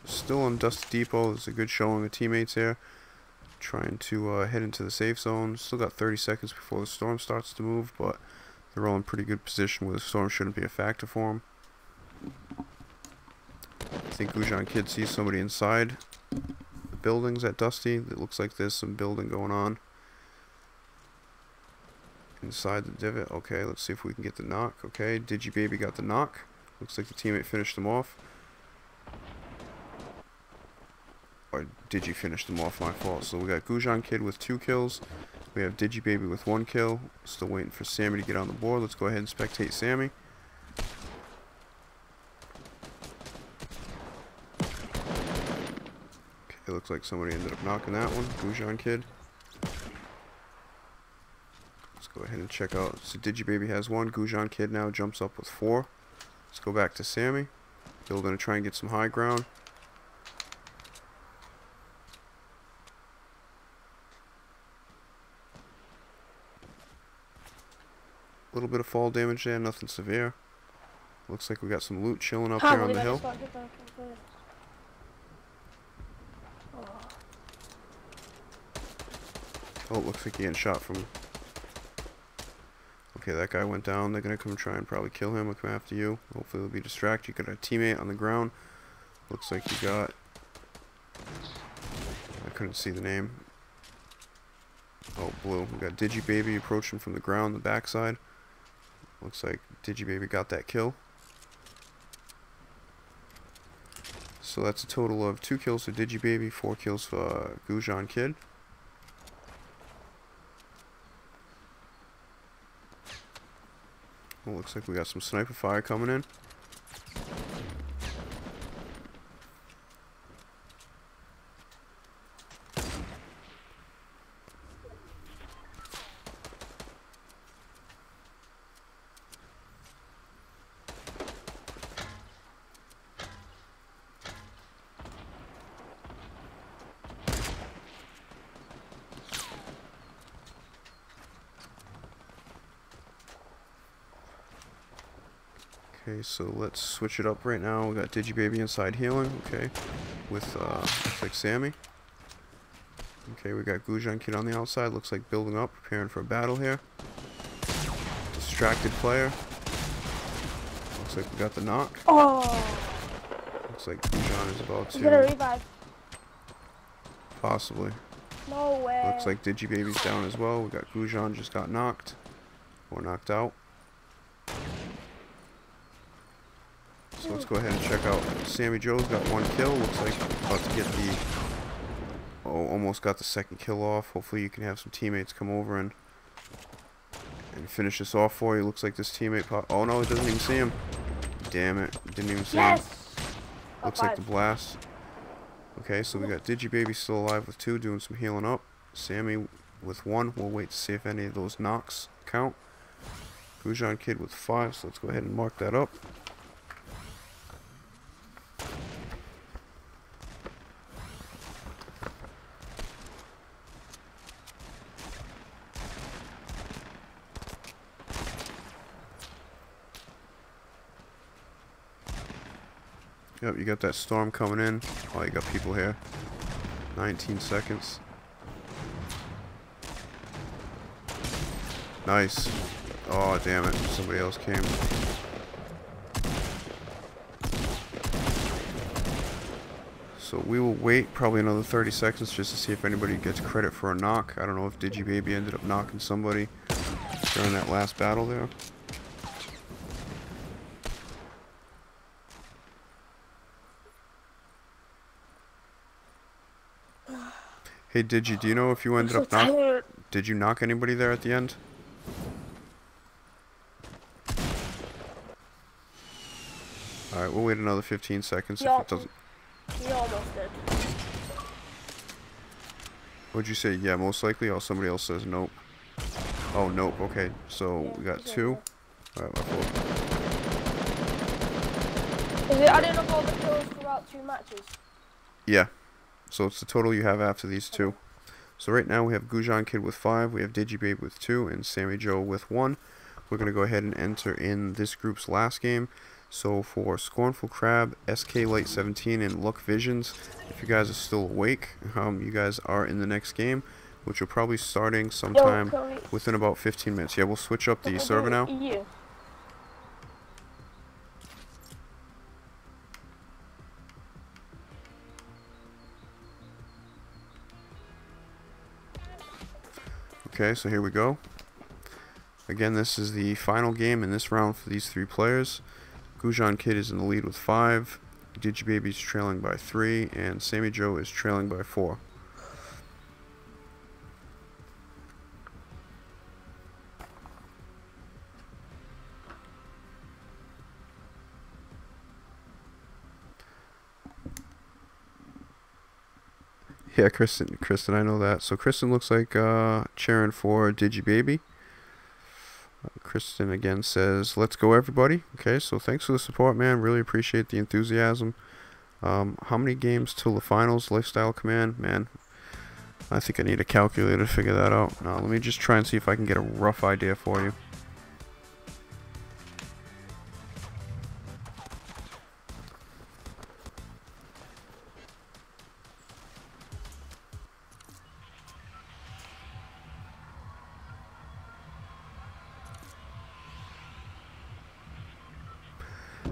still on Dusty Depot. There's a good showing of teammates here. Trying to head into the safe zone. Still got 30 seconds before the storm starts to move, but they're all in pretty good position where the storm shouldn't be a factor for them. I think Gujan Kid sees somebody inside the buildings at Dusty. It looks like there's some building going on inside the divot. Okay, let's see if we can get the knock. Okay, DigiBaby got the knock. Looks like the teammate finished them off. Or Digi finished them off, my fault. So we got Gujan Kid with 2 kills. We have DigiBaby with 1 kill. Still waiting for Sammy to get on the board. Let's go ahead and spectate Sammy. Okay, looks like somebody ended up knocking that one. Gujan Kid. Let's go ahead and check out. So DigiBaby has 1. Gujan Kid now jumps up with 4. Let's go back to Sammy. Still gonna try and get some high ground. A little bit of fall damage there, nothing severe. Looks like we got some loot chilling up here on the hill. Oh, looks like he getting shot from... Okay, that guy went down. They're gonna come try and probably kill him or come after you. Hopefully they'll be distracted. You got a teammate on the ground. Looks like you got... I couldn't see the name. Oh, blue. We got DigiBaby approaching from the ground, the backside. Looks like DigiBaby got that kill. So that's a total of 2 kills for DigiBaby, 4 kills for Gujan Kid. Well, looks like we got some sniper fire coming in. Okay, so let's switch it up right now. We got DigiBaby inside healing, okay, with looks like Sammy. Okay, we got Gujan Kid on the outside, looks like building up, preparing for a battle here. Distracted player. Looks like we got the knock. Oh! Looks like Gujan is about He's gonna to... revive. Possibly. No way. Looks like DigiBaby's down as well. We got Gujan just got knocked. Or knocked out. So let's go ahead and check out. Sammy Joe's got 1 kill. Looks like about to get the... Oh, almost got the 2nd kill off. Hopefully you can have some teammates come over and finish this off for you. Looks like this teammate oh no, it doesn't even see him. Damn it. Didn't even see him. Looks like the blast. Okay, so we got DigiBaby still alive with 2, doing some healing up. Sammy with 1. We'll wait to see if any of those knocks count. Gujan Kid with 5, so let's go ahead and mark that up. Yep, you got that storm coming in. Oh, you got people here. 19 seconds. Nice. Oh, damn it. Somebody else came. So we will wait probably another 30 seconds just to see if anybody gets credit for a knock. I don't know if DigiBaby ended up knocking somebody during that last battle there. Hey Digi, do you know if you ended up did you knock anybody there at the end? Alright, we'll wait another 15 seconds if it doesn't. He almost did. What'd you say? Yeah, most likely. Oh, somebody else says nope. Oh, nope. Okay, so Yeah, we got 2. Alright, my fault. Is it adding up all the kills throughout 2 matches? Yeah. So it's the total you have after these two. So right now we have Gujan Kid with 5, we have Digibabe with 2, and Sammy Joe with 1. We're going to go ahead and enter in this group's last game. So for Scornful Crab, SK Light 17, and Luck Visions, if you guys are still awake, you guys are in the next game, which will probably starting sometime within about 15 minutes. Yeah, we'll switch up the server now. Okay, so here we go. Again, this is the final game in this round for these 3 players. Gujan Kid is in the lead with 5, Digibaby's trailing by 3, and Sammy Joe is trailing by 4. Yeah, Kristen, I know that. So Kristen looks like cheering for Digibaby. Kristen again says, "Let's go, everybody." Okay, so thanks for the support, man. Really appreciate the enthusiasm. How many games till the finals? Lifestyle Command, man. I think I need a calculator to figure that out. Now, let me just try and see if I can get a rough idea for you.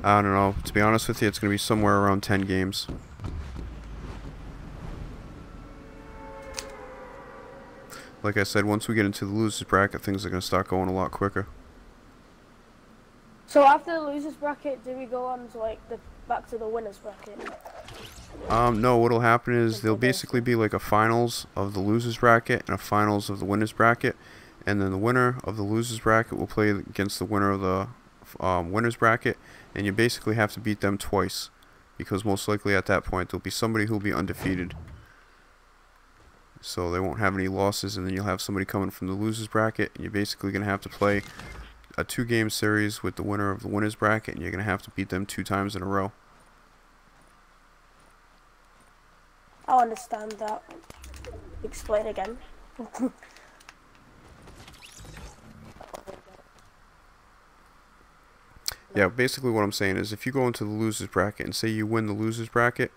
I don't know. To be honest with you, it's going to be somewhere around 10 games. Like I said, once we get into the losers bracket, things are going to start going a lot quicker. So after the losers bracket, do we go on to like back to the winners bracket? No, what'll happen is there'll basically be like a finals of the losers bracket and a finals of the winners bracket, and then the winner of the losers bracket will play against the winner of the winners bracket, and you basically have to beat them twice, because most likely at that point there'll be somebody who'll be undefeated, so they won't have any losses, and then you'll have somebody coming from the losers bracket, and you're basically going to have to play a 2-game series with the winner of the winners bracket, and you're going to have to beat them 2 times in a row. I'll understand that. Explain again. Yeah, basically what I'm saying is if you go into the losers bracket and say you win the losers bracket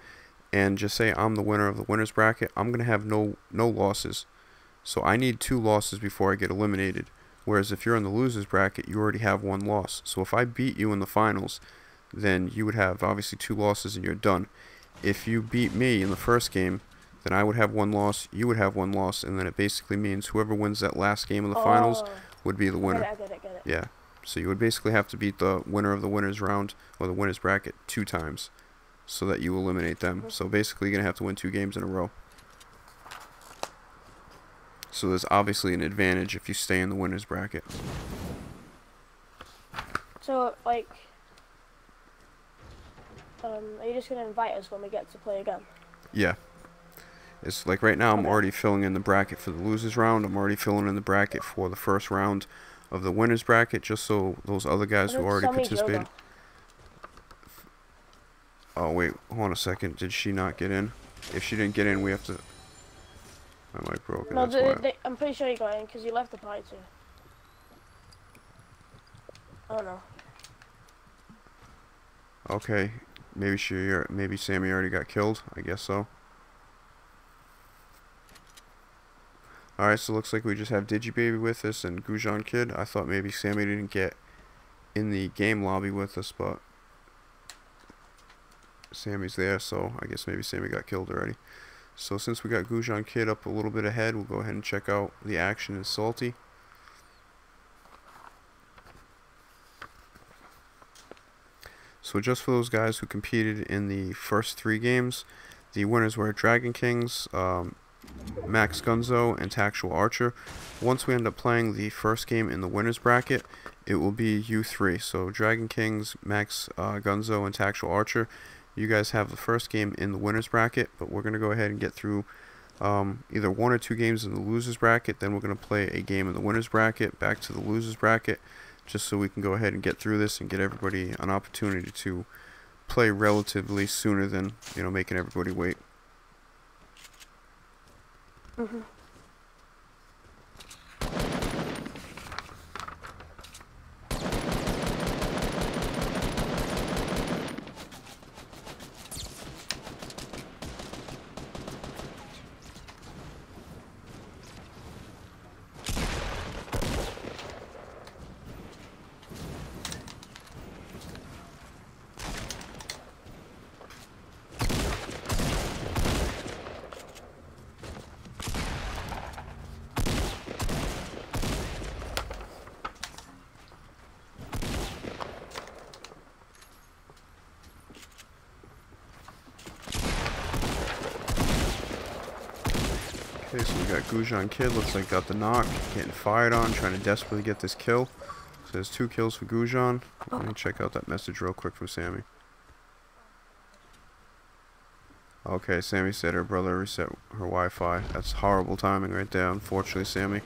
and just say I'm the winner of the winners bracket, I'm going to have no losses. So I need 2 losses before I get eliminated. Whereas if you're in the losers bracket, you already have 1 loss. So if I beat you in the finals, then you would have obviously 2 losses and you're done. If you beat me in the first game, then I would have 1 loss, you would have 1 loss, and then it basically means whoever wins that last game of the finals would be the winner. I get it. Yeah. So you would basically have to beat the winner of the winners round or the winners bracket 2 times so that you eliminate them. So basically you're going to have to win 2 games in a row. So there's obviously an advantage if you stay in the winners bracket. So like, are you just going to invite us when we get to play again? Yeah. It's like right now I'm already filling in the bracket for the losers round. I'm already filling in the bracket for the first round of the winners bracket, just so those other guys who already participated. Oh wait, hold on a second. Did she not get in? If she didn't get in, we have to. My mic broke. No, I'm pretty sure you got in because you left the party too. Oh no. Okay, maybe maybe Sammy already got killed. I guess so. Alright, so it looks like we just have Digibaby with us and Gujan Kid. I thought maybe Sammy didn't get in the game lobby with us, but Sammy's there, so I guess maybe Sammy got killed already. So since we got Gujan Kid up a little bit ahead, we'll go ahead and check out the action in Salty. So just for those guys who competed in the first 3 games, the winners were Dragon Kings, Max Gunzo, and Tactual Archer. Once we end up playing the first game in the winners bracket, it will be you 3. So Dragon Kings, Max Gunzo, and Tactual Archer. You guys have the first game in the winners bracket, but we're going to go ahead and get through either 1 or 2 games in the losers bracket. Then we're going to play a game in the winners bracket, back to the losers bracket, just so we can go ahead and get through this and get everybody an opportunity to play relatively sooner than, making everybody wait. Mhm. Okay, so we got Gujan Kid, looks like got the knock, getting fired on, trying to desperately get this kill. So there's 2 kills for Gujan. Let me check out that message real quick from Sammy. Okay, Sammy said her brother reset her Wi-Fi. That's horrible timing right there, unfortunately, Sammy.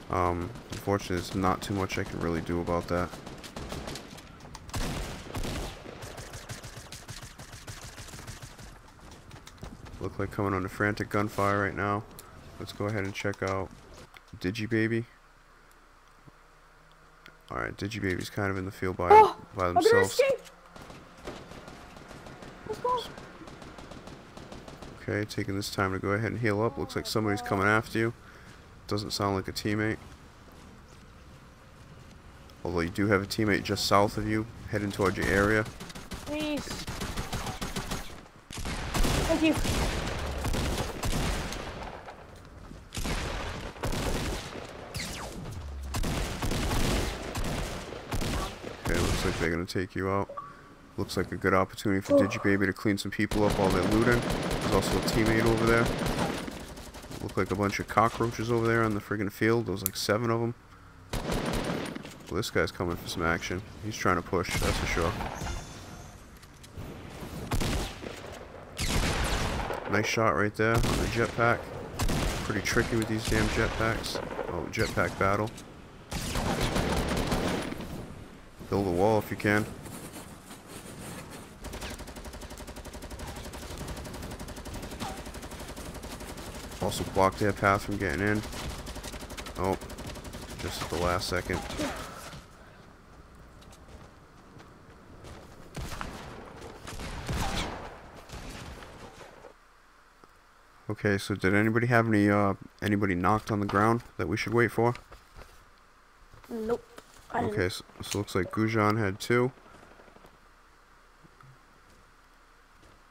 Unfortunately, there's not too much I can really do about that. Look like coming under frantic gunfire right now. Let's go ahead and check out Digibaby. Alright, Digibaby's kind of in the field by I'm gonna themselves. escape. Let's go. Okay, taking this time to go ahead and heal up. Looks like somebody's coming after you. Doesn't sound like a teammate. Although you do have a teammate just south of you, heading towards your area. Please. Thank you. Okay, looks like they're gonna take you out. Looks like a good opportunity for Digibaby to clean some people up while they're looting. There's also a teammate over there. Look like a bunch of cockroaches over there on the friggin' field. There's like 7 of them. Well, this guy's coming for some action. He's trying to push, that's for sure. Nice shot right there on the jetpack. Pretty tricky with these damn jetpacks. Oh, jetpack battle. Build a wall if you can. Also block their path from getting in. Oh, just at the last second. Okay, so did anybody have anybody knocked on the ground that we should wait for? Nope. I didn't. Okay, so looks like Gujan had 2.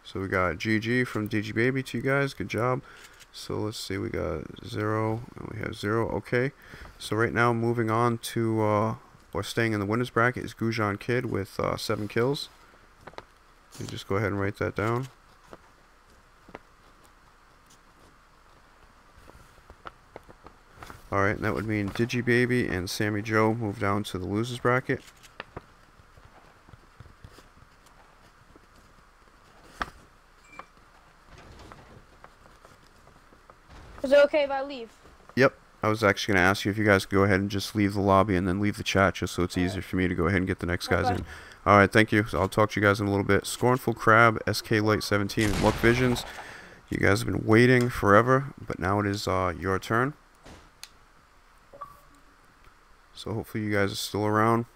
So we got GG from Digibaby to you guys. Good job. So let's see, we got 0 and we have 0. Okay, so right now moving on to or staying in the winners bracket is Gujan Kid with 7 kills. You just go ahead and write that down. Alright, and that would mean Digibaby and Sammy Joe move down to the losers bracket. Is it okay if I leave? Yep, I was actually going to ask you if you guys could go ahead and just leave the lobby and then leave the chat just so it's easier for me to go ahead and get the next guys in. Alright, thank you. So I'll talk to you guys in a little bit. Scornful Crab, SK Light 17, and Luck Visions. You guys have been waiting forever, but now it is your turn. So hopefully you guys are still around.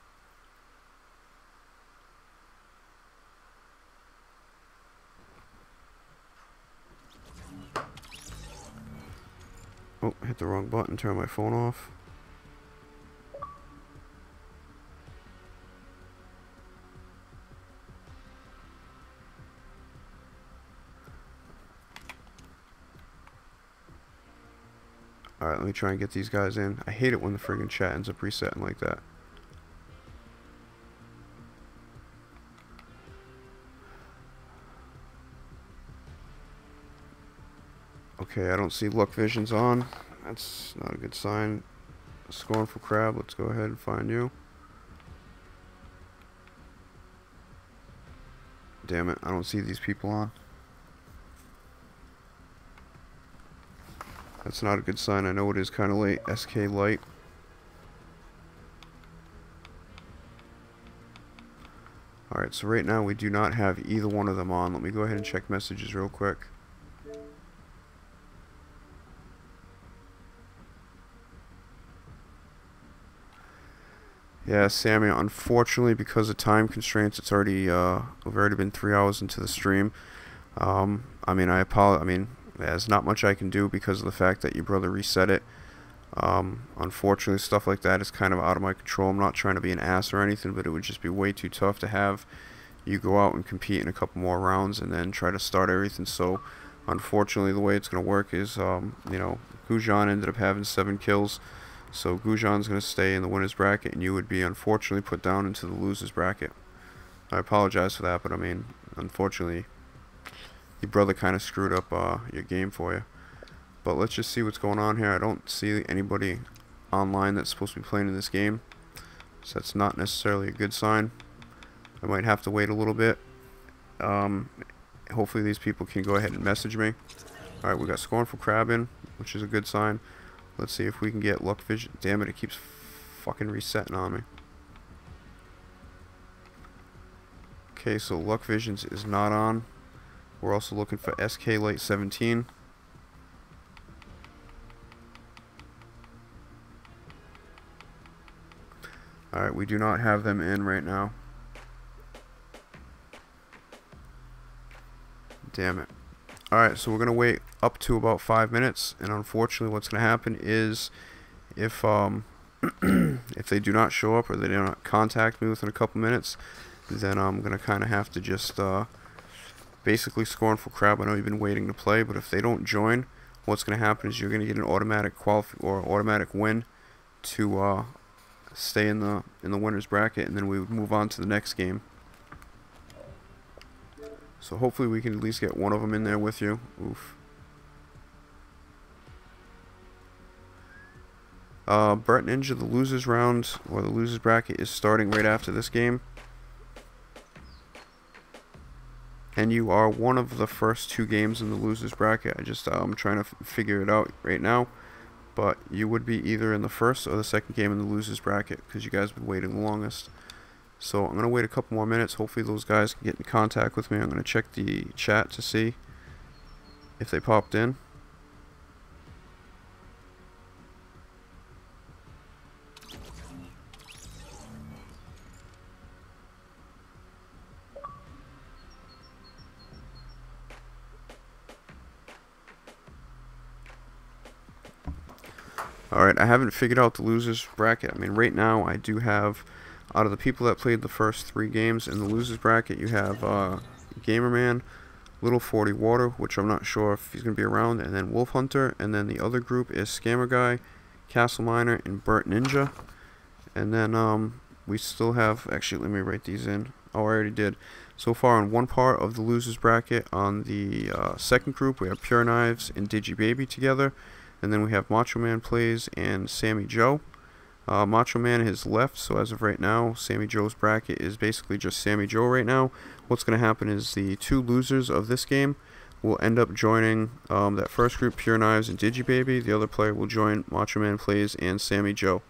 Oh, hit the wrong button, turn my phone off. Alright, let me try and get these guys in. I hate it when the friggin' chat ends up resetting like that. Okay, I don't see Luck Visions on. That's not a good sign. Scornful Crab, let's go ahead and find you. Damn it, I don't see these people on. That's not a good sign. I know it is kind of late. SK Light. Alright, so right now we do not have either one of them on. Let me go ahead and check messages real quick. Yeah, Sammy, unfortunately, because of time constraints, it's already, we've already been 3 hours into the stream. I mean, there's not much I can do because of the fact that your brother reset it. Unfortunately, stuff like that is kind of out of my control. I'm not trying to be an ass or anything, but it would just be way too tough to have you go out and compete in a couple more rounds and then try to start everything. So, unfortunately, the way it's going to work is, you know, Gujan ended up having 7 kills. So Gujan's going to stay in the winner's bracket, and you would be unfortunately put down into the loser's bracket. I apologize for that, but I mean, unfortunately, your brother kind of screwed up your game for you. But let's just see what's going on here. I don't see anybody online that's supposed to be playing in this game, so that's not necessarily a good sign. I might have to wait a little bit. Hopefully these people can go ahead and message me. Alright, we got Scornful Crab in, which is a good sign. Let's see if we can get Luck Vision. Damn it, it keeps fucking resetting on me. Okay, so Luck Visions is not on. We're also looking for SK Light 17. Alright, we do not have them in right now. Damn it. Alright, so we're going to wait up to about 5 minutes, and unfortunately what's going to happen is if if they do not show up or they do not contact me within a couple minutes, then I'm going to kind of have to just basically Scornful Crab. I know you've been waiting to play, but if they don't join, what's going to happen is you're going to get an automatic automatic win to stay in the winner's bracket, and then we would move on to the next game. So hopefully we can at least get one of them in there with you. Oof. Brett Ninja, the losers round, or the losers bracket, is starting right after this game. And you are one of the first 2 games in the losers bracket. I'm trying to figure it out right now. But you would be either in the first or the second game in the losers bracket, because you guys have been waiting the longest. So I'm going to wait a couple more minutes. Hopefully those guys can get in contact with me. I'm going to check the chat to see if they popped in. Alright, I haven't figured out the losers bracket. I mean, right now I do have, out of the people that played the first 3 games in the losers bracket, you have Gamerman, Little 40 Water, which I'm not sure if he's going to be around, and then Wolf Hunter, and then the other group is Scammer Guy, Castle Miner, and Burt Ninja. And then we still have, actually let me write these in. Oh, I already did. So far on one part of the losers bracket, on the second group, we have Pure Knives and Digi Baby together. And then we have Macho Man Plays and Sammy Joe. Macho Man has left, so as of right now, Sammy Joe's bracket is basically just Sammy Joe right now. What's going to happen is the 2 losers of this game will end up joining that first group, Pure Knives and Digi Baby. The other player will join Macho Man Plays and Sammy Joe.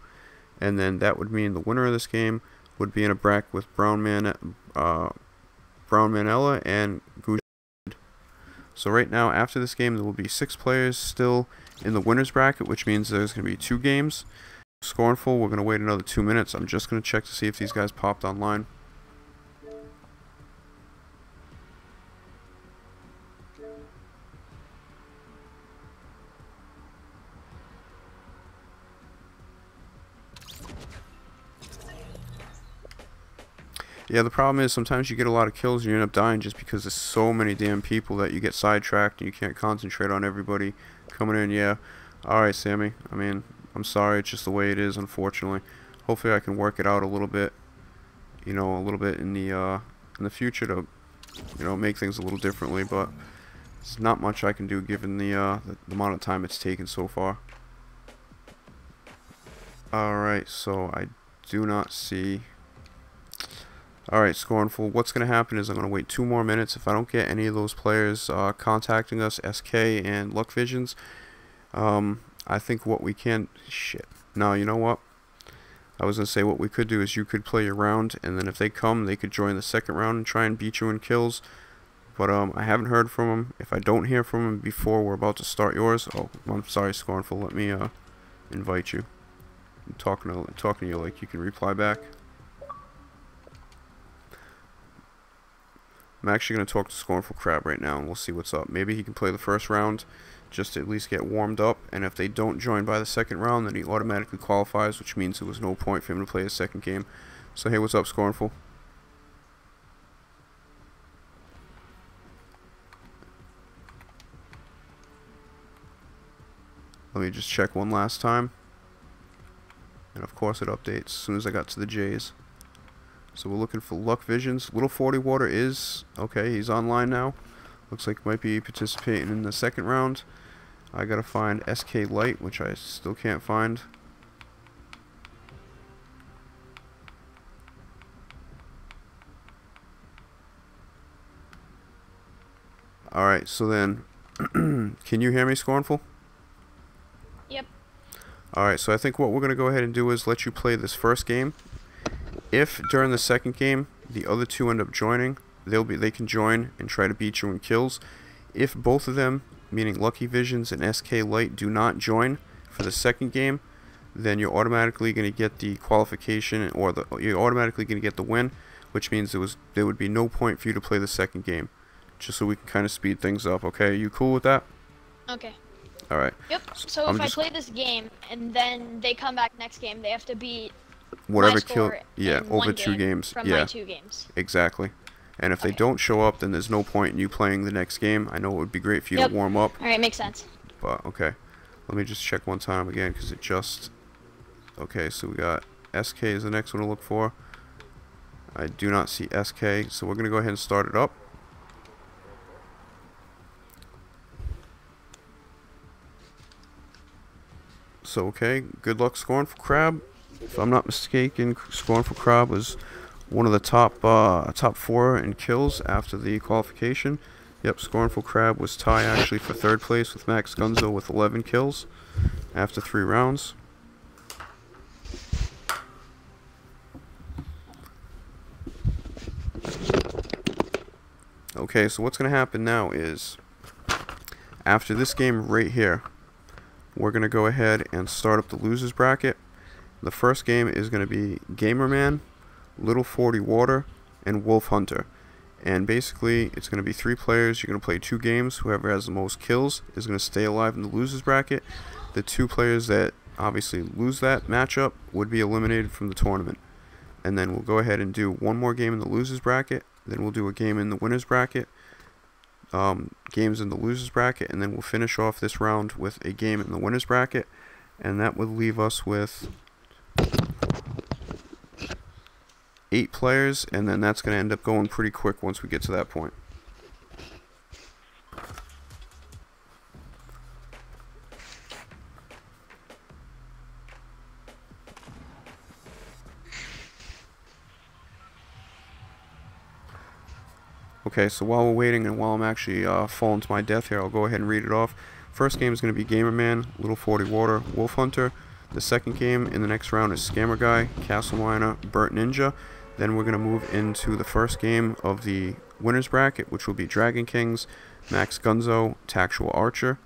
And then that would mean the winner of this game would be in a bracket with Brown Manella and Gujan. So right now, after this game, there will be 6 players still in the winner's bracket, which means there's going to be 2 games. Scornful, we're going to wait another 2 minutes. I'm just going to check to see if these guys popped online. Yeah, the problem is sometimes you get a lot of kills and you end up dying just because there's so many damn people that you get sidetracked and you can't concentrate on everybody coming in. Yeah. Alright, Sammy. I mean, I'm sorry. It's just the way it is, unfortunately. Hopefully I can work it out a little bit, you know, a little bit in the future to, you know, make things a little differently, but there's not much I can do given the amount of time it's taken so far. Alright, so I do not see... Alright, Scornful, what's going to happen is I'm going to wait 2 more minutes. If I don't get any of those players contacting us, SK and Luck Visions, I think what we can... Shit. No, you know what? I was going to say what we could do is you could play your round, and then if they come, they could join the second round and try and beat you in kills. But I haven't heard from them. If I don't hear from them before we're about to start yours... Oh, I'm sorry, Scornful. Let me invite you. talking to you like you can reply back. I'm actually going to talk to Scornful Crab right now, and we'll see what's up. Maybe he can play the first round just to at least get warmed up, and if they don't join by the second round, then he automatically qualifies, which means there was no point for him to play his second game. So, hey, what's up, Scornful? Let me just check one last time. And of course it updates as soon as I got to the J's. So we're looking for Luck Visions. Little 40 Water is okay, he's online now. Looks like he might be participating in the second round. I gotta find SK Light, which I still can't find. Alright, so then can you hear me, Scornful? Yep. Alright, so I think what we're going to go ahead and do is let you play this first game. If during the second game the other two end up joining, they can join and try to beat you in kills. If both of them, meaning Lucky Visions and SK Light, do not join for the second game, then you're automatically going to get the qualification, or you're automatically going to get the win, which means there would be no point for you to play the second game. Just so we can kind of speed things up, okay? Are you cool with that? Okay. Alright. Yep. So if I play this game and then they come back next game, they have to beat whatever my kill, score yeah, in over one 2 game games. from Yeah, my 2 games. exactly. And if they Okay. don't show up, then there's no point in you playing the next game. I know it would be great for you to warm up. Alright, makes sense. But, okay. Let me just check one time again, because it just... Okay, so we got SK is the next one to look for. I do not see SK, so we're going to go ahead and start it up. So, okay, good luck, Scornful Crab. If I'm not mistaken, Scornful Crab was one of the top 4 in kills after the qualification. Yep, Scornful Crab was tied actually for 3rd place with Max Gunzo with 11 kills after 3 rounds. Okay, so what's going to happen now is, after this game right here, we're going to go ahead and start up the losers bracket. The first game is going to be Gamerman, Little 40 Water, and Wolf Hunter. And basically, it's going to be 3 players. You're going to play 2 games. Whoever has the most kills is going to stay alive in the losers bracket. The 2 players that obviously lose that matchup would be eliminated from the tournament. And then we'll go ahead and do one more game in the losers bracket. Then we'll do a game in the winners bracket. Games in the losers bracket, and then we'll finish off this round with a game in the winners bracket, and that would leave us with 8 players, and then that's going to end up going pretty quick once we get to that point. Okay, so while we're waiting and while I'm actually falling to my death here, I'll go ahead and read it off. First game is going to be Gamerman, Little 40 Water, Wolf Hunter. The second game in the next round is Scammer Guy, Castle Miner, Burnt Ninja. Then we're going to move into the first game of the winners bracket, which will be Dragon Kings, Max Gunzo, Tactual Archer.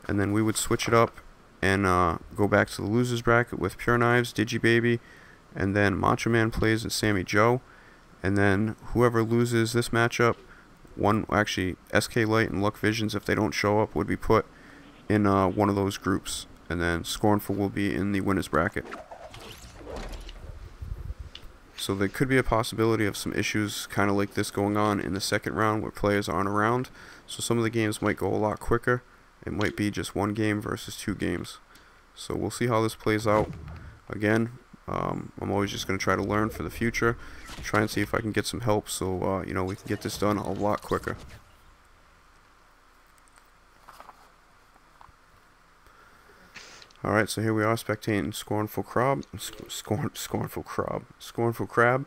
And then we would switch it up and go back to the losers bracket with Pure Knives, Digibaby, and then Macho Man plays as Sammy Joe. And then whoever loses this matchup, actually SK Light and Luck Visions, if they don't show up, would be put in one of those groups. And then Scornful will be in the winners bracket. So there could be a possibility of some issues kind of like this going on in the second round where players aren't around. So some of the games might go a lot quicker. It might be just 1 game versus 2 games. So we'll see how this plays out. Again, I'm always just going to try to learn for the future. Try and see if I can get some help so, you know, we can get this done a lot quicker. Alright, so here we are spectating Scornful Crab. Scornful Crab.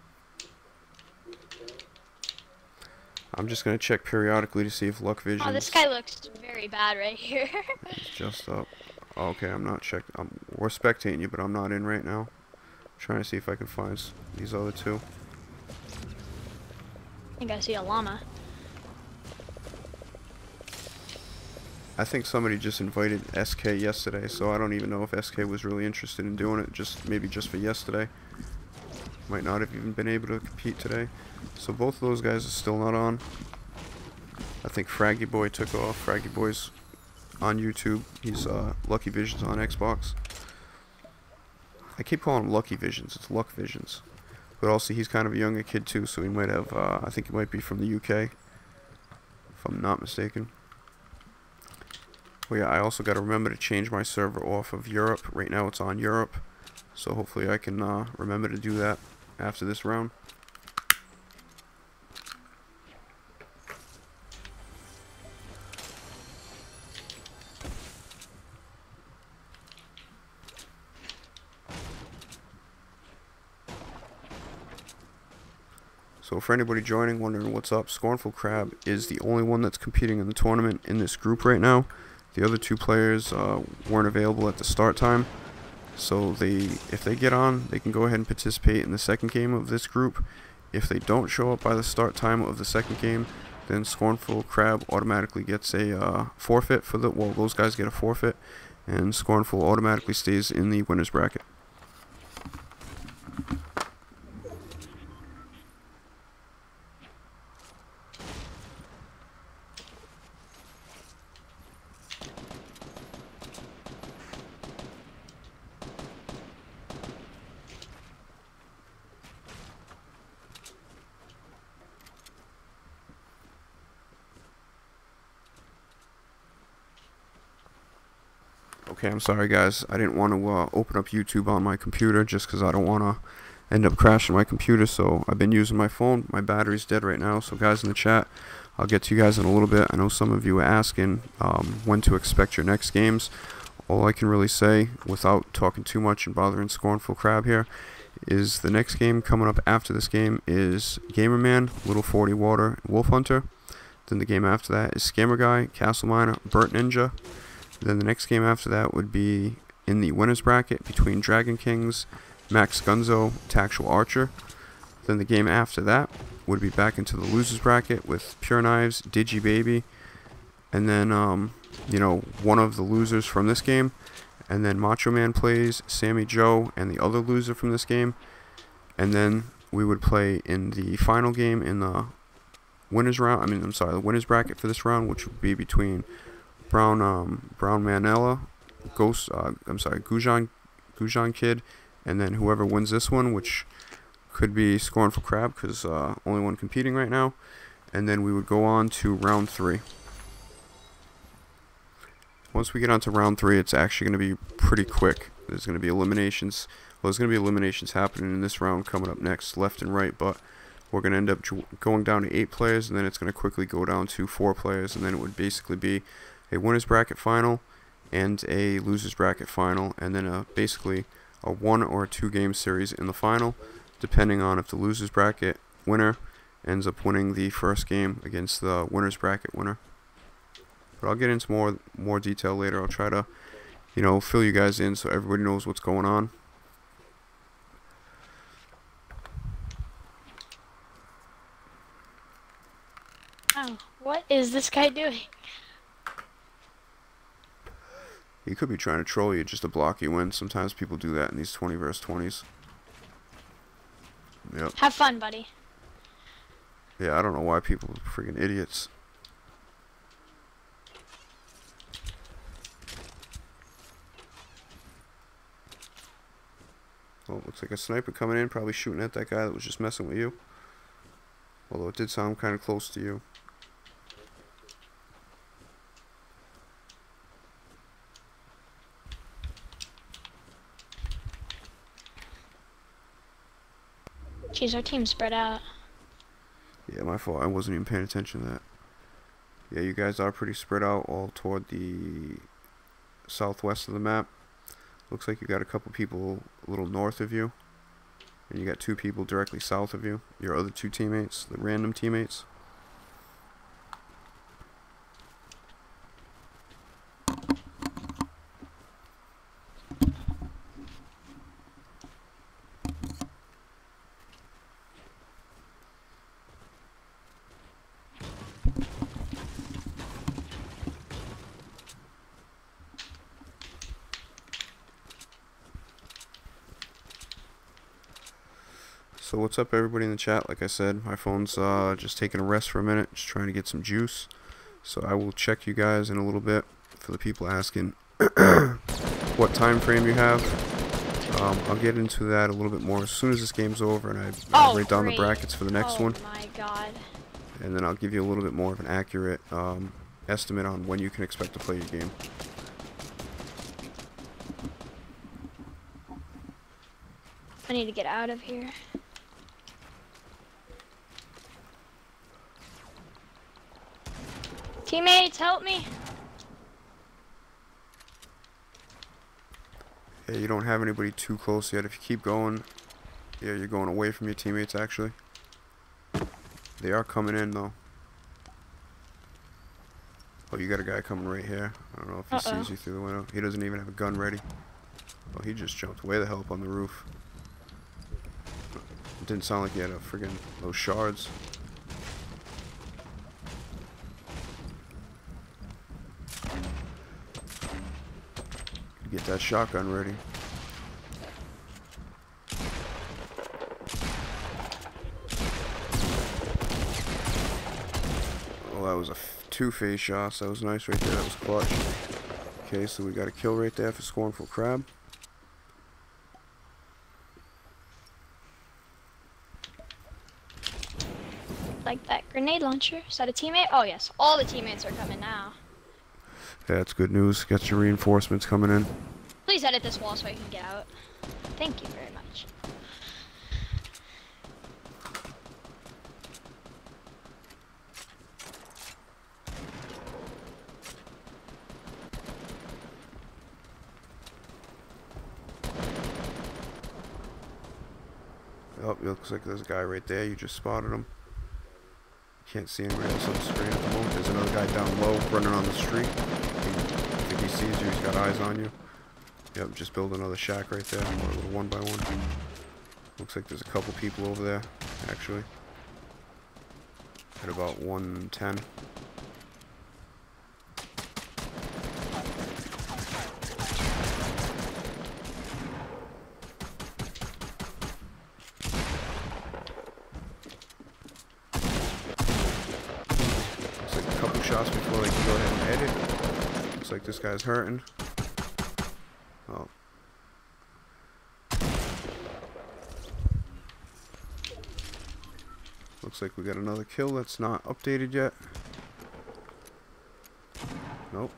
I'm just going to check periodically to see if Luck Visions... Oh, this guy looks very bad right here. It's just up. Okay, I'm not checking. We're spectating you, but I'm not in right now. Trying to see if I can find these other 2. I think I see a llama. I think somebody just invited SK yesterday, so I don't even know if SK was really interested in doing it, maybe just for yesterday. Might not have even been able to compete today. So both of those guys are still not on. I think Fraggy Boy took off. Fraggy Boy's on YouTube. He's Lucky Visions on Xbox. I keep calling him Lucky Visions. It's Luck Visions. But also he's kind of a younger kid too, so he might have, I think he might be from the UK, if I'm not mistaken. Well, yeah, I also got to remember to change my server off of Europe. Right now it's on Europe, so hopefully I can remember to do that after this round. So for anybody joining, wondering what's up, Scornful Crab is the only one that's competing in the tournament in this group right now. The other two players weren't available at the start time. So if they get on, they can go ahead and participate in the second game of this group. If they don't show up by the start time of the second game, then Scornful Crab automatically gets a forfeit for well, those guys get a forfeit, and Scornful automatically stays in the winner's bracket. Okay, I'm sorry guys, I didn't want to open up YouTube on my computer just because I don't want to end up crashing my computer, so I've been using my phone. My battery's dead right now, so guys in the chat, I'll get to you guys in a little bit. I know some of you are asking when to expect your next games. All I can really say, without talking too much and bothering Scornful Crab here, is the next game coming up after this game is Gamerman, Little 40 Water, Wolf Hunter. Then the game after that is Scammer Guy, Castle Miner, Burnt Ninja. Then the next game after that would be in the winner's bracket between Dragon Kings, Max Gunzo, Tactual Archer. Then the game after that would be back into the loser's bracket with Pure Knives, Digi Baby, and then you know, one of the losers from this game, and then Macho Man plays Sammy Joe and the other loser from this game, and then we would play in the final game in the winner's round. The winner's bracket for this round, which would be between Brown Manella, Gujan Kid, and then whoever wins this one, which could be Scornful Crab, because only one competing right now. And then we would go on to round 3. Once we get on to round 3, it's actually going to be pretty quick. There's going to be eliminations. Well, there's going to be eliminations happening in this round coming up next, left and right, but we're going to end up going down to 8 players, and then it's going to quickly go down to 4 players, and then it would basically be a winner's bracket final and a loser's bracket final, and then basically a 1 or 2 game series in the final, depending on if the loser's bracket winner ends up winning the first game against the winner's bracket winner. But I'll get into more detail later. I'll try to, you know, fill you guys in so everybody knows what's going on. Oh, what is this guy doing? He could be trying to troll you just to block you in. Sometimes people do that in these 20 vs 20s. Yep. Have fun, buddy. Yeah, I don't know why people are freaking idiots. Well, looks like a sniper coming in, probably shooting at that guy that was just messing with you. Although it did sound kind of close to you. Jeez, our team's spread out. Yeah, my fault. I wasn't even paying attention to that. Yeah, you guys are pretty spread out all toward the southwest of the map. Looks like you got a couple people a little north of you. And you got 2 people directly south of you. Your other 2 teammates, the random teammates. So what's up, everybody in the chat? Like I said, my phone's just taking a rest for a minute, just trying to get some juice. So I will check you guys in a little bit. For the people asking what time frame you have, I'll get into that a little bit more as soon as this game's over, and I write down the brackets for the next one. Oh my god. And then I'll give you a little bit more of an accurate estimate on when you can expect to play your game. I need to get out of here. Teammates, help me! Yeah, you don't have anybody too close yet. If you keep going, yeah, you're going away from your teammates, actually. They are coming in, though. Oh, you got a guy coming right here. I don't know if he sees you through the window. He doesn't even have a gun ready. Oh, he just jumped way the hell up on the roof. It didn't sound like he had a friggin' those shards. Get that shotgun ready. Well, that was a two-phase shot. So that was nice right there. That was clutch. Okay, so we got a kill right there for Scornful Crab. Like that grenade launcher. Is that a teammate? Oh yes, all the teammates are coming now. Yeah, that's good news. Got your reinforcements coming in. Please edit this wall so I can get out. Thank you very much. Oh, it looks like there's a guy right there. You just spotted him. Can't see anybody else on the screen at the moment. There's another guy down low running on the street. I think he sees you. He's got eyes on you. Yep, just build another shack right there. Or a little one by one. Looks like there's a couple people over there, actually. At about 110. Shots before they can go ahead and edit. Looks like this guy's hurting. Oh. Looks like we got another kill that's not updated yet. Nope.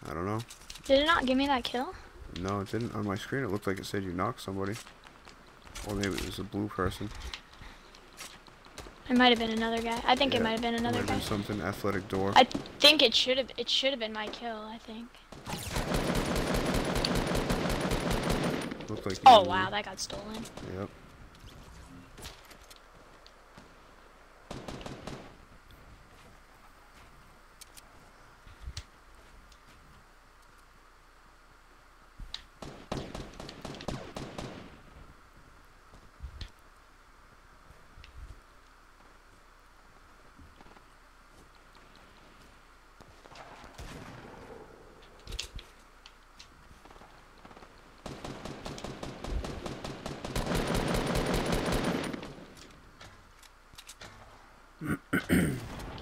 I don't know. Did it not give me that kill? No, it didn't. On my screen it looked like it said you knocked somebody. Or maybe it was a blue person. It might have been another guy. I think it might have been another guy. Something athletic door. I think it should have been my kill, I think. Looked like oh wow, that got stolen. Yep.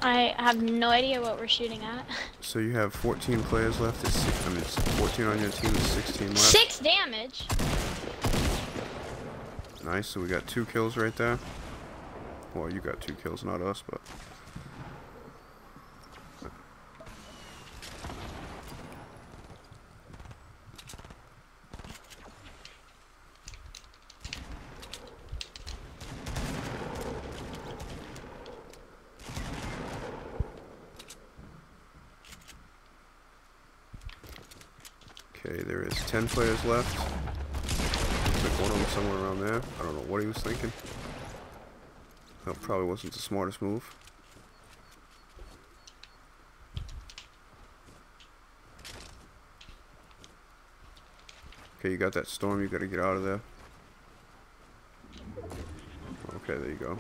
I have no idea what we're shooting at. So you have 14 players left. It's 14 on your team. There's 16 left. 6 damage. Nice. So we got 2 kills right there. Well, you got 2 kills, not us, but. Okay, there is 10 players left. Looks like one of them somewhere around there. I don't know what he was thinking. That probably wasn't the smartest move. Okay, you got that storm. You got to get out of there. Okay, there you go.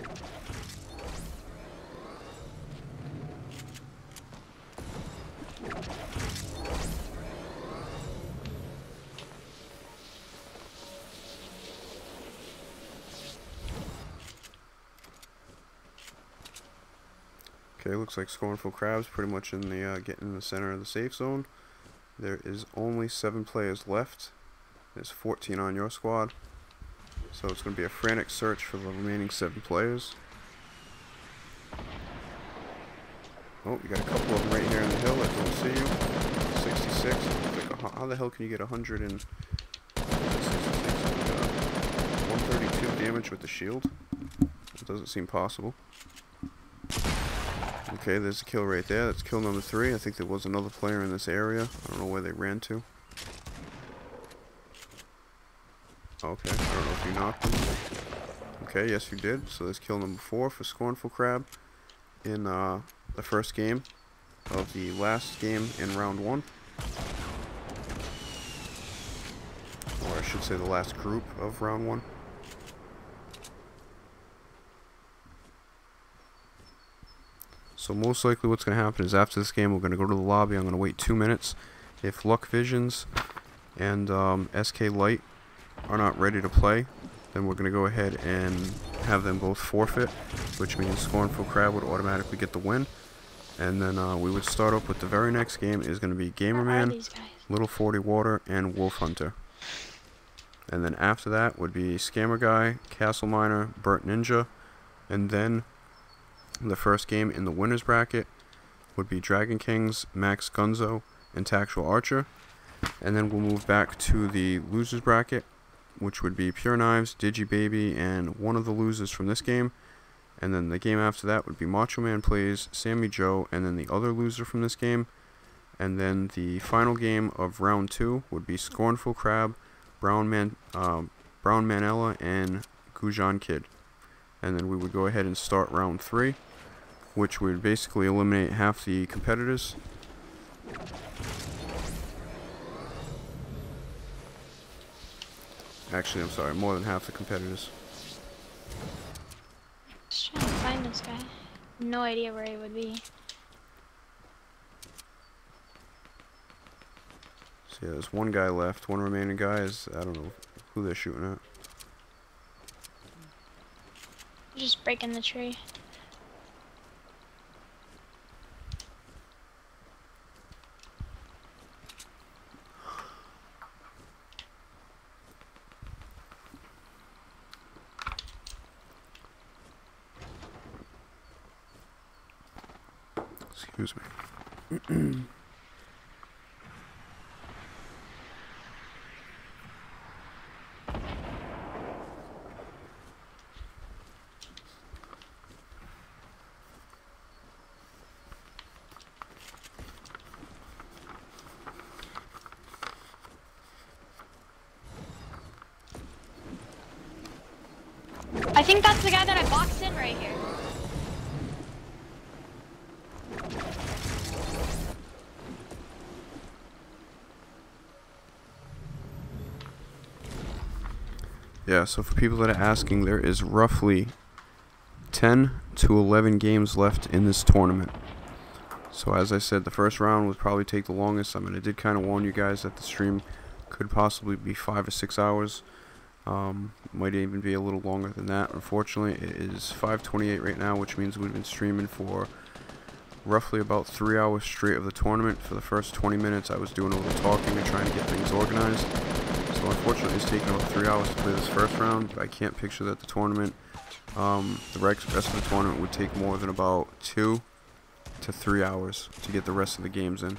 Okay, looks like Scornful Crab's pretty much in the getting in the center of the safe zone. There is only 7 players left. There's 14 on your squad. So it's going to be a frantic search for the remaining 7 players. Oh, you got a couple of them right here in the hill that don't see you. 66. Like how the hell can you get 132 damage with the shield? It doesn't seem possible. Okay, there's a kill right there. That's kill number 3. I think there was another player in this area. I don't know where they ran to. Okay, I don't know if you knocked them. Okay, yes you did. So there's kill number 4 for Scornful Crab in the first game of the last game in round 1. Or I should say the last group of round 1. So most likely what's going to happen is after this game we're going to go to the lobby. I'm going to wait 2 minutes. If Luck Visions and SK Light are not ready to play, then we're going to go ahead and have them both forfeit, which means Scornful Crab would automatically get the win. And then we would start up with the very next game is going to be Gamerman, Little 40 Water, and Wolf Hunter. And then after that would be Scammer Guy, Castle Miner, Burnt Ninja, and then the first game in the winners bracket would be Dragon Kings, Max Gunzo, and Tactual Archer. And then we'll move back to the losers bracket, which would be Pure Knives, Digibaby, and one of the losers from this game. And then the game after that would be Macho Man Plays, Sammy Joe, and then the other loser from this game. And then the final game of round 2 would be Scornful Crab, Brown Manella, and Gujan Kid. And then we would go ahead and start round 3, which would basically eliminate half the competitors. Actually, I'm sorry, more than half the competitors. Just trying to find this guy. No idea where he would be. So yeah, there's one guy left. One remaining guy is, I don't know who they're shooting at. Just breaking the tree. Excuse me. I think that's the guy that I boxed in right here. Yeah, so for people that are asking, there is roughly 10 to 11 games left in this tournament. So as I said, the first round would probably take the longest. I mean, I did kind of warn you guys that the stream could possibly be 5 or 6 hours. Might even be a little longer than that. Unfortunately, it is 5:28 right now, which means we've been streaming for roughly about 3 hours straight of the tournament. For the first 20 minutes, I was doing a little talking and trying to get things organized. So unfortunately, it's taken about 3 hours to play this first round. But I can't picture that the tournament, the rest of the tournament would take more than about 2 to 3 hours to get the rest of the games in.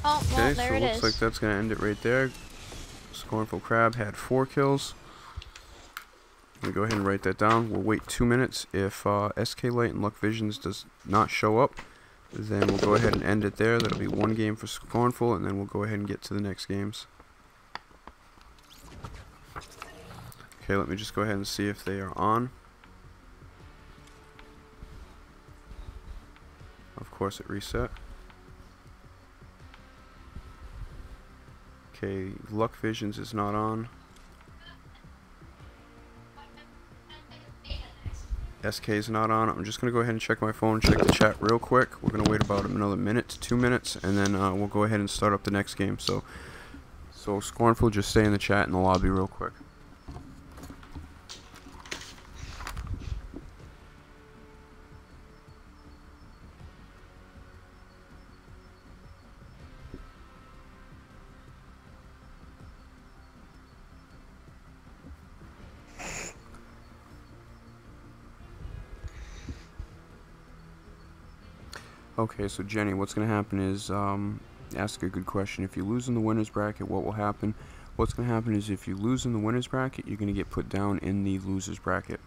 Oh, well, Okay, there so it looks is. like that's going to end it right there. Scornful Crab had 4 kills. Let me go ahead and write that down. We'll wait 2 minutes. If SK Light and Luck Visions does not show up, then we'll go ahead and end it there. That'll be 1 game for Scornful, and then we'll go ahead and get to the next games. Okay, let me just go ahead and see if they are on. Of course, it reset. Okay, Luck Visions is not on. SK is not on. I'm just going to go ahead and check my phone, check the chat real quick. We're going to wait about another minute to 2 minutes, and then we'll go ahead and start up the next game. So So Scornful, just stay in the chat in the lobby real quick. Okay, so Jenny, what's going to happen is, ask a good question. If you lose in the winner's bracket, what will happen? What's going to happen is if you lose in the winner's bracket, you're going to get put down in the loser's bracket.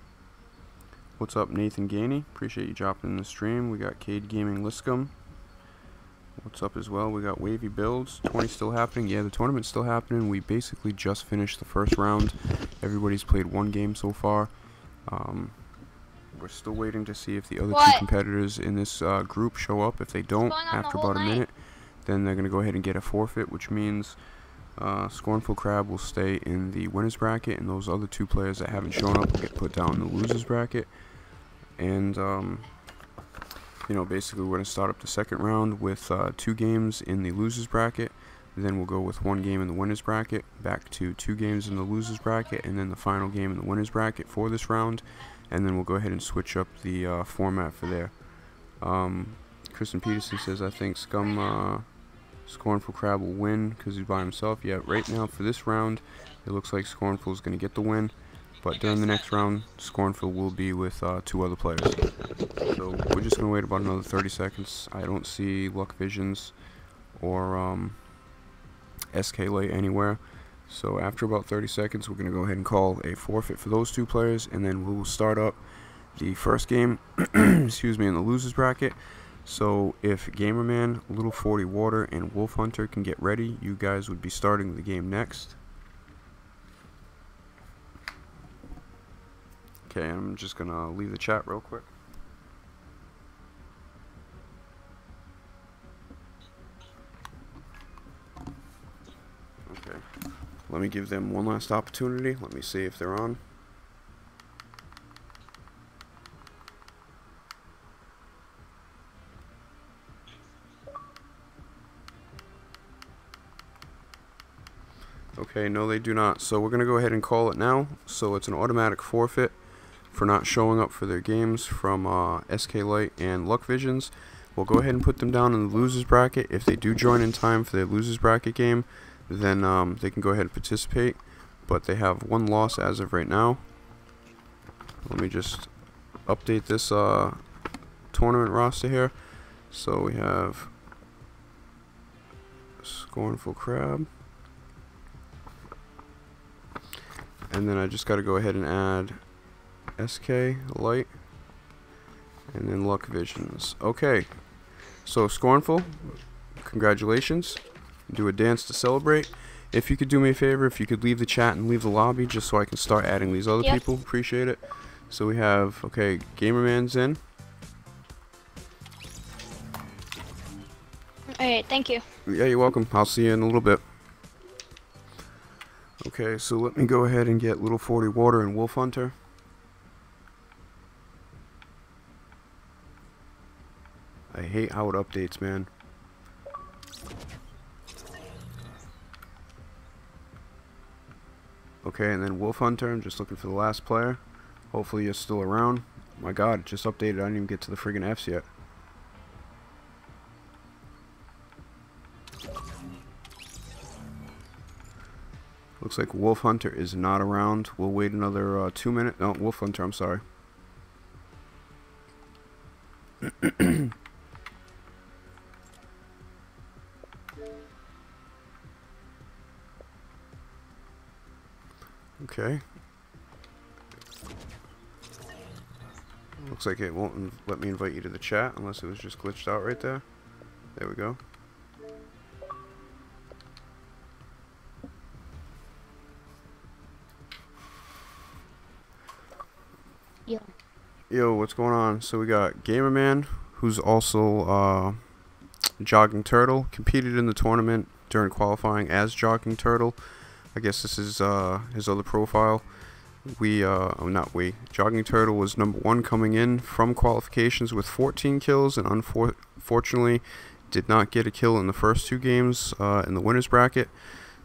What's up, Nathan Gainey? Appreciate you dropping in the stream. We got Cade Gaming Liscum. What's up as well? We got Wavy Builds. 20 still happening. Yeah, the tournament's still happening. We basically just finished the first round. Everybody's played one game so far. We're still waiting to see if the other two competitors in this group show up. If they don't, after about a minute, then they're going to go ahead and get a forfeit, which means Scornful Crab will stay in the winner's bracket, and those other two players that haven't shown up will get put down in the loser's bracket. And, you know, basically we're going to start up the second round with 2 games in the loser's bracket. Then we'll go with 1 game in the winner's bracket, back to 2 games in the loser's bracket, and then the final game in the winner's bracket for this round. And then we'll go ahead and switch up the format for there. Kristen Peterson says, I think Scornful Crab will win because he's by himself. Yeah, right now for this round, it looks like Scornful is going to get the win. But during the next round, Scornful will be with 2 other players. So we're just going to wait about another 30 seconds. I don't see Luck Visions or SK Late anywhere. So after about 30 seconds, we're going to go ahead and call a forfeit for those 2 players, and then we'll start up the first game, excuse me, in the losers bracket. So if Gamerman, Little 40 Water, and Wolf Hunter can get ready, you guys would be starting the game next. Okay, I'm just going to leave the chat real quick. Okay. Let me give them one last opportunity. Let me see if they're on. Okay, no they do not. So we're going to go ahead and call it now. So it's an automatic forfeit for not showing up for their games from SK Light and Luck Visions. We'll go ahead and put them down in the losers bracket. If they do join in time for their losers bracket game, then they can go ahead and participate, but they have 1 loss as of right now. Let me just update this tournament roster here. So we have Scornful Crab, and then I just got to go ahead and add SK Light and then Luck Visions. Okay, so Scornful, congratulations. Do a dance to celebrate. If you could do me a favor, if you could leave the chat and leave the lobby just so I can start adding these other people, appreciate it. So we have, okay, Gamerman's in. Alright, thank you. Yeah, you're welcome. I'll see you in a little bit. Okay, so let me go ahead and get Little 40 Water and Wolf Hunter. I hate how it updates, man. Okay, and then Wolf Hunter, I'm just looking for the last player. Hopefully you're still around. My god, it just updated. I didn't even get to the friggin' Fs yet. Looks like Wolf Hunter is not around. We'll wait another 2 minutes. No, Wolf Hunter, I'm sorry. Okay. Looks like it won't let me invite you to the chat unless it was just glitched out right there. There we go. Yo, what's going on? So we got Gamerman, who's also Jogging Turtle, competed in the tournament during qualifying as Jogging Turtle. I guess this is his other profile. Jogging Turtle was #1 coming in from qualifications with 14 kills, and unfortunately did not get a kill in the first 2 games in the winners bracket.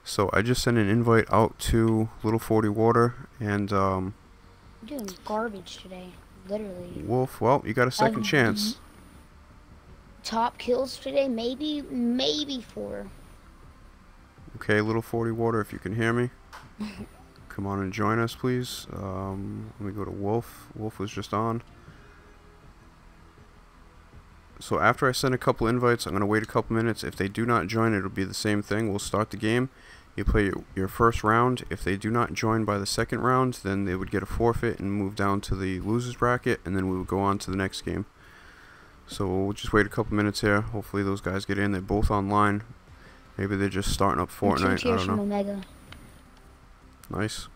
So I just sent an invite out to Little 40 Water and I'm doing garbage today, literally. Wolf. Well, you got a second chance. Top kills today, maybe 4. Okay, Little 40 Water, if you can hear me, come on and join us, please. Let me go to Wolf. Wolf was just on. So after I send a couple invites, I'm going to wait a couple minutes. If they do not join, it'll be the same thing. We'll start the game. You play your first round. If they do not join by the second round, then they would get a forfeit and move down to the losers bracket, and then we would go on to the next game. So we'll just wait a couple minutes here. Hopefully those guys get in. They're both online. Maybe they're just starting up Fortnite. I don't know. Omega. Nice.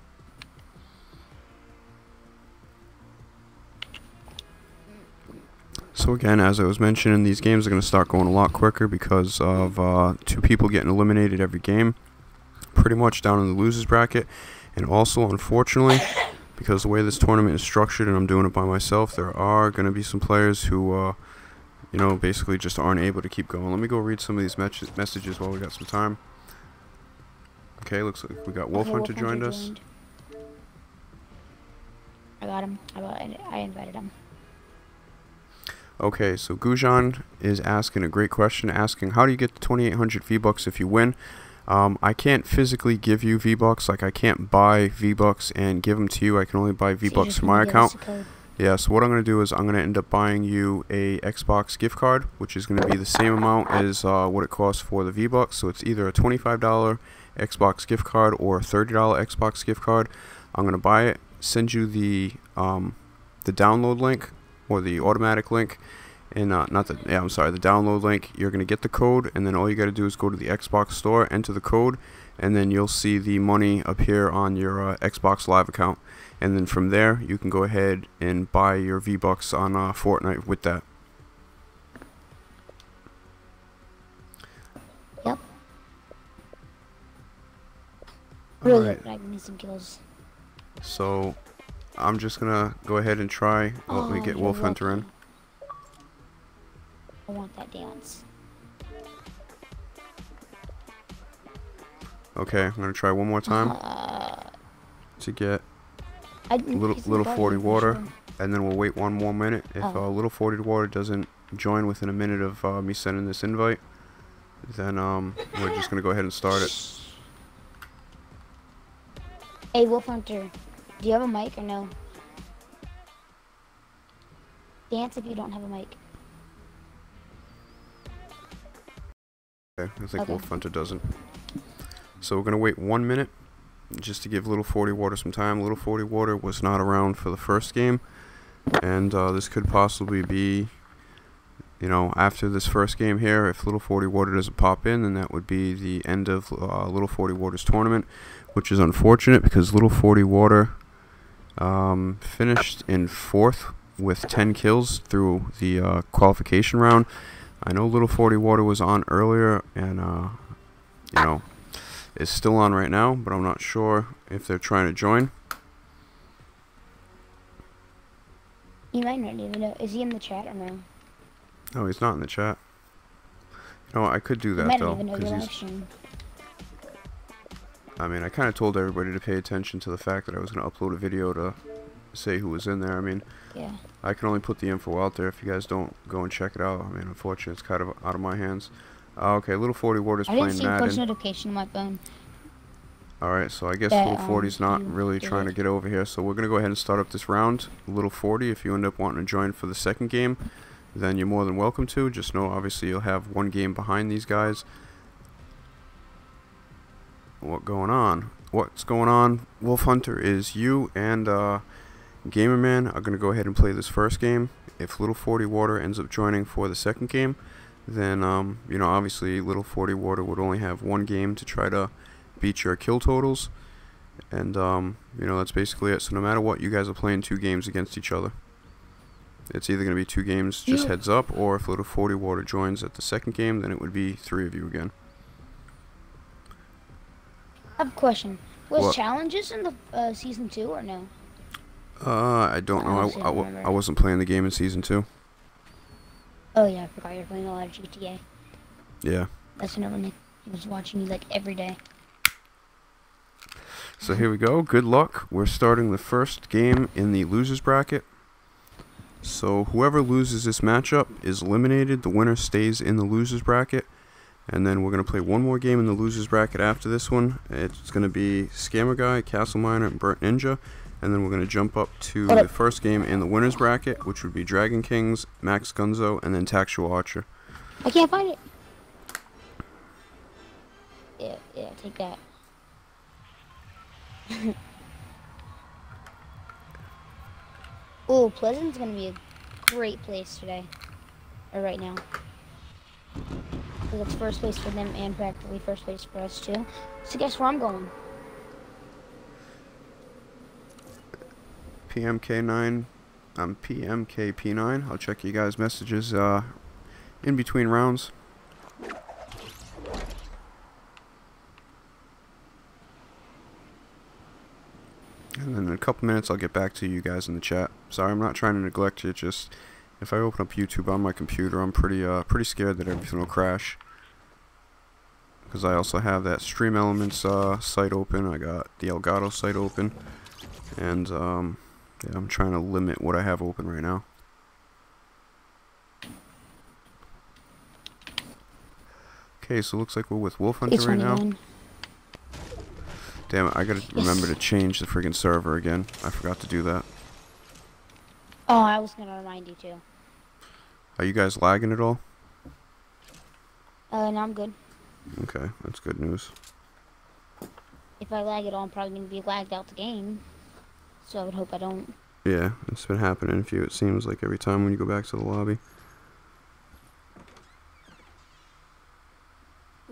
So again, as I was mentioning, these games are going to start going a lot quicker because of 2 people getting eliminated every game, pretty much down in the losers bracket. And also, unfortunately, because the way this tournament is structured and I'm doing it by myself, there are going to be some players who, you know, basically just aren't able to keep going. Let me go read some of these messages while we got some time. Okay, looks like we got Wolf Hunter joined us. I got him. I invited him. Okay, so Gujan is asking a great question, asking how do you get the 2,800 V-Bucks if you win? I can't physically give you V-Bucks, like I can't buy V-Bucks and give them to you. I can only buy V-Bucks from my account. Yeah, so what I'm going to do is I'm going to end up buying you a Xbox gift card, which is going to be the same amount as what it costs for the V-Bucks. So it's either a $25 Xbox gift card or a $30 Xbox gift card. I'm going to buy it, send you the download link or the automatic link, and the download link. You're going to get the code, and then all you got to do is go to the Xbox store, enter the code, and then you'll see the money appear on your Xbox Live account. And then from there, you can go ahead and buy your V-Bucks on Fortnite with that. Yep. Alright. I need some kills. So I'm just gonna go ahead and try. Let me get you're Wolf Hunter in. lucky. I want that dance. Okay, I'm gonna try one more time to get little 40 water, sure. and then we'll wait 1 more minute. If little 40 water doesn't join within a minute of me sending this invite, then we're just gonna go ahead and start it. Hey, Wolf Hunter, do you have a mic or no? Dance if you don't have a mic. Okay, I think Okay. Wolf Hunter doesn't. So we're gonna wait 1 minute just to give little 40 water some time. Little 40 water was not around for the first game, and this could possibly be, you know, after this first game here. If little 40 water doesn't pop in, then that would be the end of little 40 water's tournament, which is unfortunate because little 40 water finished in 4th with 10 kills through the qualification round. I know little 40 water was on earlier, and you know, is still on right now, but I'm not sure if they're trying to join. You might not even know. Is he in the chat or no? No, he's not in the chat. You know, I could do You that might though, not even know the because live stream. I mean, I kind of told everybody to pay attention to the fact that I was going to upload a video to say who was in there. I mean, Yeah. I can only put the info out there. If you guys don't go and check it out, I mean, unfortunately, it's kind of out of my hands. Okay, little 40 water's I didn't playing see a push Madden. notification on my phone. Alright, so I guess that, little 40's not you really trying to did. get over here, so we're going to go ahead and start up this round. Little 40, if you end up wanting to join for the second game, then you're more than welcome to. Just know, obviously, you'll have 1 game behind these guys. What's going on? Wolf Hunter is you and Gamerman are going to go ahead and play this first game. If little 40 water ends up joining for the second game, then you know, obviously little 40 water would only have 1 game to try to beat your kill totals, and you know, that's basically it. So no matter what, you guys are playing 2 games against each other. It's either going to be 2 games just heads up, or if little 40 water joins at the second game, then it would be 3 of you again. I have a question. Was What? challenges in the season 2 or no? I don't know. honestly don't remember. I wasn't playing the game in season 2. Oh yeah, I forgot you're playing a lot of GTA. Yeah. That's another one. I was watching you like every day. So here we go. Good luck. We're starting the first game in the losers bracket. So whoever loses this matchup is eliminated. The winner stays in the losers bracket. And then we're going to play one more game in the losers bracket after this one. It's going to be Scammer Guy, Castle Miner, and Burnt Ninja. And then we're going to jump up to the first game in the winners bracket, which would be Dragon Kings, Max Gunzo, and then Tactual Archer. I can't find it. Yeah, take that. Oh, Pleasant's gonna be a great place today. Or right now. Because it's first place for them and practically first place for us too. So guess where I'm going? PMK9. I'm PMKP9. I'll check you guys' messages in between rounds. And then in a couple minutes I'll get back to you guys in the chat. Sorry, I'm not trying to neglect you, just if I open up YouTube on my computer, I'm pretty scared that everything will crash. Because I also have that Stream Elements site open, I got the Elgato site open, and yeah, I'm trying to limit what I have open right now. Okay, so it looks like we're with Wolf Hunter right now. Damn it, I gotta remember to change the friggin' server again. I forgot to do that. Oh, I was gonna remind you too. Are you guys lagging at all? No, I'm good. Okay, that's good news. If I lag at all, I'm probably gonna be lagged out the game. So I would hope I don't. Yeah, it's been happening to you, it seems like every time when you go back to the lobby.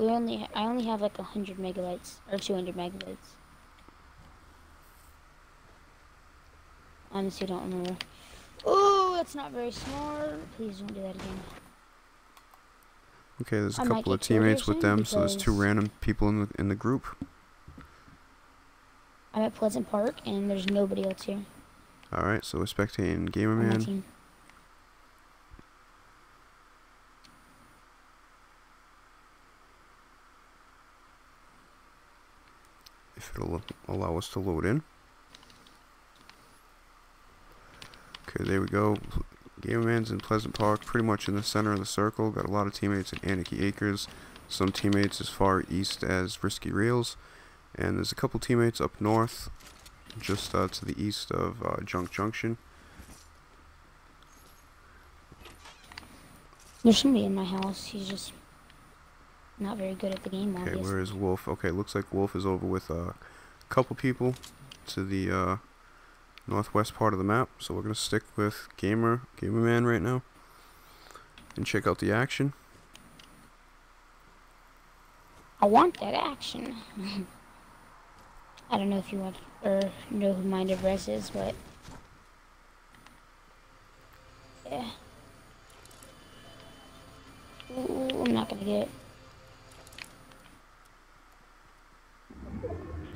I only have like 100 megabytes or 200 megabytes. Honestly, don't remember. Oh, that's not very smart. Please don't do that again. Okay, there's a couple of teammates with them, so there's 2 random people in the group. I'm at Pleasant Park, and there's nobody else here. All right, so we're spectating Gamerman. If it'll allow us to load in. Okay, there we go. Gamerman's in Pleasant Park, pretty much in the center of the circle. Got a lot of teammates in Anarchy Acres, some teammates as far east as Risky Reels, and there's a couple teammates up north, just to the east of Junk Junction. There's somebody in my house. He's just not very good at the game, obviously. Okay, where is Wolf? Okay, looks like Wolf is over with a couple people to the northwest part of the map. So we're gonna stick with Gamerman right now, and check out the action. I want that action. I don't know if you want or know who Mind of Res is, but yeah. Ooh, I'm not gonna get it.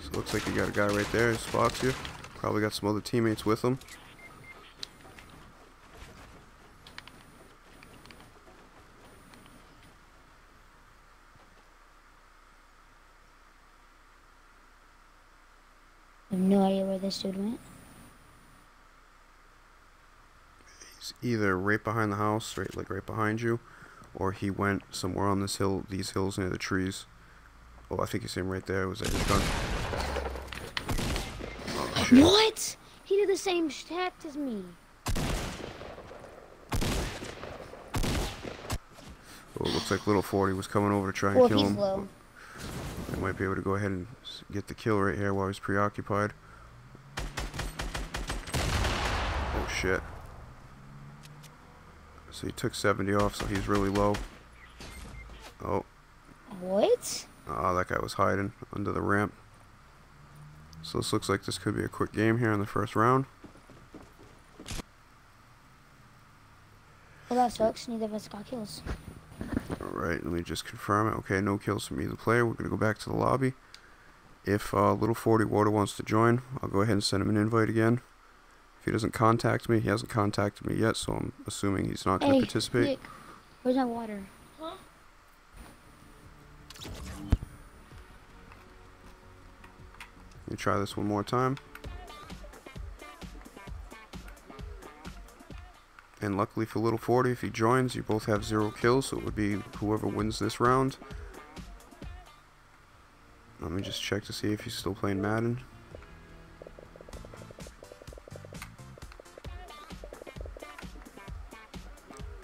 So it looks like you got a guy right there who spots you. Probably got some other teammates with him. I have no idea where this dude went. He's either right behind the house, right behind you, or he went somewhere on this hill, these hills near the trees. Oh, I think you see him right there. Was that his gun? Oh, shit. What? He did the same attack as me. Oh, it looks like Little 40 was coming over to try and kill him. Low. I might be able to go ahead and get the kill right here while he's preoccupied. Oh shit. So he took 70 off, so he's really low. Oh. What? Oh, that guy was hiding under the ramp. So this looks like this could be a quick game here in the first round. Well, that sucks. Neither of us got kills. Alright, let me just confirm it. Okay, no kills from either player. We're going to go back to the lobby. If Little 40 Water wants to join, I'll go ahead and send him an invite again. If he doesn't contact me, he hasn't contacted me yet, so I'm assuming he's not going to participate. Nick, where's my water? Huh? me try this one more time. And luckily for Little 40, if he joins, you both have 0 kills, so it would be whoever wins this round. Let me just check to see if he's still playing Madden.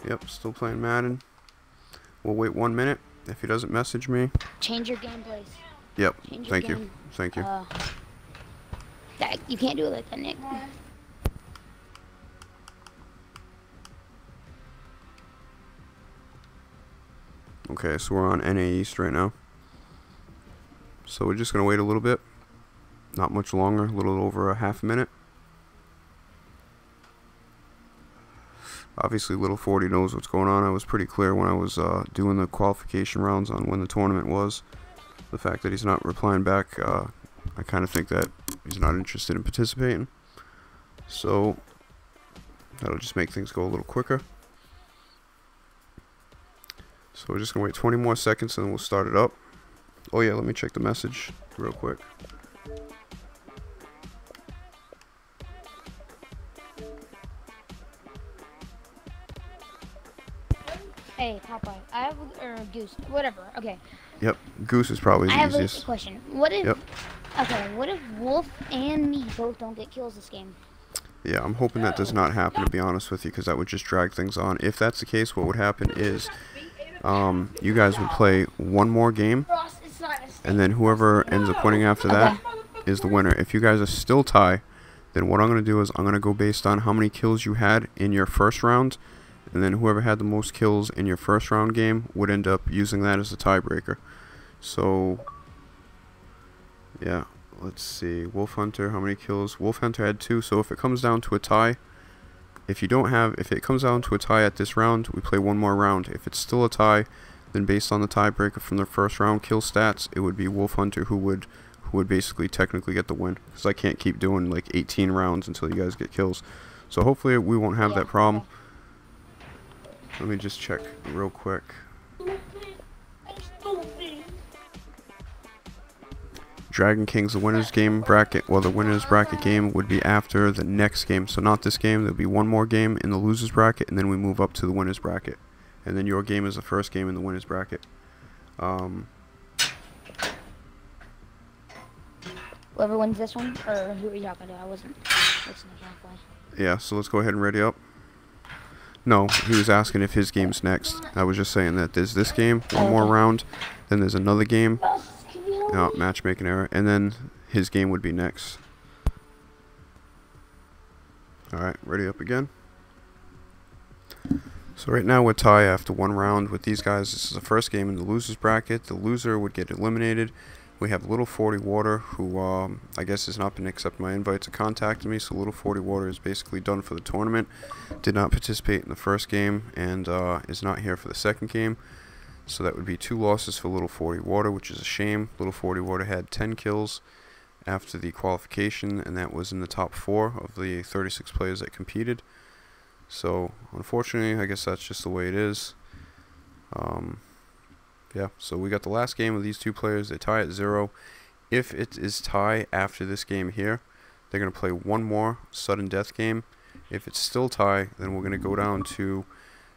Yep, still playing Madden. We'll wait 1 minute. If he doesn't message me. Change your game, please. Yep, Change thank your you. game. Thank you. You can't do it like that, Nick. Okay, so we're on NA East right now. So we're just going to wait a little bit. Not much longer, a little over a half a minute. Obviously, Little 40 knows what's going on. I was pretty clear when I was doing the qualification rounds on when the tournament was. The fact that he's not replying back, I kind of think that he's not interested in participating. So that'll just make things go a little quicker. So we're just going to wait 20 more seconds and then we'll start it up. Oh yeah, let me check the message real quick. Hey, Popeye, I have Goose, whatever. Okay. Yep, Goose is probably I the have easiest. a question. What if? Yep. Okay, what if Wolf and me both don't get kills this game? Yeah, I'm hoping that does not happen, to be honest with you, because that would just drag things on. If that's the case, what would happen is you guys would play one more game, and then whoever ends up winning after that is the winner. If you guys are still tie, then what I'm going to do is I'm going to go based on how many kills you had in your first round, and then whoever had the most kills in your first round game would end up using that as a tiebreaker. So, yeah, let's see. Wolf Hunter, how many kills? Wolf Hunter had 2, so if it comes down to a tie, if it comes down to a tie at this round, we play one more round. If it's still a tie, then based on the tiebreaker from the first round kill stats, it would be Wolf Hunter who would basically technically get the win. Because I can't keep doing like 18 rounds until you guys get kills. So hopefully we won't have that problem. Let me just check real quick. Dragon King's the winner's game bracket. Well, the winner's bracket game would be after the next game. So not this game. There'll be one more game in the loser's bracket, and then we move up to the winner's bracket. And then your game is the first game in the winner's bracket. Whoever wins this one, or who are you talking to? I wasn't listening halfway. Yeah, so let's go ahead and ready up. No, he was asking if his game's next. I was just saying that there's this game, one more round, then there's another game. Oh, matchmaking error, and then his game would be next. Alright, ready up again. So right now we're tie after one round with these guys. This is the first game in the loser's bracket. The loser would get eliminated. We have Little 40 Water, who I guess has not been accepting my invites or contacting me. So Little 40 Water is basically done for the tournament. Did not participate in the first game and is not here for the second game. So that would be 2 losses for Little 40 Water, which is a shame. Little 40 Water had 10 kills after the qualification, and that was in the top 4 of the 36 players that competed. So unfortunately, I guess that's just the way it is. Yeah, so we got the last game of these two players. They tie at 0. If it is tie after this game here, they're going to play one more sudden death game. If it's still tie, then we're going to go down to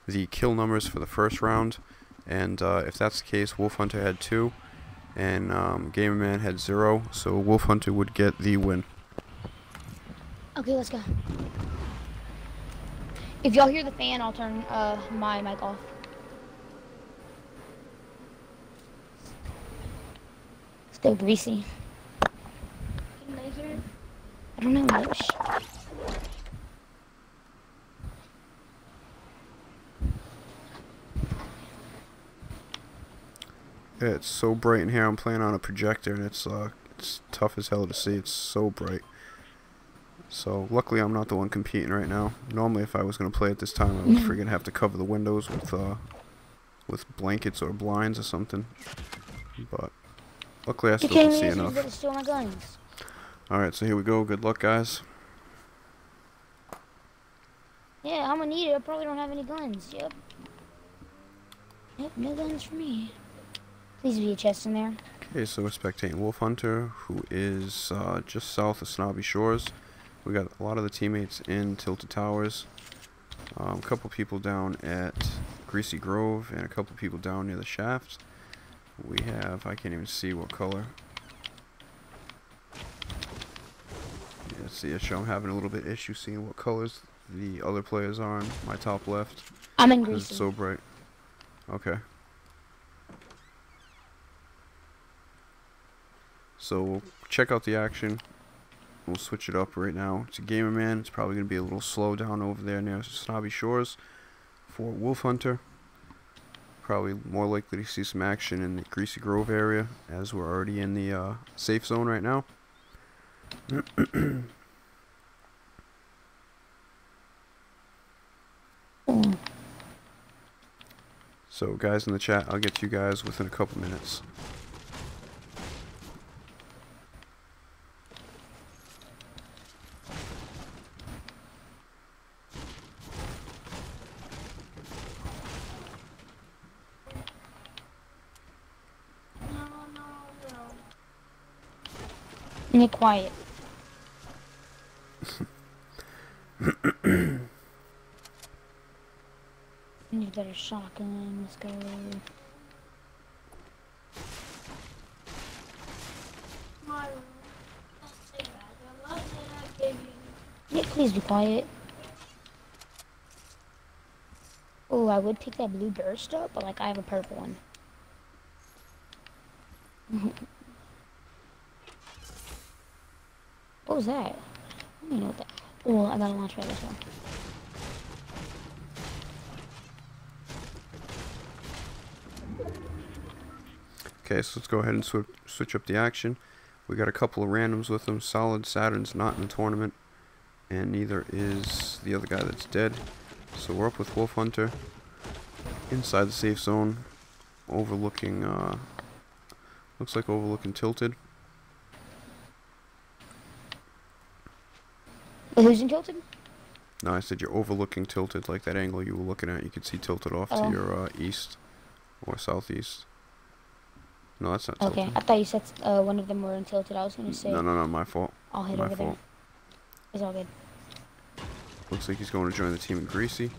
the kill numbers for the first round. And if that's the case, Wolf Hunter had 2, and Gamerman had 0. So Wolf Hunter would get the win. Okay, let's go. If y'all hear the fan, I'll turn my mic off. Still greasy. I don't know. Yeah, it's so bright in here. I'm playing on a projector, and it's tough as hell to see. It's so bright. So luckily, I'm not the one competing right now. Normally, if I was gonna play at this time, I would friggin' have to cover the windows with blankets or blinds or something. But luckily, I still can see enough. Steal my guns. All right, so here we go. Good luck, guys. Yeah, I'm gonna need it. I probably don't have any guns. Yep, no guns for me. Please be a chest in there. Okay, so we're spectating Wolf Hunter, who is just south of Snobby Shores. We got a lot of the teammates in Tilted Towers. A couple people down at Greasy Grove, and a couple people down near the shaft. We have, I can't even see what color. Yeah, let's see, I'm having a little bit issue seeing what colors the other players are on my top left. I'm in Because it's Greasy. so bright. Okay. So we'll check out the action. We'll switch it up right now to Gamer Man. It's probably going to be a little slow down over there near Snobby Shores for Wolf Hunter. Probably more likely to see some action in the Greasy Grove area, as we're already in the safe zone right now. So guys in the chat, I'll get to you guys within a couple minutes. Be quiet. I need a better shotgun. Let's go. Yeah, please be quiet. Oh, I would pick that blue burst up, but like I have a purple one. What was that? I don't even know what that. Oh, I got a launch pad as well. Okay, so let's go ahead and switch up the action. We got a couple of randoms with them. Solid Saturn's not in the tournament, and neither is the other guy that's dead. So we're up with Wolf Hunter inside the safe zone, overlooking. Looks like overlooking Tilted. Who's in Tilted? No, I said you're overlooking Tilted, like that angle you were looking at. You could see Tilted off to your east or southeast. No, that's not Tilted. Okay, I thought you said one of them were in Tilted. I was gonna say. No, my fault. I'll head over there. It's all good. Looks like he's going to join the team in Greasy.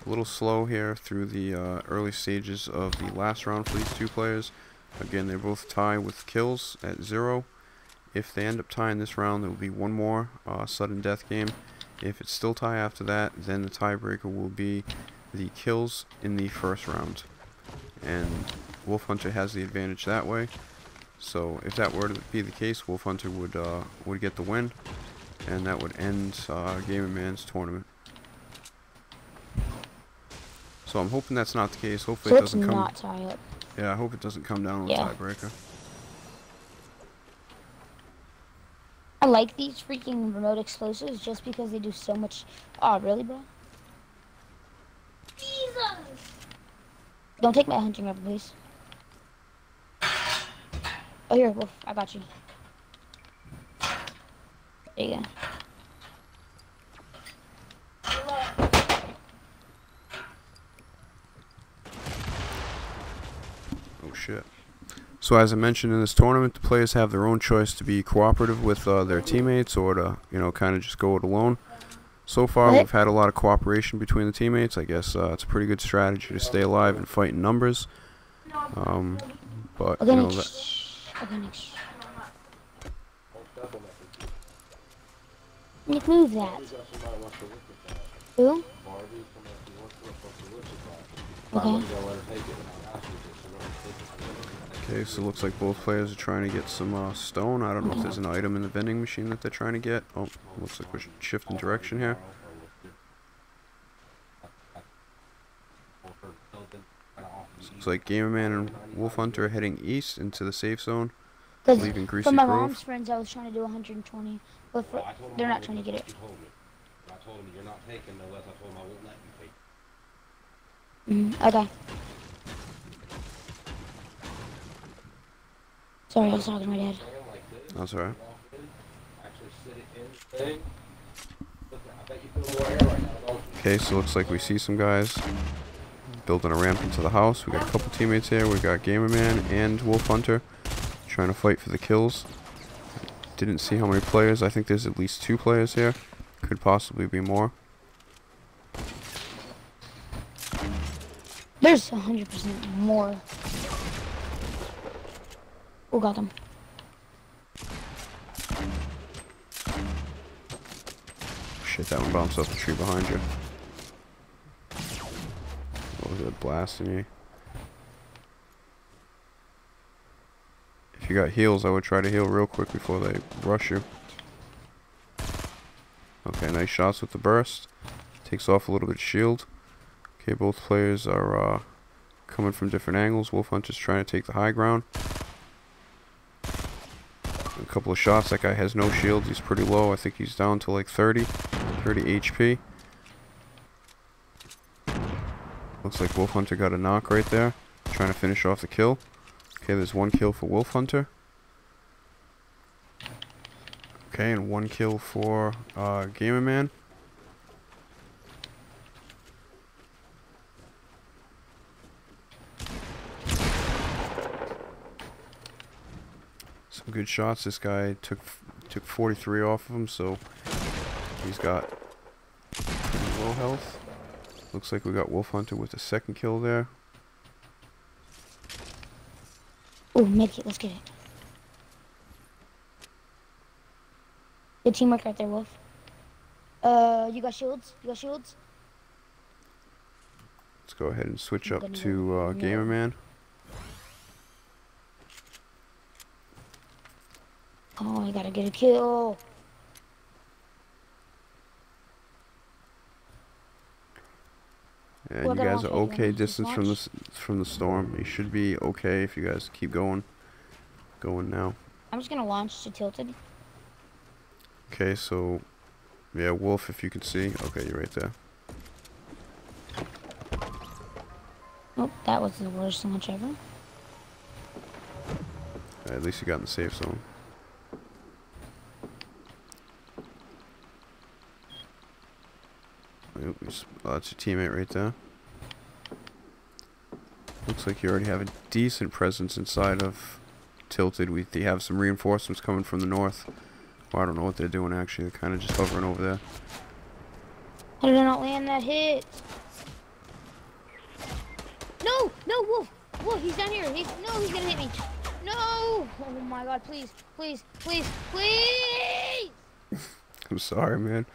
A little slow here through the early stages of the last round for these two players. Again, they both tie with kills at 0. If they end up tying this round, there will be one more sudden death game. If it's still tie after that, then the tiebreaker will be the kills in the first round. And Wolf Hunter has the advantage that way. So if that were to be the case, Wolf Hunter would get the win, and that would end Gamer Man's tournament. So I'm hoping that's not the case. Hopefully So it doesn't come. not tie up. Yeah, I hope it doesn't come down to a tiebreaker. I like these freaking remote explosives just because they do so much. Oh, really, bro? Jesus! Don't take my hunting rifle, please. Oh, here, Wolf. I got you. There you go. Oh shit. So as I mentioned in this tournament, the players have their own choice to be cooperative with their teammates or to, kind of just go it alone. So far, we've had a lot of cooperation between the teammates. I guess it's a pretty good strategy to stay alive and fight in numbers. But, Okay, Nick, move that. Who? Okay. Okay, so it looks like both players are trying to get some stone. I don't know if there's an item in the vending machine that they're trying to get. Oh, looks like we're shifting direction here. So looks like Gamer Man and Wolf Hunter are heading east into the safe zone, leaving Greasy For my Grove. mom's friends, I was trying to do 120, but they're not trying to get it. I told him you're not taking unless I told him I won't let you take. Okay. Sorry, I was talking to my dad. That's alright. Okay, so looks like we see some guys building a ramp into the house. We got a couple teammates here. We got Gamerman and Wolf Hunter trying to fight for the kills. Didn't see how many players. I think there's at least 2 players here. Could possibly be more. There's 100% more. Who got them? Shit, that one bounced off the tree behind you. What was it, blasting you? If you got heals, I would try to heal real quick before they rush you. Okay, nice shots with the burst. Takes off a little bit of shield. Okay, both players are coming from different angles. Wolf Hunter's trying to take the high ground. A couple of shots. That guy has no shield. He's pretty low. I think he's down to like 30 HP. Looks like Wolf Hunter got a knock right there. Trying to finish off the kill. Okay, there's 1 kill for Wolf Hunter. Okay, and 1 kill for Gamerman. Some good shots. This guy took 43 off of him, so he's got pretty low health. Looks like we got Wolf Hunter with the 2nd kill there. Oh, medkit, let's get it. Good teamwork right there, Wolf. You got shields? You got shields? Let's go ahead and switch up to Gamerman. Oh, I gotta get a kill. And you guys are okay distance from the storm. You should be okay if you guys keep going now. I'm just gonna launch to tilted. Okay, so yeah, Wolf, if you can see. Okay, you're right there. Oh, that was the worst launch ever. At least you got in the safe zone. Oh, that's your teammate right there. Looks like you already have a decent presence inside of Tilted. They have some reinforcements coming from the north. Well, I don't know what they're doing actually. They're kind of just hovering over there. How did I not land that hit? No, Wolf! Wolf, he's down here. He's gonna hit me. No! Oh my god, please, please, please, please! I'm sorry, man.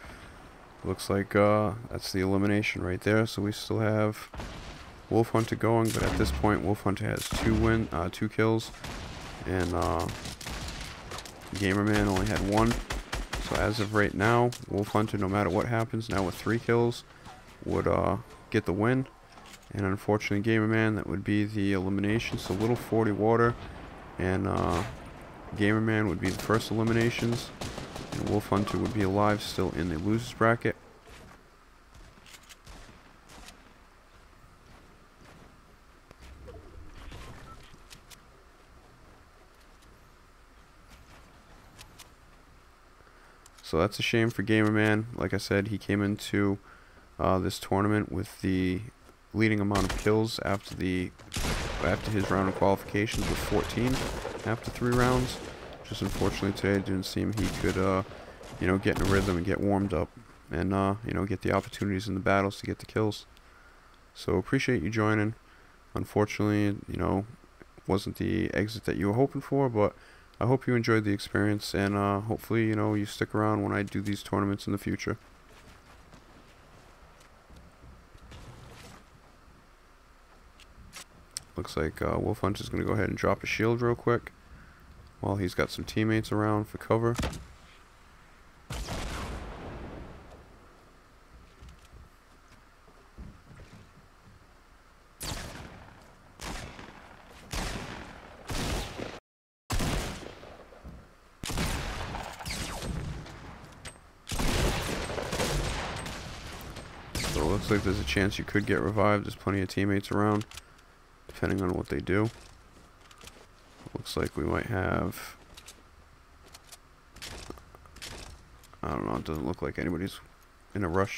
Looks like that's the elimination right there. So we still have Wolf Hunter going, but at this point Wolf Hunter has 2 kills, and Gamerman only had 1. So as of right now, Wolf Hunter, no matter what happens, now with 3 kills, would get the win. And unfortunately, Gamerman, that would be the elimination. So Little 40 Water and Gamerman would be the first eliminations. And Wolf Hunter would be alive still in the losers bracket. So that's a shame for Gamerman. Like I said, he came into this tournament with the leading amount of kills after his round of qualifications with 14 after 3 rounds. Just unfortunately today it didn't seem he could get in a rhythm and get warmed up and get the opportunities in the battles to get the kills. So appreciate you joining. Unfortunately, wasn't the exit that you were hoping for, but I hope you enjoyed the experience, and hopefully you stick around when I do these tournaments in the future. Looks like Wolf Hunter's going to go ahead and drop a shield real quick while he's got some teammates around for cover. So it looks like there's a chance you could get revived. There's plenty of teammates around, depending on what they do. Looks like we might have... I don't know, it doesn't look like anybody's in a rush